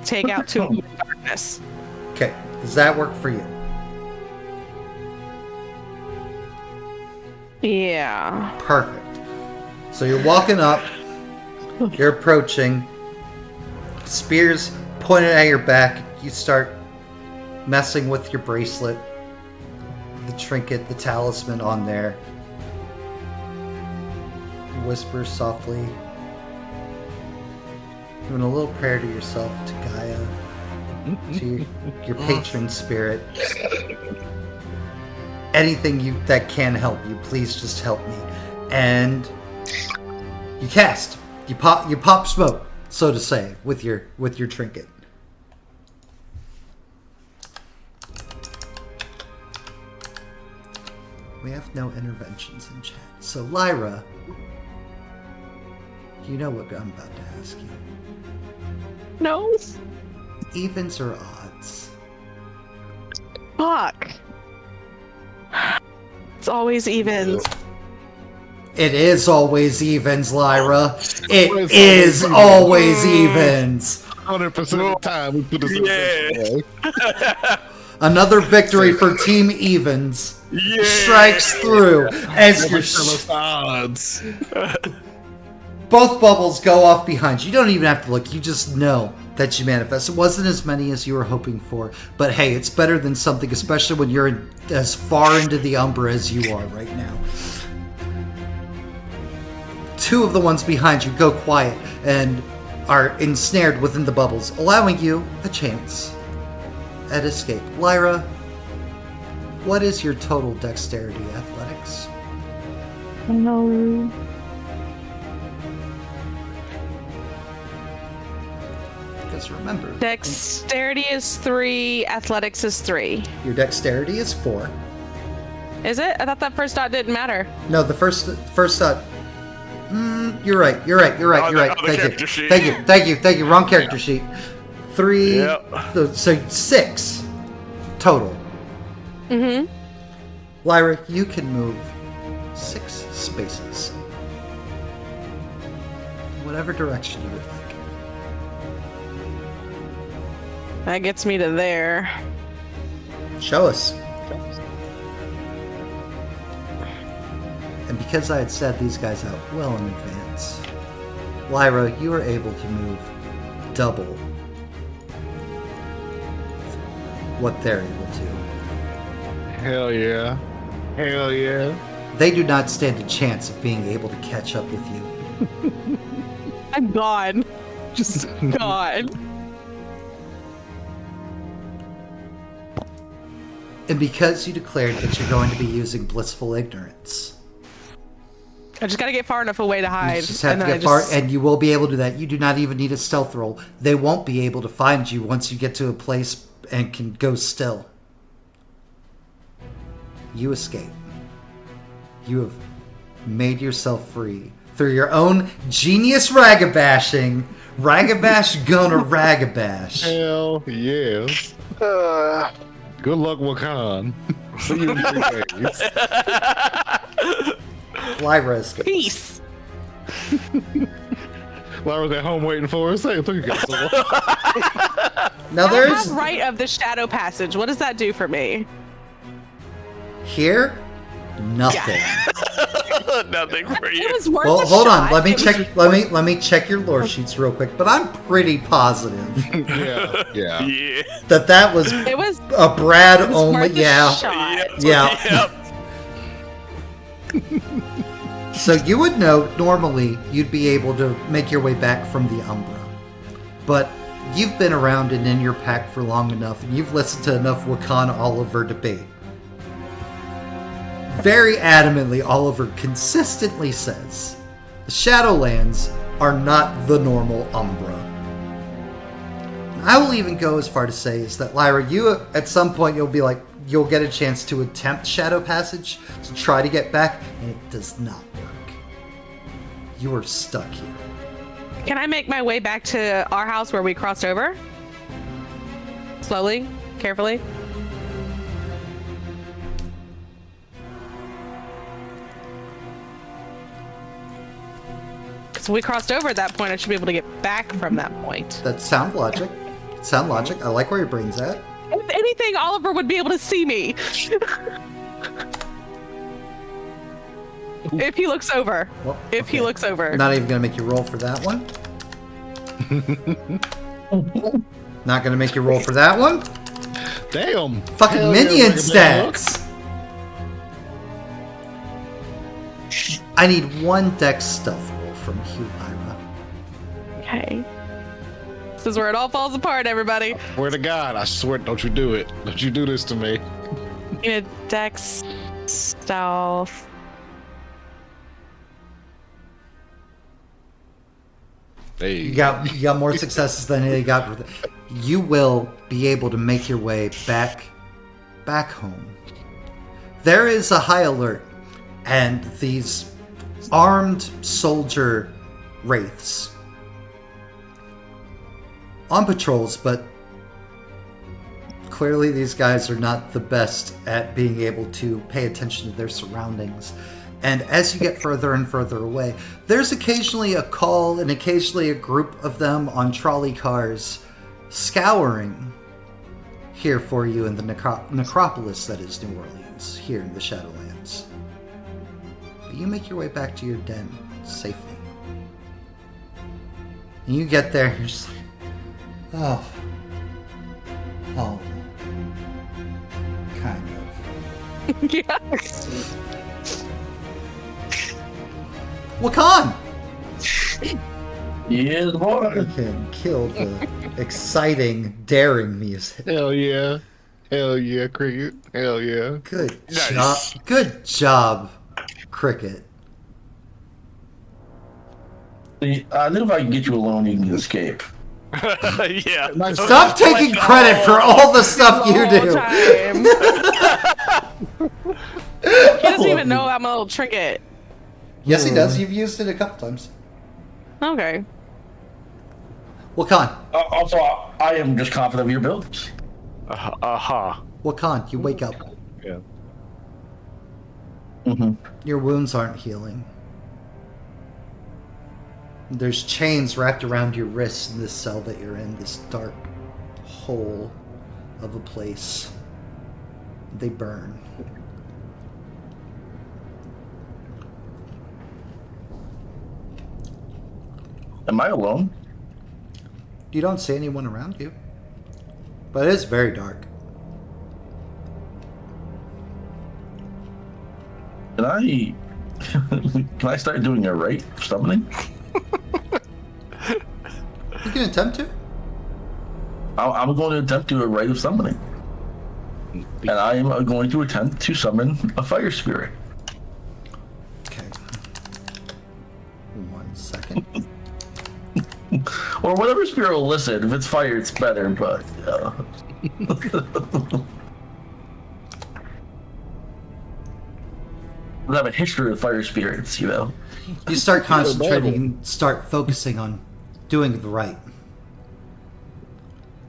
Speaker 8: Take out 2 in darkness.
Speaker 2: Okay. Does that work for you?
Speaker 8: Yeah.
Speaker 2: Perfect. So you're walking up, you're approaching, spears pointed at your back, you start messing with your bracelet, the trinket, the talisman on there. You whisper softly, doing a little prayer to yourself, to Gaia, to your patron spirit. Anything that can help you, please just help me. And you cast. You pop smoke, so to say, with your trinket. We have no interventions in chat. So Lyra, you know what I'm about to ask you.
Speaker 8: No.
Speaker 2: Evens or odds?
Speaker 8: Fuck. It's always evens.
Speaker 2: It is always evens, Lyra. It
Speaker 7: It's
Speaker 2: is always evens.
Speaker 7: 100% of the time we put this in the
Speaker 2: Another victory for Team Evens strikes through as your
Speaker 7: odds.
Speaker 2: both bubbles go off behind you. You don't even have to look. You just know that you manifest. It wasn't as many as you were hoping for, but hey, it's better than something, especially when you're as far into the Umbra as you are right now. 2 of the ones behind you go quiet and are ensnared within the bubbles, allowing you a chance at escape. Lyra, what is your total dexterity athletics?
Speaker 8: No.
Speaker 2: Because remember,
Speaker 8: Dexterity is 3, athletics is 3.
Speaker 2: your dexterity is 4.
Speaker 8: Is it? I thought that first dot didn't matter.
Speaker 2: No, the first dot. You're right. You're right.
Speaker 3: On the character sheet.
Speaker 2: Thank you. Wrong character sheet. 3.
Speaker 3: Yep.
Speaker 2: So 6 total.
Speaker 8: Mm-hmm.
Speaker 2: Lyra, you can move 6 spaces. Whatever direction you would like.
Speaker 8: That gets me to there.
Speaker 2: Show us. And because I had set these guys out well in advance, Lyra, you are able to move double what they're able to.
Speaker 7: Hell yeah.
Speaker 2: They do not stand a chance of being able to catch up with you.
Speaker 8: I'm gone. Just gone.
Speaker 2: And because you declared that you're going to be using blissful ignorance,
Speaker 8: I just gotta get far enough away to hide.
Speaker 2: you just have
Speaker 8: and
Speaker 2: to
Speaker 8: then
Speaker 2: get far, and you will be able to do that. You do not even need a stealth roll. They won't be able to find you once you get to a place and can go still. You escape. You have made yourself free through your own genius ragabashing. Ragabash gonna ragabash.
Speaker 7: Hell yes. Good luck, Wakan. See you in 3 days.
Speaker 2: Lyra escapes.
Speaker 8: Peace.
Speaker 7: Lyra's at home waiting for us. Hey, look at someone.
Speaker 2: Now
Speaker 8: I
Speaker 2: there's
Speaker 8: have right of the shadow passage. What does that do for me?
Speaker 2: here nothing.
Speaker 3: Nothing for
Speaker 8: It
Speaker 3: you.
Speaker 8: was worth
Speaker 2: Well,
Speaker 8: a
Speaker 2: hold on.
Speaker 8: shot.
Speaker 2: Let me
Speaker 8: It was-
Speaker 2: check. Let me check your lore sheets real quick. But I'm pretty positive
Speaker 7: Yeah.
Speaker 3: Yeah.
Speaker 2: that was
Speaker 8: It was.
Speaker 2: a Brad
Speaker 8: It was
Speaker 2: only.
Speaker 8: worth a
Speaker 2: Yeah.
Speaker 8: shot.
Speaker 2: Yeah.
Speaker 3: Yep.
Speaker 2: So you would know normally you'd be able to make your way back from the Umbra, but you've been around and in your pack for long enough, and you've listened to enough Wakan Oliver debate. Very adamantly, Oliver consistently says the Shadowlands are not the normal Umbra. I will even go as far to say is that Lyra, you at some point you'll get a chance to attempt Shadow Passage to try to get back, and it does not work. You are stuck here.
Speaker 8: Can I make my way back to our house where we crossed over? Slowly, carefully. So we crossed over at that point. I should be able to get back from that point.
Speaker 2: That's sound logic. Sound logic. I like where your brain's at.
Speaker 8: If anything, Oliver would be able to see me. If he looks over.
Speaker 2: Well,
Speaker 8: If he
Speaker 2: okay.
Speaker 8: looks over.
Speaker 2: Not even gonna make you roll for that one. Not gonna make you roll for that one.
Speaker 7: Damn.
Speaker 2: Fucking
Speaker 7: Hell yeah,
Speaker 2: minion
Speaker 7: look at that
Speaker 2: stats. I need one dex stealth roll from you, Lyra.
Speaker 8: Okay. This is where it all falls apart, everybody.
Speaker 7: look. Swear to God, I swear, don't you do it. Don't you do this to me.
Speaker 8: You know, Dex, stealth.
Speaker 7: Hey.
Speaker 2: You got more successes than they got with it. You will be able to make your way back home. There is a high alert, and these armed soldier wraiths on patrols, but clearly these guys are not the best at being able to pay attention to their surroundings. And as you get further and further away, there's occasionally a call and occasionally a group of them on trolley cars scouring here for you in the necropolis that is New Orleans, here in the Shadowlands. But you make your way back to your den safely. And you get there, and you're just like, oh, home. Kind of.
Speaker 8: Yeah.
Speaker 2: Wakan!
Speaker 1: Yeah, boy.
Speaker 2: Can kill the exciting, daring music.
Speaker 7: Hell yeah. Hell yeah, Cricket. Hell yeah.
Speaker 2: Good
Speaker 3: Nice.
Speaker 2: job. Good job, Cricket.
Speaker 1: See, I knew if I can get you alone, you can escape.
Speaker 3: Yeah.
Speaker 7: Nice.
Speaker 2: Stop taking credit for all the stuff you
Speaker 8: Whole
Speaker 2: do.
Speaker 8: time. He doesn't even know about my little trinket.
Speaker 2: Yes, he does. You've used it a couple times.
Speaker 8: Okay.
Speaker 2: Wakan.
Speaker 1: Also, I am just confident of your abilities.
Speaker 3: Uh-huh.
Speaker 2: Wakan, you wake up.
Speaker 7: Yeah.
Speaker 1: Mm-hmm.
Speaker 2: Your wounds aren't healing. There's chains wrapped around your wrists in this cell that you're in, this dark hole of a place. They burn.
Speaker 1: Am I alone?
Speaker 2: You don't see anyone around you. But it is very dark.
Speaker 1: Can I start doing a rite of summoning?
Speaker 2: You can attempt to.
Speaker 1: I'm going to attempt to do a rite of summoning. And I am going to attempt to summon a fire spirit.
Speaker 2: Okay. 1 second.
Speaker 1: Or whatever spirit will listen. If it's fire, it's better, but... We have a history of fire spirits, you know?
Speaker 2: You start concentrating and start focusing on doing the right.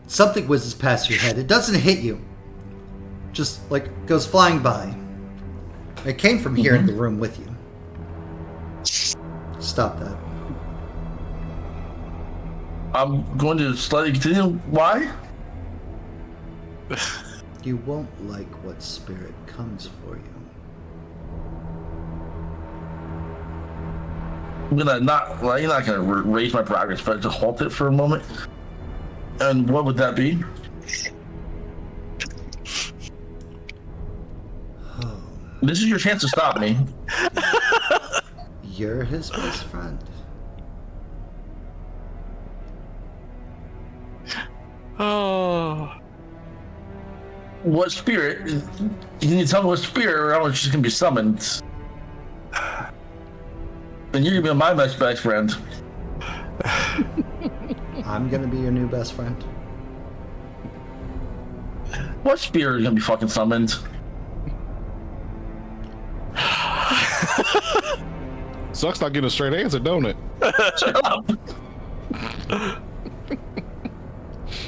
Speaker 2: Something whizzes past your head. It doesn't hit you. Just, like, goes flying by. It came from here in the room with you. Stop that.
Speaker 1: I'm going to slightly continue. Why?
Speaker 2: You won't like what spirit comes for you.
Speaker 1: I'm gonna not... Well, you're not gonna raise my progress, but just halt it for a moment. And what would that be? This is your chance to stop me.
Speaker 2: You're his best friend.
Speaker 3: Oh.
Speaker 1: What spirit? Can you tell me what spirit or how much is gonna be summoned? And you're gonna be my best friend.
Speaker 2: I'm gonna be your new best friend.
Speaker 1: What spirit is gonna be fucking summoned?
Speaker 7: Sucks not getting a straight answer, don't it?
Speaker 1: Shut up.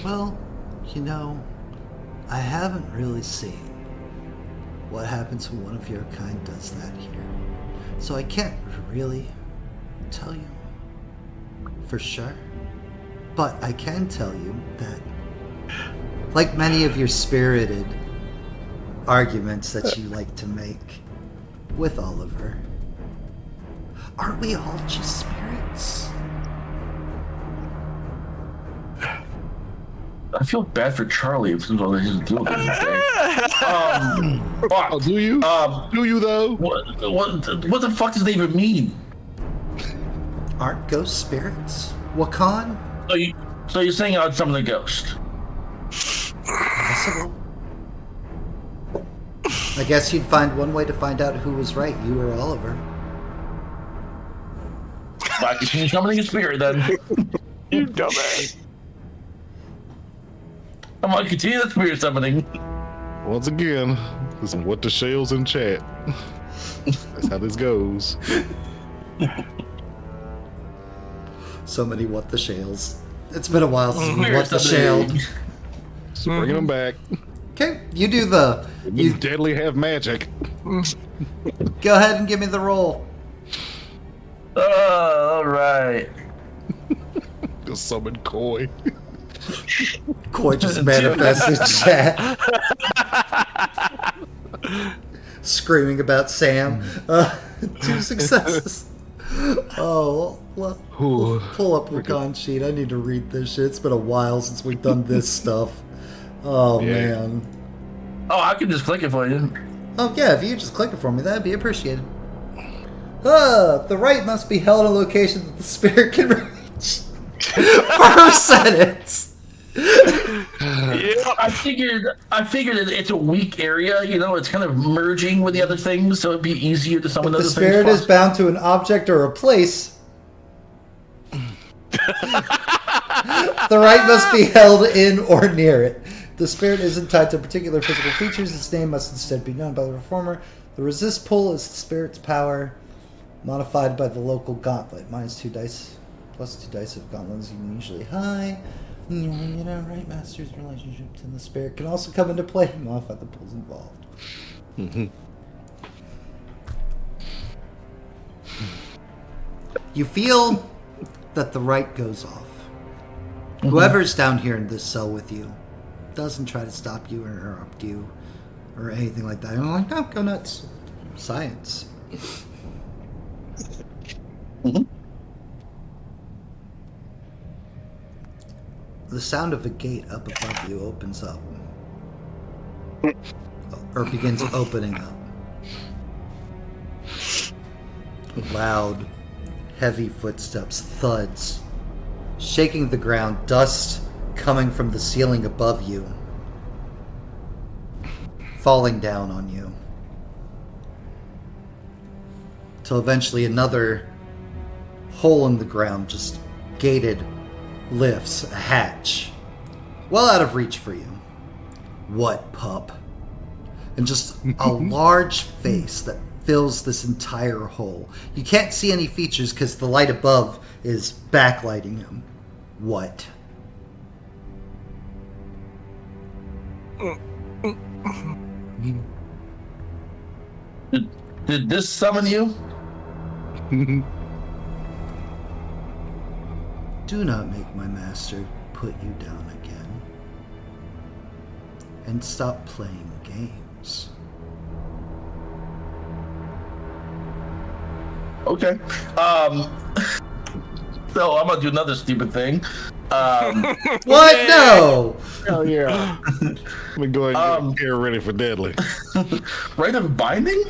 Speaker 2: Well, you know, I haven't really seen what happens when one of your kind does that here. So I can't really tell you for sure. But I can tell you that, like many of your spirited arguments that you like to make with Oliver, aren't we all just spirits?
Speaker 1: I feel bad for Charlie. This is what he's doing.
Speaker 7: Oh, do you? Do you though?
Speaker 1: What the fuck does that even mean?
Speaker 2: Aren't ghost spirits? Wakan?
Speaker 1: So you're saying I'd summon a ghost?
Speaker 2: Possible. I guess you'd find one way to find out who was right, you or Oliver.
Speaker 1: I continue summoning a spirit then.
Speaker 3: You dumbass.
Speaker 1: I'm gonna continue the spirit summoning.
Speaker 7: Once again, listen, what the shells in chat. That's how this goes.
Speaker 2: So many what the shales. It's been a while since we
Speaker 1: Spirit
Speaker 2: what the
Speaker 1: summoning.
Speaker 2: shaled.
Speaker 7: Just bringing them back.
Speaker 2: Okay, you do the...
Speaker 7: You deadly have magic.
Speaker 2: Go ahead and give me the roll.
Speaker 1: Alright.
Speaker 7: Just summon Koi.
Speaker 2: Koi just manifested chat. Screaming about Sam. 2 successes. Oh, well, pull up the con sheet. I need to read this shit. It's been a while since we've done this stuff. Oh,
Speaker 7: Yeah.
Speaker 2: man.
Speaker 1: Oh, I can just click it for you.
Speaker 2: Oh, yeah, if you just click it for me, that'd be appreciated. The rite must be held in a location that the spirit can reach. Per sentence.
Speaker 1: I figured it's a weak area, you know, it's kind of merging with the other things, so it'd be easier to summon
Speaker 2: The
Speaker 1: other
Speaker 2: spirit
Speaker 1: things.
Speaker 2: is bound to an object or a place. The rite must be held in or near it. The spirit isn't tied to particular physical features. Its name must instead be known by the performer. The resist pull is the spirit's power, modified by the local gauntlet. -2 dice, +2 dice if gauntlet is unusually high. Right master's relationship to the spirit can also come into play. Modify the pulls involved. You feel that the rite goes off. Whoever's down here in this cell with you doesn't try to stop you or interrupt you or anything like that. I'm like, no, go nuts. Science. The sound of a gate up above you opens up. Or begins opening up. Loud, heavy footsteps, thuds, shaking the ground, dust coming from the ceiling above you, falling down on you. Till eventually another hole in the ground, just gated, lifts, a hatch, well out of reach for you. What pup? And just a large face that fills this entire hole. You can't see any features because the light above is backlighting him. What?
Speaker 1: Did this summon you?
Speaker 2: Do not make my master put you down again. And stop playing games.
Speaker 1: Okay. So I'm gonna do another stupid thing.
Speaker 2: What? No!
Speaker 7: Hell yeah. Let me go ahead and get ready for deadly.
Speaker 1: Rite of binding?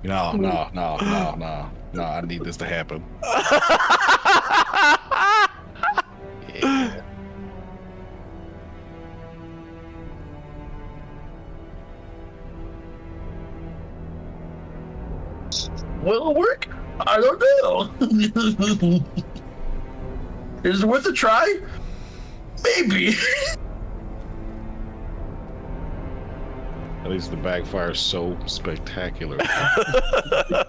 Speaker 7: No. I need this to happen. Yeah.
Speaker 1: Will it work? I don't know. Is it worth a try? Maybe.
Speaker 7: At least the backfire is so spectacular. I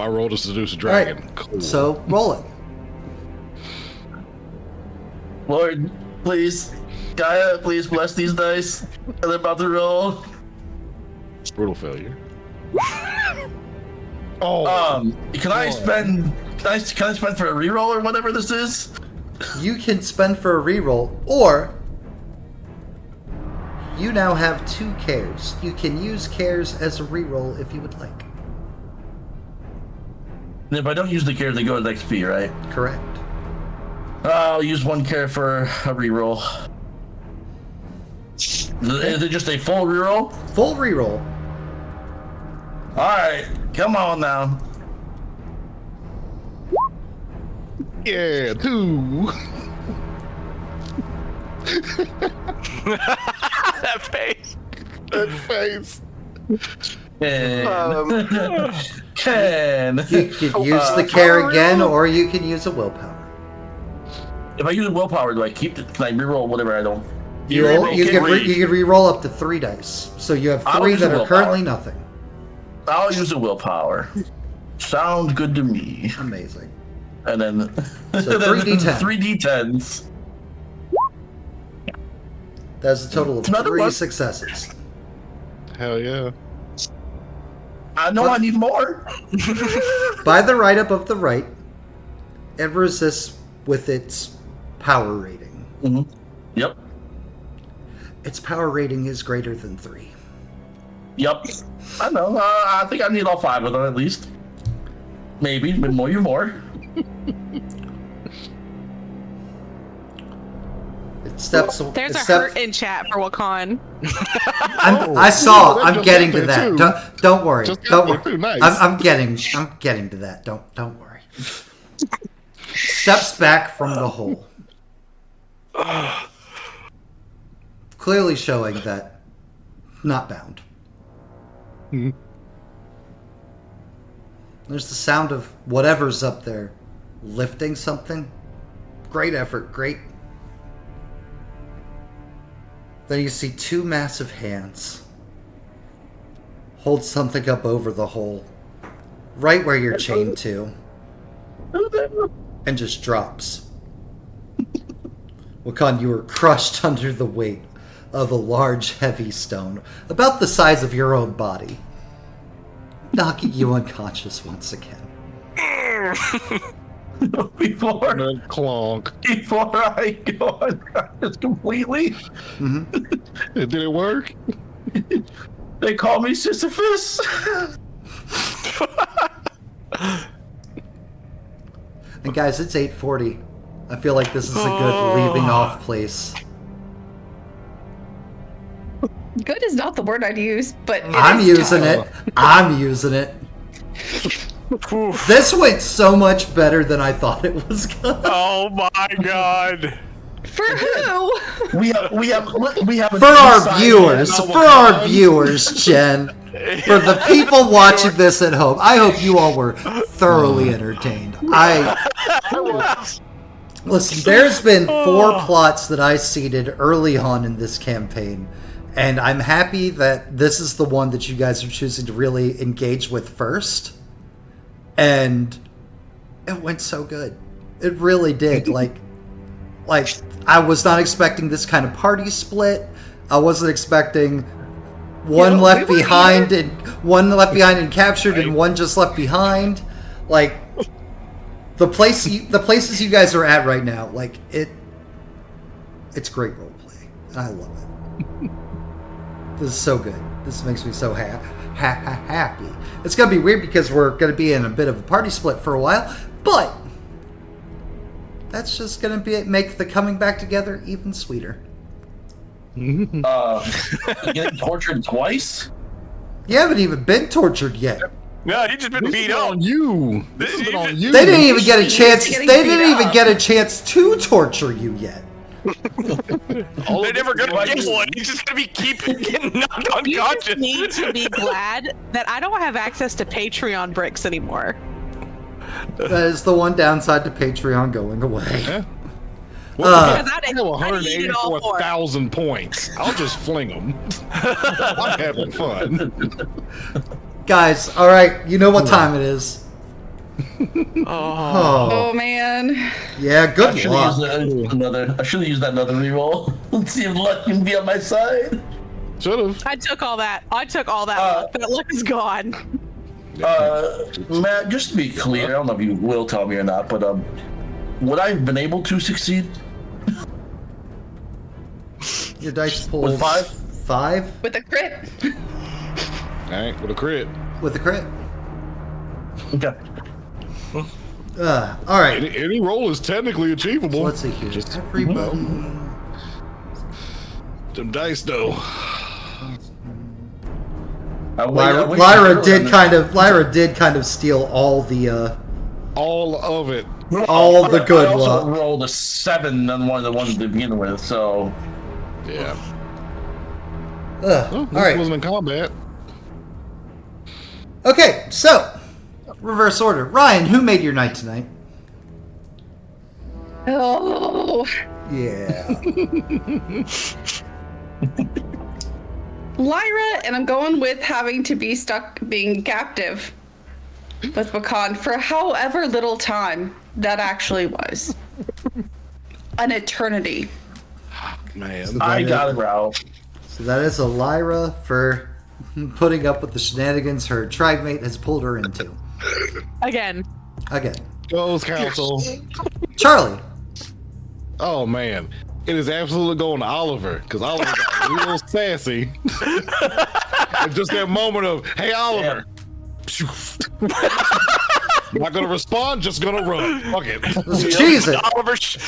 Speaker 7: rolled a seduce a dragon.
Speaker 2: Alright,
Speaker 7: Cool.
Speaker 2: so roll it.
Speaker 1: Lord, please, Gaia, please bless these dice. They're about to roll.
Speaker 7: Brutal failure.
Speaker 1: Can I spend? Can I spend for a reroll or whatever this is?
Speaker 2: You can spend for a reroll, or you now have 2 cares. You can use cares as a reroll if you would like.
Speaker 1: And if I don't use the care, they go to XP, right?
Speaker 2: Correct.
Speaker 1: I'll use 1 care for a reroll. Is it just a full reroll?
Speaker 2: Full reroll.
Speaker 1: Alright, come on now.
Speaker 7: Yeah, 2.
Speaker 3: That face.
Speaker 7: That face.
Speaker 1: Can
Speaker 2: You can use the care again, or you can use a willpower.
Speaker 1: if I use willpower, do I keep it? Can I reroll whatever I don't?
Speaker 2: You can reroll up to 3 dice. So you have
Speaker 1: I'll
Speaker 2: 3
Speaker 1: use
Speaker 2: that
Speaker 1: the
Speaker 2: are currently
Speaker 1: willpower.
Speaker 2: nothing.
Speaker 1: I'll use the willpower. Sounds good to me.
Speaker 2: Amazing.
Speaker 1: And then
Speaker 2: So 3d10.
Speaker 1: 3d10s.
Speaker 2: That's a total of
Speaker 1: Another
Speaker 2: 3
Speaker 1: one.
Speaker 2: successes.
Speaker 7: Hell yeah.
Speaker 1: I know I need more.
Speaker 2: By the right above the right, it resists with its power rating.
Speaker 1: Mm-hmm. Yep.
Speaker 2: Its power rating is greater than 3.
Speaker 1: Yep. I know. I think I need all 5 of them at least. Maybe more. You more.
Speaker 2: It steps.
Speaker 8: There's
Speaker 2: it
Speaker 8: a
Speaker 2: steps-
Speaker 8: hurt in chat for Wakan.
Speaker 2: I saw.
Speaker 7: that
Speaker 2: I'm
Speaker 7: just
Speaker 2: getting to
Speaker 7: happened
Speaker 2: that.
Speaker 7: too.
Speaker 2: Don't worry.
Speaker 7: Just
Speaker 2: Don't
Speaker 7: happened
Speaker 2: worry.
Speaker 7: too, nice.
Speaker 2: I'm getting to that. Don't worry. Steps back from the hole, clearly showing that not bound. There's the sound of whatever's up there lifting something. Great effort. Great. Then you see 2 massive hands hold something up over the hole, right where you're chained to, and just drops. Wakan, you were crushed under the weight of a large, heavy stone, about the size of your own body, knocking you unconscious once again.
Speaker 1: Before
Speaker 7: Clonk.
Speaker 1: I go unconscious completely,
Speaker 7: Did it work?
Speaker 1: they call me Sisyphus.
Speaker 2: And guys, it's 8:40. I feel like this is a good leaving off place.
Speaker 4: Good is not the word I'd use, but
Speaker 2: I'm using it. I'm using it. This went so much better than I thought it was gonna.
Speaker 3: Oh my god.
Speaker 4: For who?
Speaker 1: We have
Speaker 2: For our viewers, Jen. For the people watching this at home, I hope you all were thoroughly entertained. Listen, there's been 4 plots that I seeded early on in this campaign, and I'm happy that this is the one that you guys are choosing to really engage with first. And it went so good. It really did. Like I was not expecting this kind of party split. I wasn't expecting one left behind and captured, and one just left behind. Like the places you guys are at right now, like it's great roleplay, and I love it. This is so good. This makes me so happy. It's gonna be weird because we're gonna be in a bit of a party split for a while, but that's just gonna make the coming back together even sweeter.
Speaker 1: getting tortured twice.
Speaker 2: You haven't even been tortured yet.
Speaker 3: No, you just been beat up.
Speaker 7: On you. This has been on you.
Speaker 2: They didn't even get a chance. They didn't even get a chance to torture you yet.
Speaker 3: They're never gonna get one. He's just gonna be getting knocked
Speaker 8: You
Speaker 3: unconscious.
Speaker 8: just need to be glad that I don't have access to Patreon bricks anymore.
Speaker 2: That is the one downside to Patreon going away.
Speaker 7: Yeah.
Speaker 8: Because
Speaker 7: I have 184,000 points. I'll just fling them. I'm having fun.
Speaker 2: Guys, all right, you know what time it is.
Speaker 4: Oh man.
Speaker 2: Yeah, good luck.
Speaker 1: I should have used another reroll. Let's see if luck can be on my side.
Speaker 7: Should have.
Speaker 8: I took all that. Luck. That luck is gone.
Speaker 1: Matt, just to be clear, I don't know if you will tell me or not, but would I have been able to succeed?
Speaker 2: Your dice pulls
Speaker 1: With 5?
Speaker 2: 5
Speaker 4: With a crit.
Speaker 7: Alright, with a crit.
Speaker 2: with a crit.
Speaker 1: Okay.
Speaker 2: All right.
Speaker 7: Any roll is technically achievable.
Speaker 2: Let's see here. Everybody.
Speaker 7: Them dice though.
Speaker 2: Lyra did kind of steal all the
Speaker 7: All of it.
Speaker 2: all the good
Speaker 1: I also
Speaker 2: luck.
Speaker 1: rolled a 7 on one of the ones to begin with, so
Speaker 7: Yeah.
Speaker 2: All
Speaker 7: This
Speaker 2: right.
Speaker 7: wasn't in combat.
Speaker 2: Okay, so reverse order. Ryan, who made your night tonight?
Speaker 4: Oh.
Speaker 2: Yeah.
Speaker 4: Lyra, and I'm going with having to be stuck being captive with Wakan for however little time that actually was. An eternity.
Speaker 7: Man.
Speaker 1: I got it, Ralph.
Speaker 2: So that is a Lyra for putting up with the shenanigans her tribe mate has pulled her into.
Speaker 8: Again.
Speaker 7: Goes council.
Speaker 2: Charlie.
Speaker 7: Oh man. It is absolutely going to Oliver, because Oliver got real sassy. And just that moment of, hey Oliver. Not gonna respond, just gonna run. Fuck it.
Speaker 2: Jesus.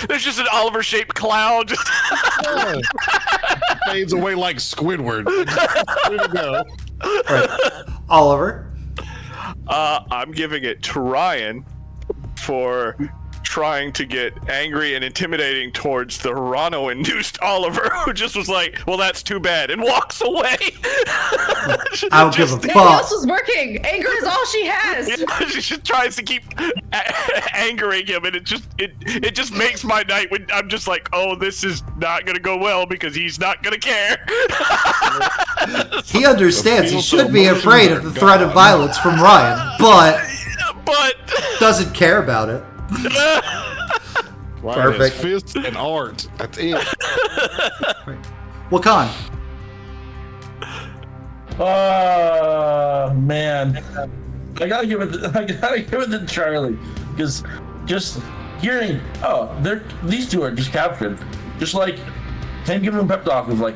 Speaker 3: There's just an Oliver-shaped cloud.
Speaker 7: Yeah. Fades away like Squidward. Way to go.
Speaker 2: Right. Oliver.
Speaker 3: I'm giving it to Ryan for trying to get angry and intimidating towards the Rano-induced Oliver, who just was like, well, that's too bad, and walks away.
Speaker 2: I don't give a
Speaker 4: Nothing
Speaker 2: fuck.
Speaker 4: else was working. Anger is all she has.
Speaker 3: She just tries to keep angering him, and it just makes my night when I'm just like, oh, this is not gonna go well because he's not gonna care.
Speaker 2: He understands he should be afraid of the threat of violence from Ryan, but doesn't care about it. Perfect.
Speaker 7: Fists and art. That's it.
Speaker 2: Wakan.
Speaker 1: Man, I gotta give it to Charlie, because just hearing, these two are just captured, just like him giving him pep talk was like,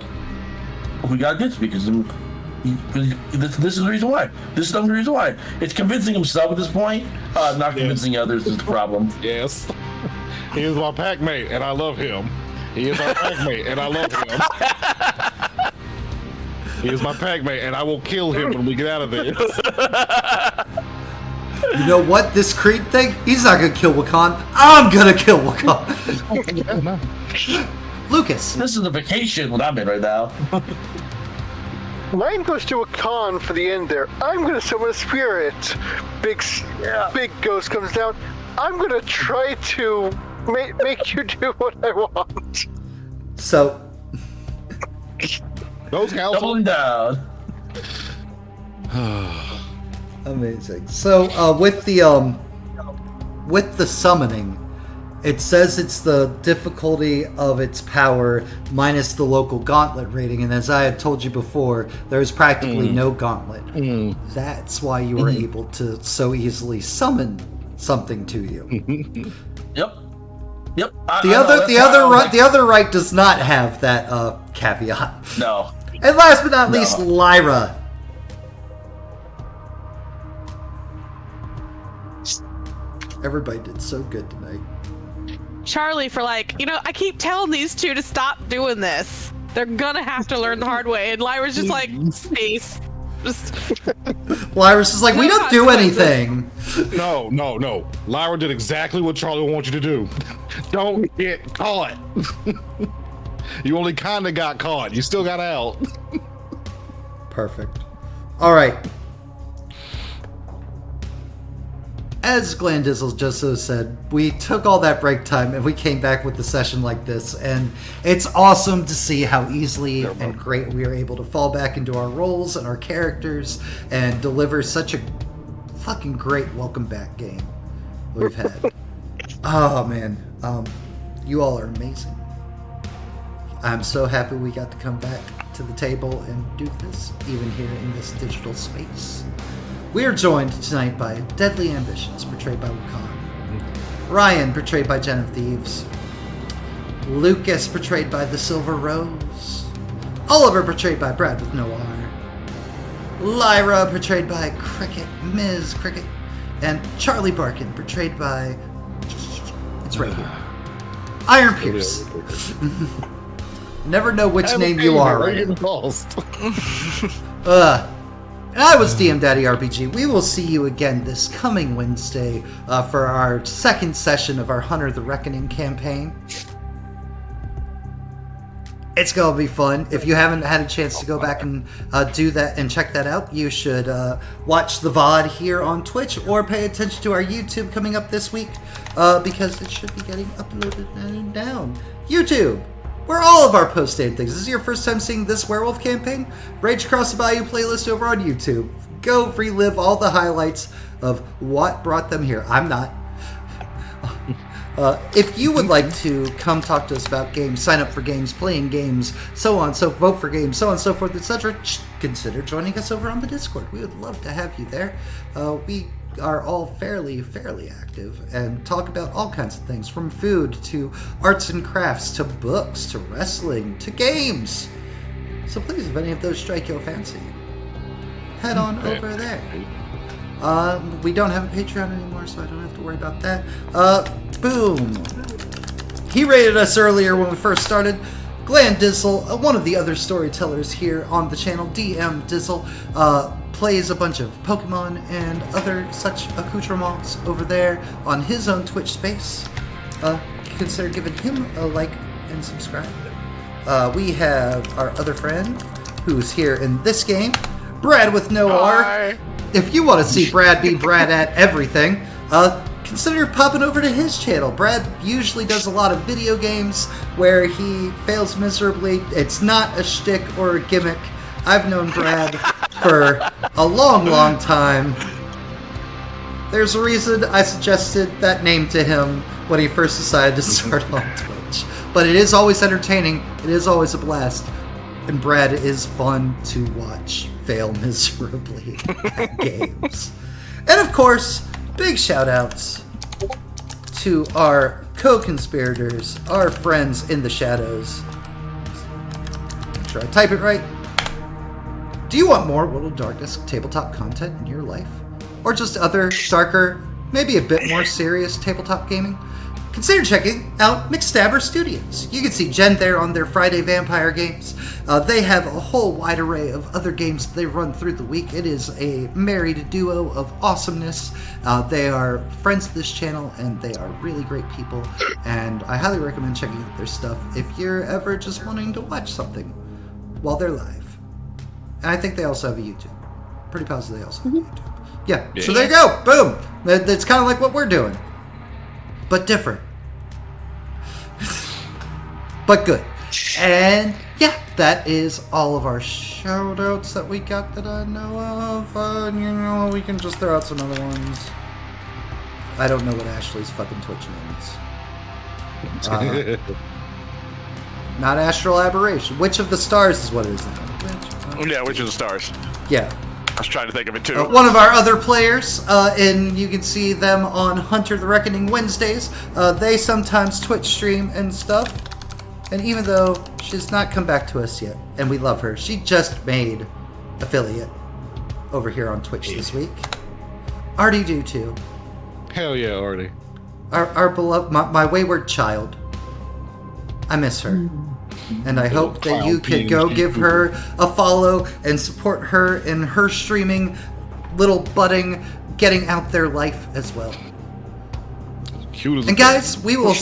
Speaker 1: we gotta do this because this is the reason why. This is the only reason why. It's convincing himself at this point, not convincing others is the problem.
Speaker 7: Yes. He is my pack mate, and I love him. He is my pack mate, and I love him. He is my pack mate, and I will kill him when we get out of there.
Speaker 2: You know what? This Creed thing, he's not gonna kill Wakan. I'm gonna kill Wakan.
Speaker 7: Yeah, no.
Speaker 2: Lucas.
Speaker 1: This is a vacation when I'm in right now.
Speaker 6: Mine goes to a con for the end there. I'm gonna summon a spirit. Big ghost comes down. I'm gonna try to make you do what I want.
Speaker 2: So,
Speaker 7: Those council.
Speaker 1: Doubling down.
Speaker 2: amazing. So, with the summoning, it says it's the difficulty of its power minus the local gauntlet rating, and as I had told you before, there's practically no gauntlet. That's why you were able to so easily summon something to you.
Speaker 1: Yep.
Speaker 2: The other Rite does not have that caveat.
Speaker 1: No.
Speaker 2: And last but not least, Lyra. Everybody did so good tonight.
Speaker 8: Charlie for like, I keep telling these two to stop doing this. They're gonna have to learn the hard way. And Lyra's just like, space. Just
Speaker 2: Lyra's just like, we don't do anything.
Speaker 7: No. Lyra did exactly what Charlie wants you to do. Don't get caught. You only kind of got caught. You still got out.
Speaker 2: Perfect. All right. As Glandizzle just so said, we took all that break time and we came back with the session like this, and it's awesome to see how easily and great we are able to fall back into our roles and our characters and deliver such a fucking great welcome back game we've had. Oh man, you all are amazing. I'm so happy we got to come back to the table and do this, even here in this digital space. We are joined tonight by Deadly Ambitions, portrayed by Wakan. Ryan, portrayed by JenOfThieves. Lucas, portrayed by The Silver Rose. Oliver, portrayed by Brad with no R. Lyra, portrayed by Ms. Cricket. And Charlie Barkin, portrayed by... It's right here. Iron Pierce. Never know which name you are right now. And I was DM Daddy RPG. We will see you again this coming Wednesday for our second session of our Hunter the Reckoning campaign. It's gonna be fun. If you haven't had a chance to go back and do that and check that out, you should watch the VOD here on Twitch or pay attention to our YouTube coming up this week because it should be getting uploaded and down. YouTube! Where all of our post-dated things. This is your first time seeing this Werewolf campaign? Rage Across the Bayou playlist over on YouTube. Go relive all the highlights of what brought them here. I'm not. If you would like to come talk to us about games, sign up for games, playing games, so on, so vote for games, so on, so forth, etc., consider joining us over on the Discord. We would love to have you there. We are all fairly active and talk about all kinds of things, from food to arts and crafts to books to wrestling to games. So please, if any of those strike your fancy, head on over there. We don't have a Patreon anymore, so I don't have to worry about that. Boom. He rated us earlier when we first started. Glandizzle, one of the other storytellers here on the channel, DM Dizzle, plays a bunch of Pokemon and other such accoutrements over there on his own Twitch space. Consider giving him a like and subscribe. We have our other friend who's here in this game, Brad with no R. If you want to see Brad be Brad at everything, consider popping over to his channel. Brad usually does a lot of video games where he fails miserably. It's not a shtick or a gimmick. I've known Brad for a long time. There's a reason I suggested that name to him when he first decided to start on Twitch. But it is always entertaining. It is always a blast. And Brad is fun to watch fail miserably at games. And of course, big shout outs to our co-conspirators, our friends in the shadows. Make sure I type it right. Do you want more World of Darkness tabletop content in your life? Or just other, darker, maybe a bit more serious tabletop gaming? consider checking out McStabber Studios. You can see Jen there on their Friday Vampire games. They have a whole wide array of other games that they run through the week. It is a married duo of awesomeness. They are friends of this channel, and they are really great people. And I highly recommend checking out their stuff if you're ever just wanting to watch something while they're live. And I think they also have a YouTube. Pretty positive they also have a YouTube. Yeah, so there you go. Boom. That's kind of like what we're doing, but different. But good. And yeah, that is all of our shout-outs that we got that I know of. We can just throw out some other ones. I don't know what Ashley's fucking Twitch name is. Not Astral Aberration. Which of the stars is what it is now?
Speaker 3: Which of the stars?
Speaker 2: Yeah.
Speaker 3: I was trying to think of it too.
Speaker 2: One of our other players, and you can see them on Hunter the Reckoning Wednesdays. They sometimes Twitch stream and stuff. And even though she's not come back to us yet, and we love her, she just made affiliate over here on Twitch this week. Artie do too.
Speaker 7: Hell yeah, Artie.
Speaker 2: Our beloved, my wayward child. I miss her. And I hope that you could go give her a follow and support her in her streaming, little budding, getting out there life as well.
Speaker 7: Cute as
Speaker 2: And guys, we will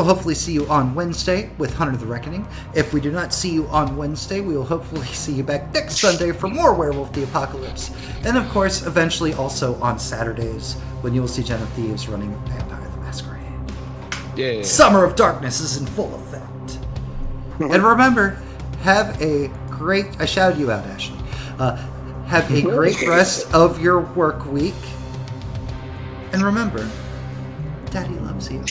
Speaker 2: hopefully see you on Wednesday with Hunter the Reckoning. If we do not see you on Wednesday, we will hopefully see you back next Sunday for more Werewolf the Apocalypse. And of course, eventually also on Saturdays when you will see JenOfThieves running Vampire the Masquerade.
Speaker 7: Yeah.
Speaker 2: Summer of Darkness is in full effect. And remember, have a great... I shouted you out, Ashley. Have a great rest of your work week. And remember, Daddy loves you.